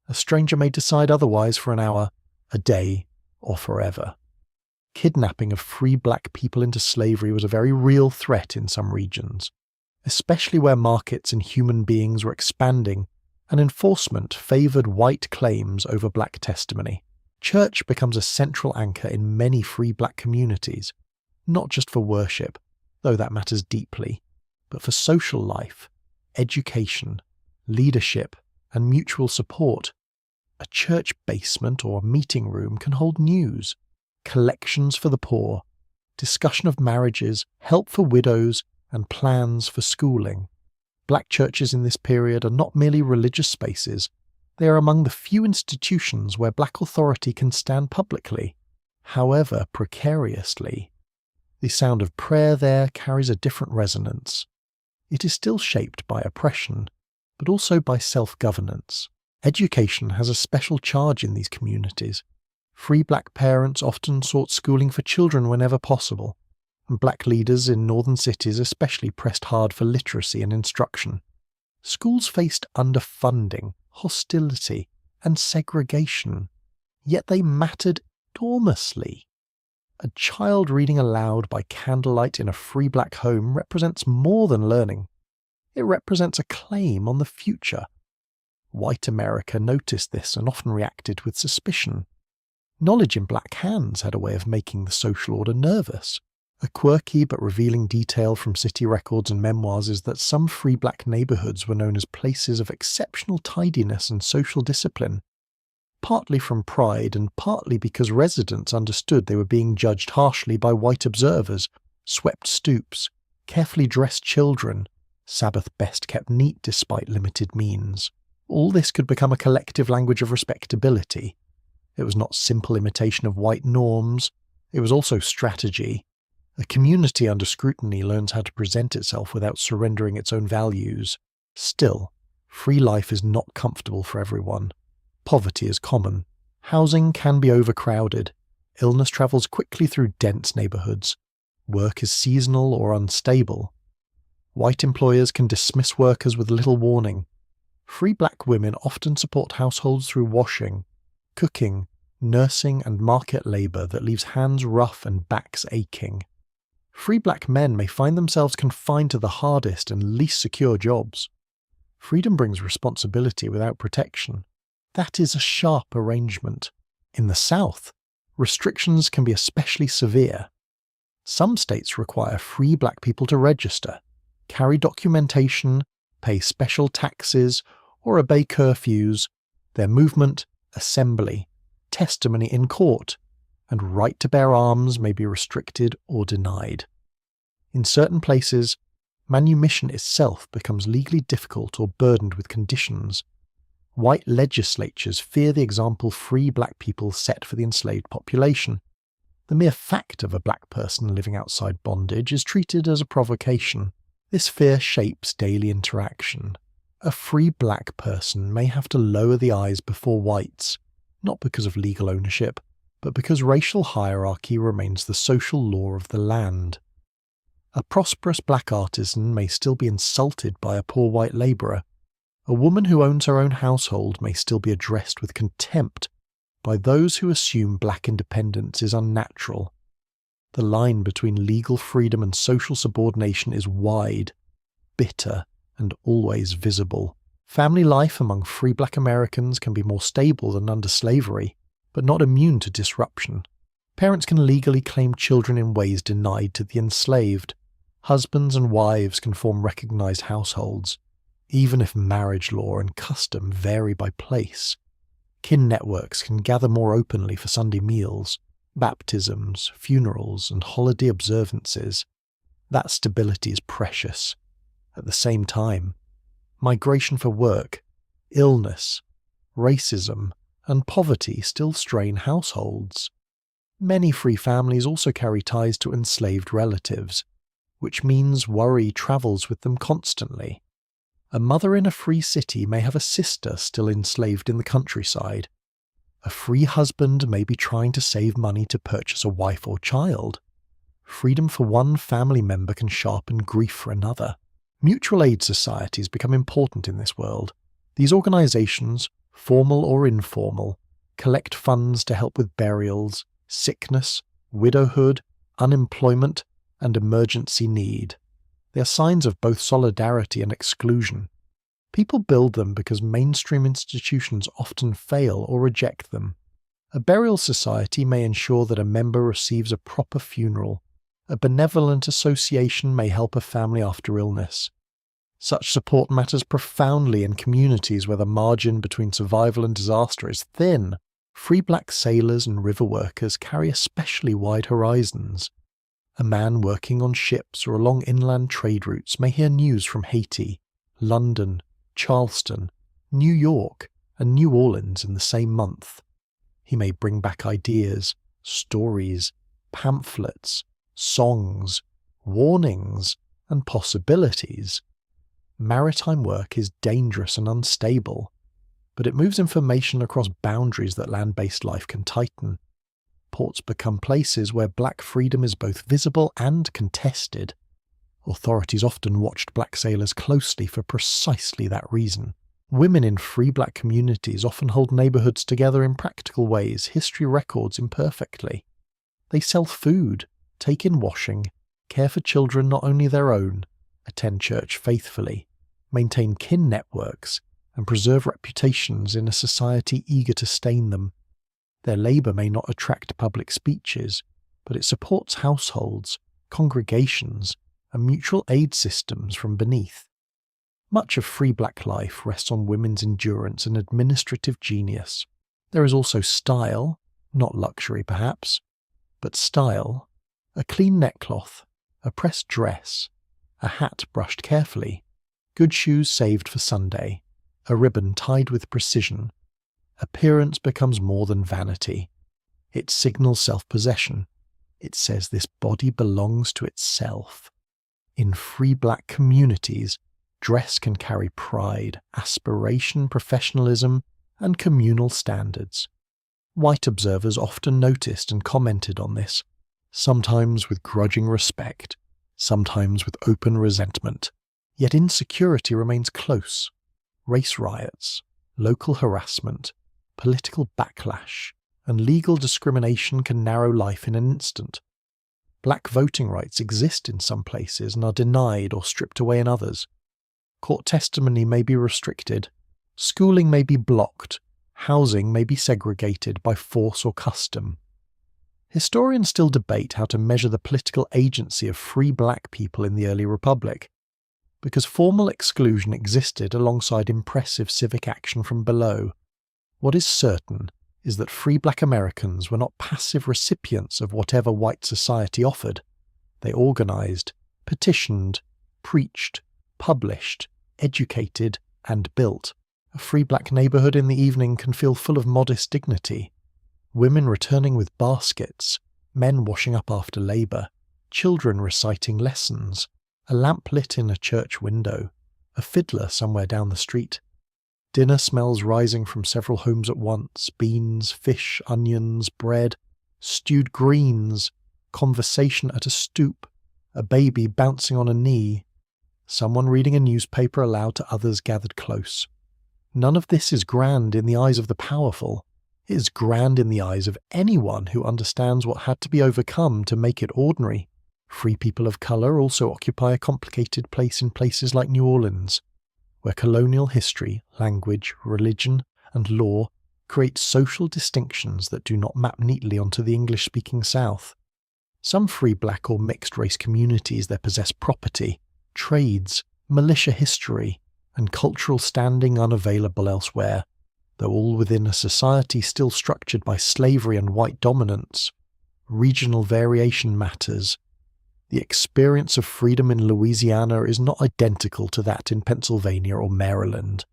A stranger may decide otherwise for an hour, a day, or forever. Kidnapping of free black people into slavery was a very real threat in some regions, especially where markets and human beings were expanding and enforcement favoured white claims over black testimony. Church becomes a central anchor in many free black communities, not just for worship, though that matters deeply, but for social life, education, leadership, and mutual support. A church basement or meeting room can hold news, collections for the poor, discussion of marriages, help for widows, and plans for schooling. Black churches in this period are not merely religious spaces, they are among the few institutions where black authority can stand publicly, however precariously. The sound of prayer there carries a different resonance. It is still shaped by oppression, but also by self-governance. Education has a special charge in these communities. Free black parents often sought schooling for children whenever possible, and black leaders in northern cities especially pressed hard for literacy and instruction. Schools faced underfunding, hostility, and segregation, yet they mattered enormously. A child reading aloud by candlelight in a free black home represents more than learning. It represents a claim on the future. White America noticed this and often reacted with suspicion. Knowledge in black hands had a way of making the social order nervous. A quirky but revealing detail from city records and memoirs is that some free black neighbourhoods were known as places of exceptional tidiness and social discipline, partly from pride and partly because residents understood they were being judged harshly by white observers. Swept stoops, carefully dressed children, Sabbath best kept neat despite limited means. All this could become a collective language of respectability. It was not simple imitation of white norms, it was also strategy. A community under scrutiny learns how to present itself without surrendering its own values. Still, free life is not comfortable for everyone. Poverty is common. Housing can be overcrowded. Illness travels quickly through dense neighbourhoods. Work is seasonal or unstable. White employers can dismiss workers with little warning. Free black women often support households through washing, cooking, nursing, and market labour that leaves hands rough and backs aching. Free black men may find themselves confined to the hardest and least secure jobs. Freedom brings responsibility without protection. That is a sharp arrangement. In the South, restrictions can be especially severe. Some states require free black people to register, carry documentation, pay special taxes, or obey curfews. Their movement, assembly, testimony in court, and right to bear arms may be restricted or denied. In certain places, manumission itself becomes legally difficult or burdened with conditions. White legislatures fear the example free black people set for the enslaved population. The mere fact of a black person living outside bondage is treated as a provocation. This fear shapes daily interaction. A free black person may have to lower the eyes before whites, not because of legal ownership, but because racial hierarchy remains the social law of the land. A prosperous black artisan may still be insulted by a poor white labourer. A woman who owns her own household may still be addressed with contempt by those who assume black independence is unnatural. The line between legal freedom and social subordination is wide, bitter, and always visible. Family life among free black Americans can be more stable than under slavery, but not immune to disruption. Parents can legally claim children in ways denied to the enslaved. Husbands and wives can form recognized households, even if marriage law and custom vary by place. Kin networks can gather more openly for Sunday meals, baptisms, funerals, and holiday observances. That stability is precious. At the same time, migration for work, illness, racism, and poverty still strain households. Many free families also carry ties to enslaved relatives, which means worry travels with them constantly. A mother in a free city may have a sister still enslaved in the countryside. A free husband may be trying to save money to purchase a wife or child. Freedom for one family member can sharpen grief for another. Mutual aid societies become important in this world. These organizations, formal or informal, collect funds to help with burials, sickness, widowhood, unemployment, and emergency need. They are signs of both solidarity and exclusion. People build them because mainstream institutions often fail or reject them. A burial society may ensure that a member receives a proper funeral. A benevolent association may help a family after illness. Such support matters profoundly in communities where the margin between survival and disaster is thin. Free black sailors and river workers carry especially wide horizons. A man working on ships or along inland trade routes may hear news from Haiti, London, Charleston, New York, and New Orleans in the same month. He may bring back ideas, stories, pamphlets, songs, warnings, and possibilities. Maritime work is dangerous and unstable, but it moves information across boundaries that land-based life can tighten. Ports become places where black freedom is both visible and contested. Authorities often watched black sailors closely for precisely that reason. Women in free black communities often hold neighborhoods together in practical ways history records imperfectly. They sell food, take in washing, care for children not only their own, attend church faithfully, maintain kin networks, and preserve reputations in a society eager to stain them. Their labour may not attract public speeches, but it supports households, congregations, and mutual aid systems from beneath. Much of free black life rests on women's endurance and administrative genius. There is also style, not luxury perhaps, but style, a clean neckcloth, a pressed dress, a hat brushed carefully, good shoes saved for Sunday, a ribbon tied with precision. Appearance becomes more than vanity. It signals self-possession. It says this body belongs to itself. In free black communities, dress can carry pride, aspiration, professionalism, and communal standards. White observers often noticed and commented on this, sometimes with grudging respect, sometimes with open resentment. Yet insecurity remains close. Race riots, local harassment, political backlash, and legal discrimination can narrow life in an instant. Black voting rights exist in some places and are denied or stripped away in others. Court testimony may be restricted, schooling may be blocked, housing may be segregated by force or custom. Historians still debate how to measure the political agency of free black people in the early republic, because formal exclusion existed alongside impressive civic action from below. What is certain is that free black Americans were not passive recipients of whatever white society offered. They organized, petitioned, preached, published, educated, and built. A free black neighborhood in the evening can feel full of modest dignity. Women returning with baskets, men washing up after labor, children reciting lessons, a lamp lit in a church window, a fiddler somewhere down the street. Dinner smells rising from several homes at once, beans, fish, onions, bread, stewed greens, conversation at a stoop, a baby bouncing on a knee, someone reading a newspaper aloud to others gathered close. None of this is grand in the eyes of the powerful. It is grand in the eyes of anyone who understands what had to be overcome to make it ordinary. Free people of colour also occupy a complicated place in places like New Orleans, where colonial history, language, religion, and law create social distinctions that do not map neatly onto the English-speaking South. Some free black or mixed-race communities that possess property, trades, militia history, and cultural standing unavailable elsewhere, though all within a society still structured by slavery and white dominance. Regional variation matters. The experience of freedom in Louisiana is not identical to that in Pennsylvania or Maryland.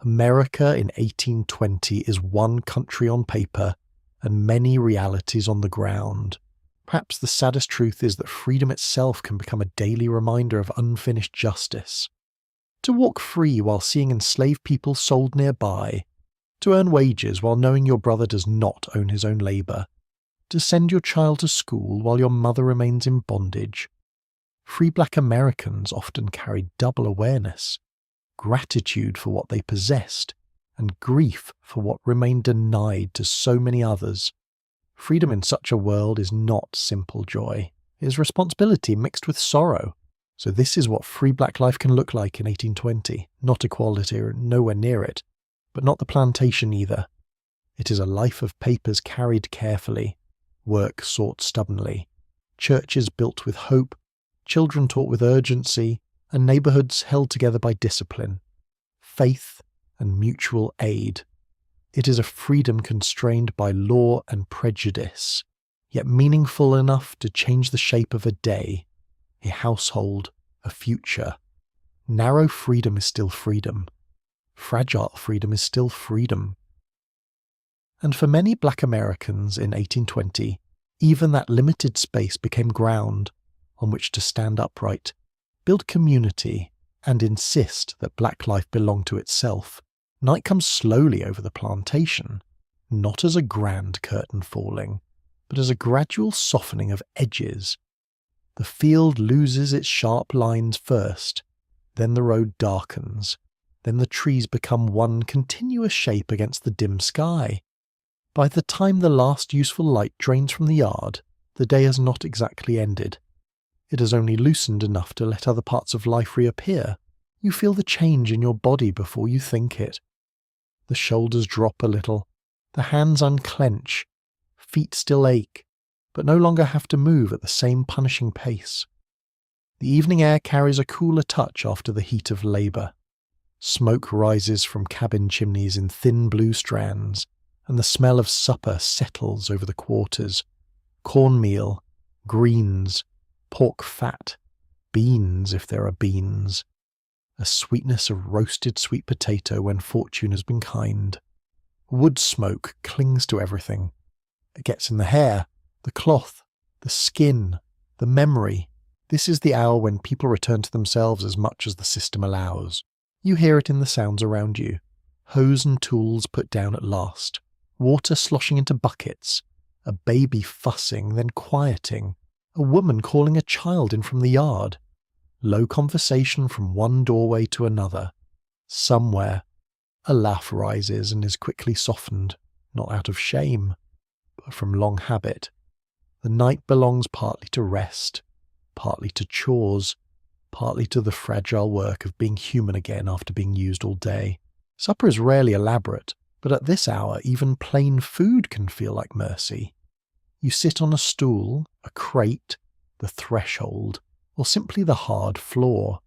America in 1820 is one country on paper and many realities on the ground. Perhaps the saddest truth is that freedom itself can become a daily reminder of unfinished justice. To walk free while seeing enslaved people sold nearby, to earn wages while knowing your brother does not own his own labour, to send your child to school while your mother remains in bondage. Free black Americans often carry double awareness, gratitude for what they possessed, and grief for what remained denied to so many others. Freedom in such a world is not simple joy. It is responsibility mixed with sorrow. So this is what free black life can look like in 1820. Not equality, or nowhere near it, but not the plantation either. It is a life of papers carried carefully, work sought stubbornly, churches built with hope, children taught with urgency, and neighborhoods held together by discipline, faith, and mutual aid. It is a freedom constrained by law and prejudice, yet meaningful enough to change the shape of a day, a household, a future. Narrow freedom is still freedom. Fragile freedom is still freedom. And for many black Americans in 1820, even that limited space became ground on which to stand upright, build community, and insist that black life belonged to itself. Night comes slowly over the plantation, not as a grand curtain falling, but as a gradual softening of edges. The field loses its sharp lines first, then the road darkens, then the trees become one continuous shape against the dim sky. By the time the last useful light drains from the yard, the day has not exactly ended. It has only loosened enough to let other parts of life reappear. You feel the change in your body before you think it. The shoulders drop a little, the hands unclench, feet still ache, but no longer have to move at the same punishing pace. The evening air carries a cooler touch after the heat of labour. Smoke rises from cabin chimneys in thin blue strands, and the smell of supper settles over the quarters. Cornmeal, greens, pork fat, beans if there are beans. A sweetness of roasted sweet potato when fortune has been kind. Wood smoke clings to everything. It gets in the hair, the cloth, the skin, the memory. This is the hour when people return to themselves as much as the system allows. You hear it in the sounds around you. Hose and tools put down at last. Water sloshing into buckets. A baby fussing, then quieting. A woman calling a child in from the yard. Low conversation from one doorway to another. Somewhere, a laugh rises and is quickly softened, not out of shame, but from long habit. The night belongs partly to rest, partly to chores, partly to the fragile work of being human again after being used all day. Supper is rarely elaborate, but at this hour even plain food can feel like mercy. You sit on a stool, a crate, the threshold, or simply the hard floor.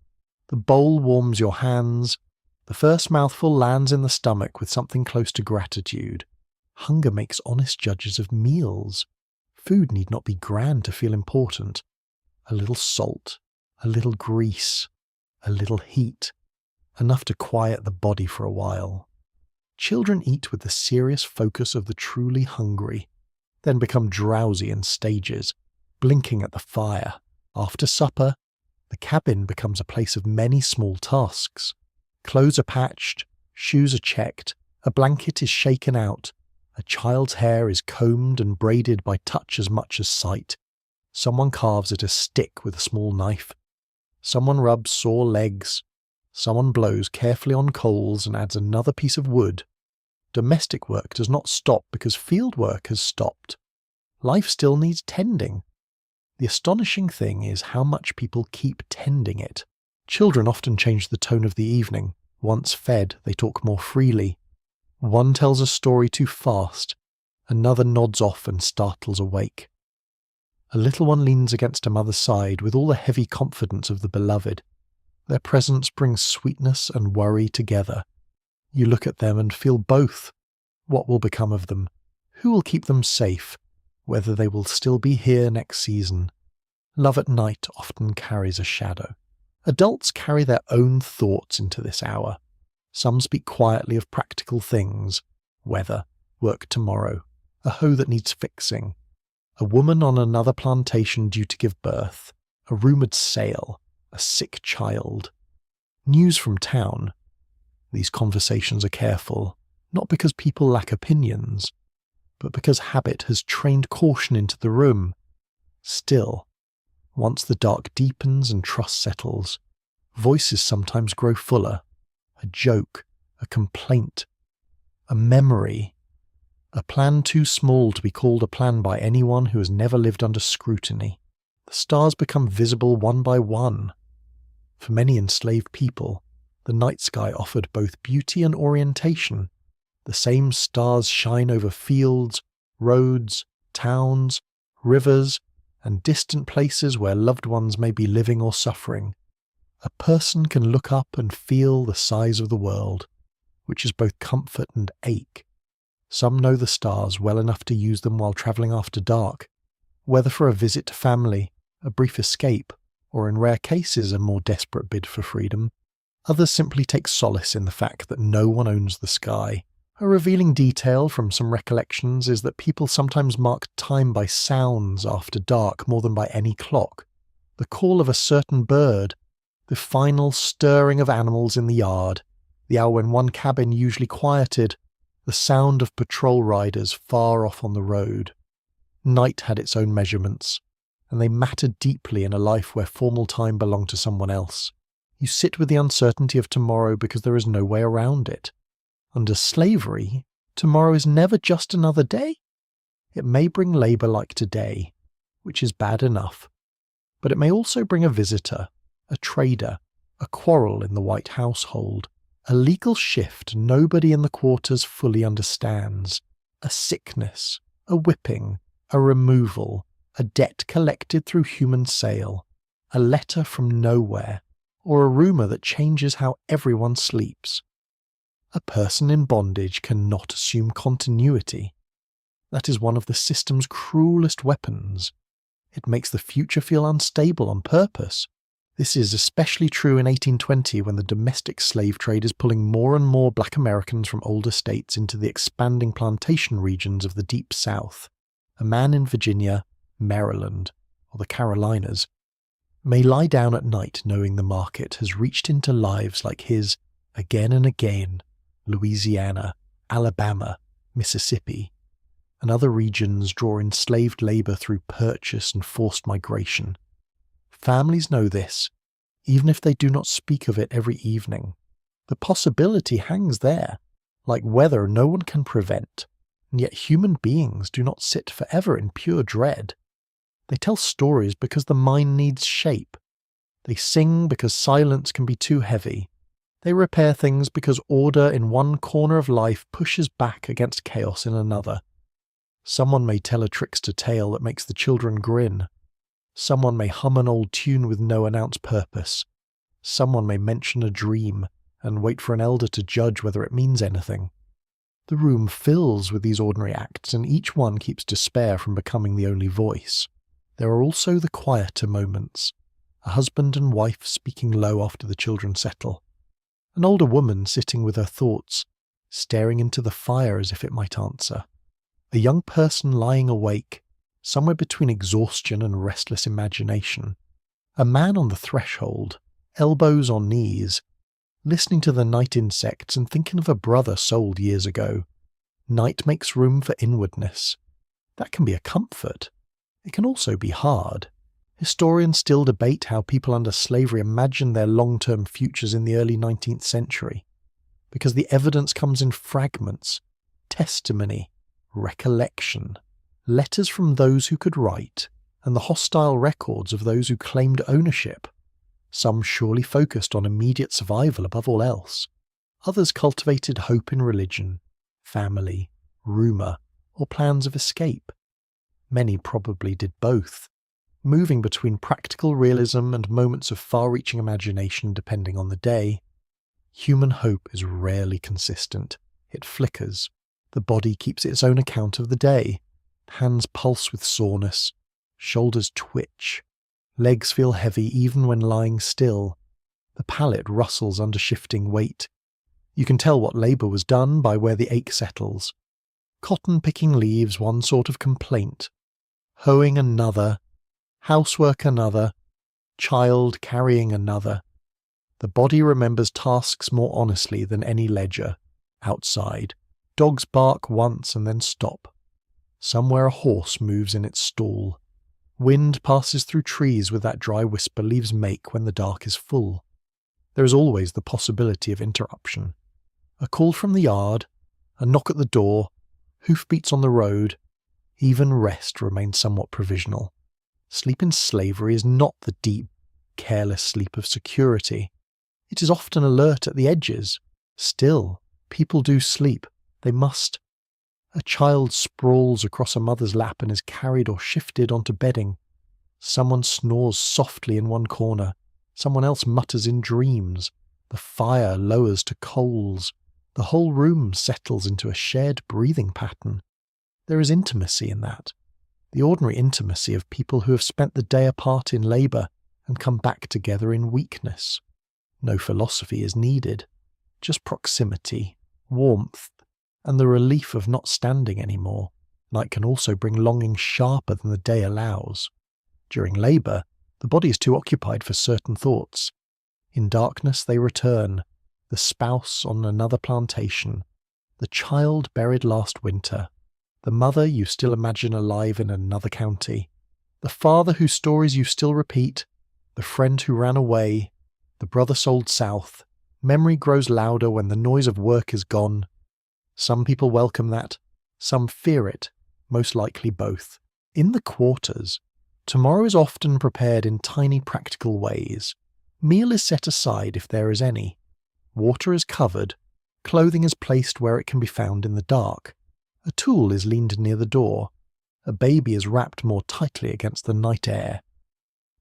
The bowl warms your hands. The first mouthful lands in the stomach with something close to gratitude. Hunger makes honest judges of meals. Food need not be grand to feel important. A little salt, a little grease, a little heat, enough to quiet the body for a while. Children eat with the serious focus of the truly hungry, then become drowsy in stages, blinking at the fire. After supper, the cabin becomes a place of many small tasks. Clothes are patched, shoes are checked, a blanket is shaken out, a child's hair is combed and braided by touch as much as sight. Someone carves at a stick with a small knife. Someone rubs sore legs. Someone blows carefully on coals and adds another piece of wood. Domestic work does not stop because field work has stopped. Life still needs tending. The astonishing thing is how much people keep tending it. Children often change the tone of the evening. Once fed, they talk more freely. One tells a story too fast. Another nods off and startles awake. A little one leans against a mother's side with all the heavy confidence of the beloved. Their presence brings sweetness and worry together. You look at them and feel both. What will become of them? Who will keep them safe? Whether they will still be here next season? Love at night often carries a shadow. Adults carry their own thoughts into this hour. Some speak quietly of practical things: weather, work tomorrow, a hoe that needs fixing, a woman on another plantation due to give birth, a rumoured sale, a sick child. News from town. These conversations are careful, not because people lack opinions, but because habit has trained caution into the room. Still, once the dark deepens and trust settles, voices sometimes grow fuller. A joke, a complaint, a memory, a plan too small to be called a plan by anyone who has never lived under scrutiny. The stars become visible one by one. For many enslaved people, the night sky offered both beauty and orientation. The same stars shine over fields, roads, towns, rivers, and distant places where loved ones may be living or suffering. A person can look up and feel the size of the world, which is both comfort and ache. Some know the stars well enough to use them while travelling after dark, whether for a visit to family, a brief escape, or in rare cases a more desperate bid for freedom. Others simply take solace in the fact that no one owns the sky. A revealing detail from some recollections is that people sometimes mark time by sounds after dark more than by any clock. The call of a certain bird, the final stirring of animals in the yard, the hour when one cabin usually quieted, the sound of patrol riders far off on the road. Night had its own measurements, and they mattered deeply in a life where formal time belonged to someone else. You sit with the uncertainty of tomorrow because there is no way around it. Under slavery, tomorrow is never just another day. It may bring labour like today, which is bad enough, but it may also bring a visitor, a trader, a quarrel in the white household, a legal shift nobody in the quarters fully understands, a sickness, a whipping, a removal, a debt collected through human sale, a letter from nowhere, or a rumour that changes how everyone sleeps. A person in bondage cannot assume continuity. That is one of the system's cruelest weapons. It makes the future feel unstable on purpose. This is especially true in 1820 when the domestic slave trade is pulling more and more black Americans from older states into the expanding plantation regions of the Deep South. A man in Virginia, Maryland, or the Carolinas may lie down at night knowing the market has reached into lives like his again and again. Louisiana, Alabama, Mississippi, and other regions draw enslaved labour through purchase and forced migration. Families know this, even if they do not speak of it every evening. The possibility hangs there, like weather no one can prevent, and yet human beings do not sit forever in pure dread. They tell stories because the mind needs shape. They sing because silence can be too heavy. They repair things because order in one corner of life pushes back against chaos in another. Someone may tell a trickster tale that makes the children grin. Someone may hum an old tune with no announced purpose. Someone may mention a dream and wait for an elder to judge whether it means anything. The room fills with these ordinary acts, and each one keeps despair from becoming the only voice. There are also the quieter moments, a husband and wife speaking low after the children settle, an older woman sitting with her thoughts, staring into the fire as if it might answer, a young person lying awake, somewhere between exhaustion and restless imagination, a man on the threshold, elbows on knees, listening to the night insects and thinking of a brother sold years ago. Night makes room for inwardness. That can be a comfort. It can also be hard. Historians still debate how people under slavery imagined their long-term futures in the early 19th century, because the evidence comes in fragments, testimony, recollection, letters from those who could write, and the hostile records of those who claimed ownership. Some surely focused on immediate survival above all else. Others cultivated hope in religion, family, rumour, or plans of escape. Many probably did both, moving between practical realism and moments of far-reaching imagination depending on the day. Human hope is rarely consistent. It flickers. The body keeps its own account of the day. Hands pulse with soreness. Shoulders twitch. Legs feel heavy even when lying still. The palate rustles under shifting weight. You can tell what labour was done by where the ache settles. Cotton picking leaves one sort of complaint. Hoeing another. Housework another. Child carrying another. The body remembers tasks more honestly than any ledger. Outside, dogs bark once and then stop. Somewhere a horse moves in its stall. Wind passes through trees with that dry whisper leaves make when the dark is full. There is always the possibility of interruption. A call from the yard, a knock at the door, hoofbeats on the road. Even rest remains somewhat provisional. Sleep in slavery is not the deep, careless sleep of security. It is often alert at the edges. Still, people do sleep. They must. A child sprawls across a mother's lap and is carried or shifted onto bedding. Someone snores softly in one corner. Someone else mutters in dreams. The fire lowers to coals. The whole room settles into a shared breathing pattern. There is intimacy in that. The ordinary intimacy of people who have spent the day apart in labour and come back together in weakness. No philosophy is needed. Just proximity, warmth, and the relief of not standing anymore. Night can also bring longing sharper than the day allows. During labour, the body is too occupied for certain thoughts. In darkness they return, the spouse on another plantation, the child buried last winter, the mother you still imagine alive in another county, the father whose stories you still repeat, the friend who ran away, the brother sold south. Memory grows louder when the noise of work is gone. Some people welcome that, some fear it, most likely both. In the quarters, tomorrow is often prepared in tiny practical ways. Meal is set aside if there is any. Water is covered. Clothing is placed where it can be found in the dark. A tool is leaned near the door. A baby is wrapped more tightly against the night air.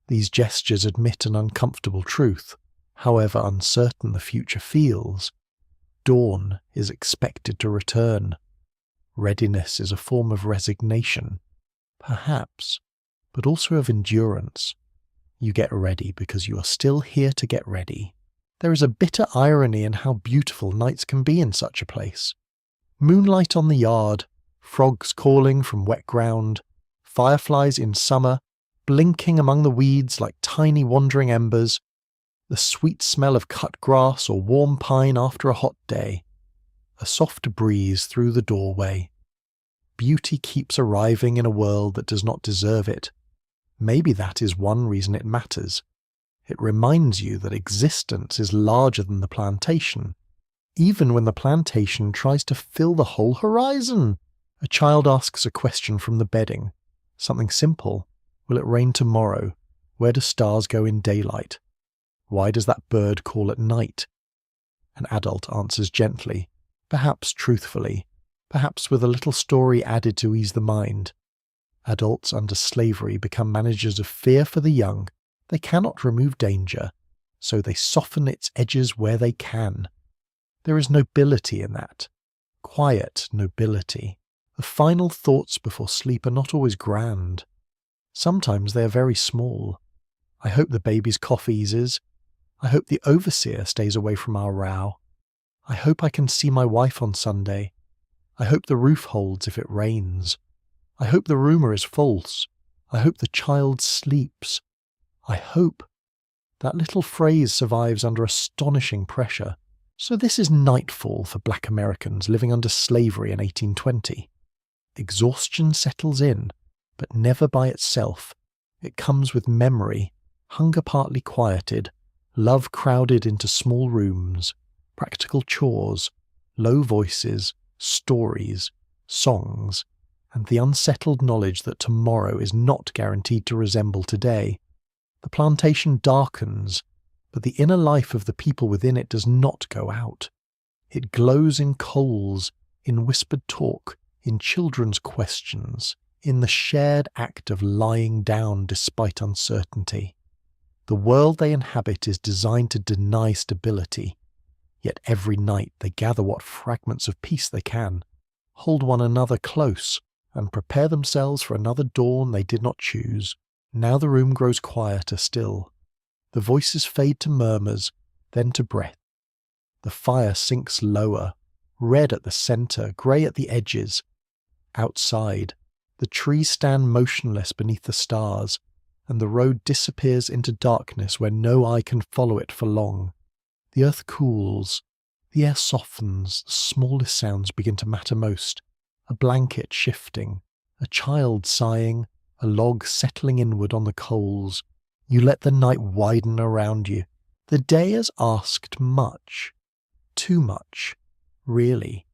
These gestures admit an uncomfortable truth, however uncertain the future feels. Dawn is expected to return. Readiness is a form of resignation, perhaps, but also of endurance. You get ready because you are still here to get ready. There is a bitter irony in how beautiful nights can be in such a place. Moonlight on the yard, frogs calling from wet ground, fireflies in summer, blinking among the weeds like tiny wandering embers, the sweet smell of cut grass or warm pine after a hot day, a soft breeze through the doorway. Beauty keeps arriving in a world that does not deserve it. Maybe that is one reason it matters. It reminds you that existence is larger than the plantation, even when the plantation tries to fill the whole horizon. A child asks a question from the bedding. Something simple. Will it rain tomorrow? Where do stars go in daylight? Why does that bird call at night? An adult answers gently, perhaps truthfully, perhaps with a little story added to ease the mind. Adults under slavery become managers of fear for the young. They cannot remove danger, so they soften its edges where they can. There is nobility in that. quiet nobility. The final thoughts before sleep are not always grand. Sometimes they are very small. I hope the baby's cough eases. I hope the overseer stays away from our row. I hope I can see my wife on Sunday. I hope the roof holds if it rains. I hope the rumour is false. I hope the child sleeps. I hope. That little phrase survives under astonishing pressure. So this is nightfall for black Americans living under slavery in 1820. Exhaustion settles in, but never by itself. It comes with memory, hunger partly quieted, love crowded into small rooms, practical chores, low voices, stories, songs, and the unsettled knowledge that tomorrow is not guaranteed to resemble today. The plantation darkens, but the inner life of the people within it does not go out. It glows in coals, in whispered talk, in children's questions, in the shared act of lying down despite uncertainty. The world they inhabit is designed to deny stability, yet every night they gather what fragments of peace they can, hold one another close, and prepare themselves for another dawn they did not choose. Now the room grows quieter still. The voices fade to murmurs, then to breath. The fire sinks lower, red at the centre, grey at the edges. Outside, the trees stand motionless beneath the stars, and the road disappears into darkness where no eye can follow it for long. The earth cools, the air softens, the smallest sounds begin to matter most. A blanket shifting, a child sighing, a log settling inward on the coals. You let the night widen around you. The day has asked much. Too much, really.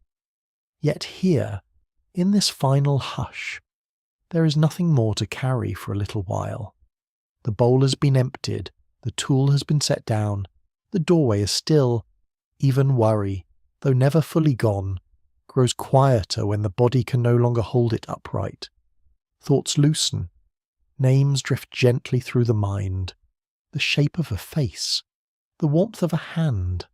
Yet here, in this final hush, there is nothing more to carry for a little while. The bowl has been emptied, the tool has been set down, the doorway is still. Even worry, though never fully gone, grows quieter when the body can no longer hold it upright. Thoughts loosen. Names drift gently through the mind. The shape of a face. The warmth of a hand.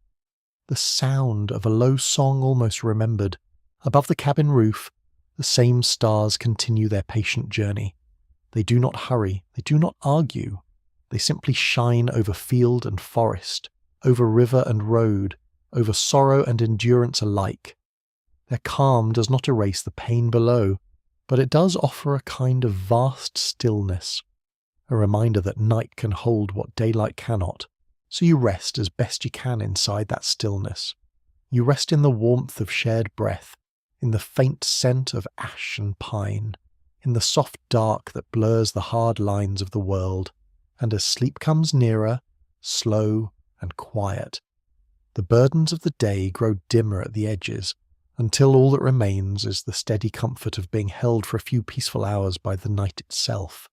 The sound of a low song almost remembered. Above the cabin roof, the same stars continue their patient journey. They do not hurry. They do not argue. They simply shine over field and forest, over river and road, over sorrow and endurance alike. Their calm does not erase the pain below, but it does offer a kind of vast stillness, a reminder that night can hold what daylight cannot, so you rest as best you can inside that stillness. You rest in the warmth of shared breath, in the faint scent of ash and pine, in the soft dark that blurs the hard lines of the world, and as sleep comes nearer, slow and quiet, the burdens of the day grow dimmer at the edges, until all that remains is the steady comfort of being held for a few peaceful hours by the night itself.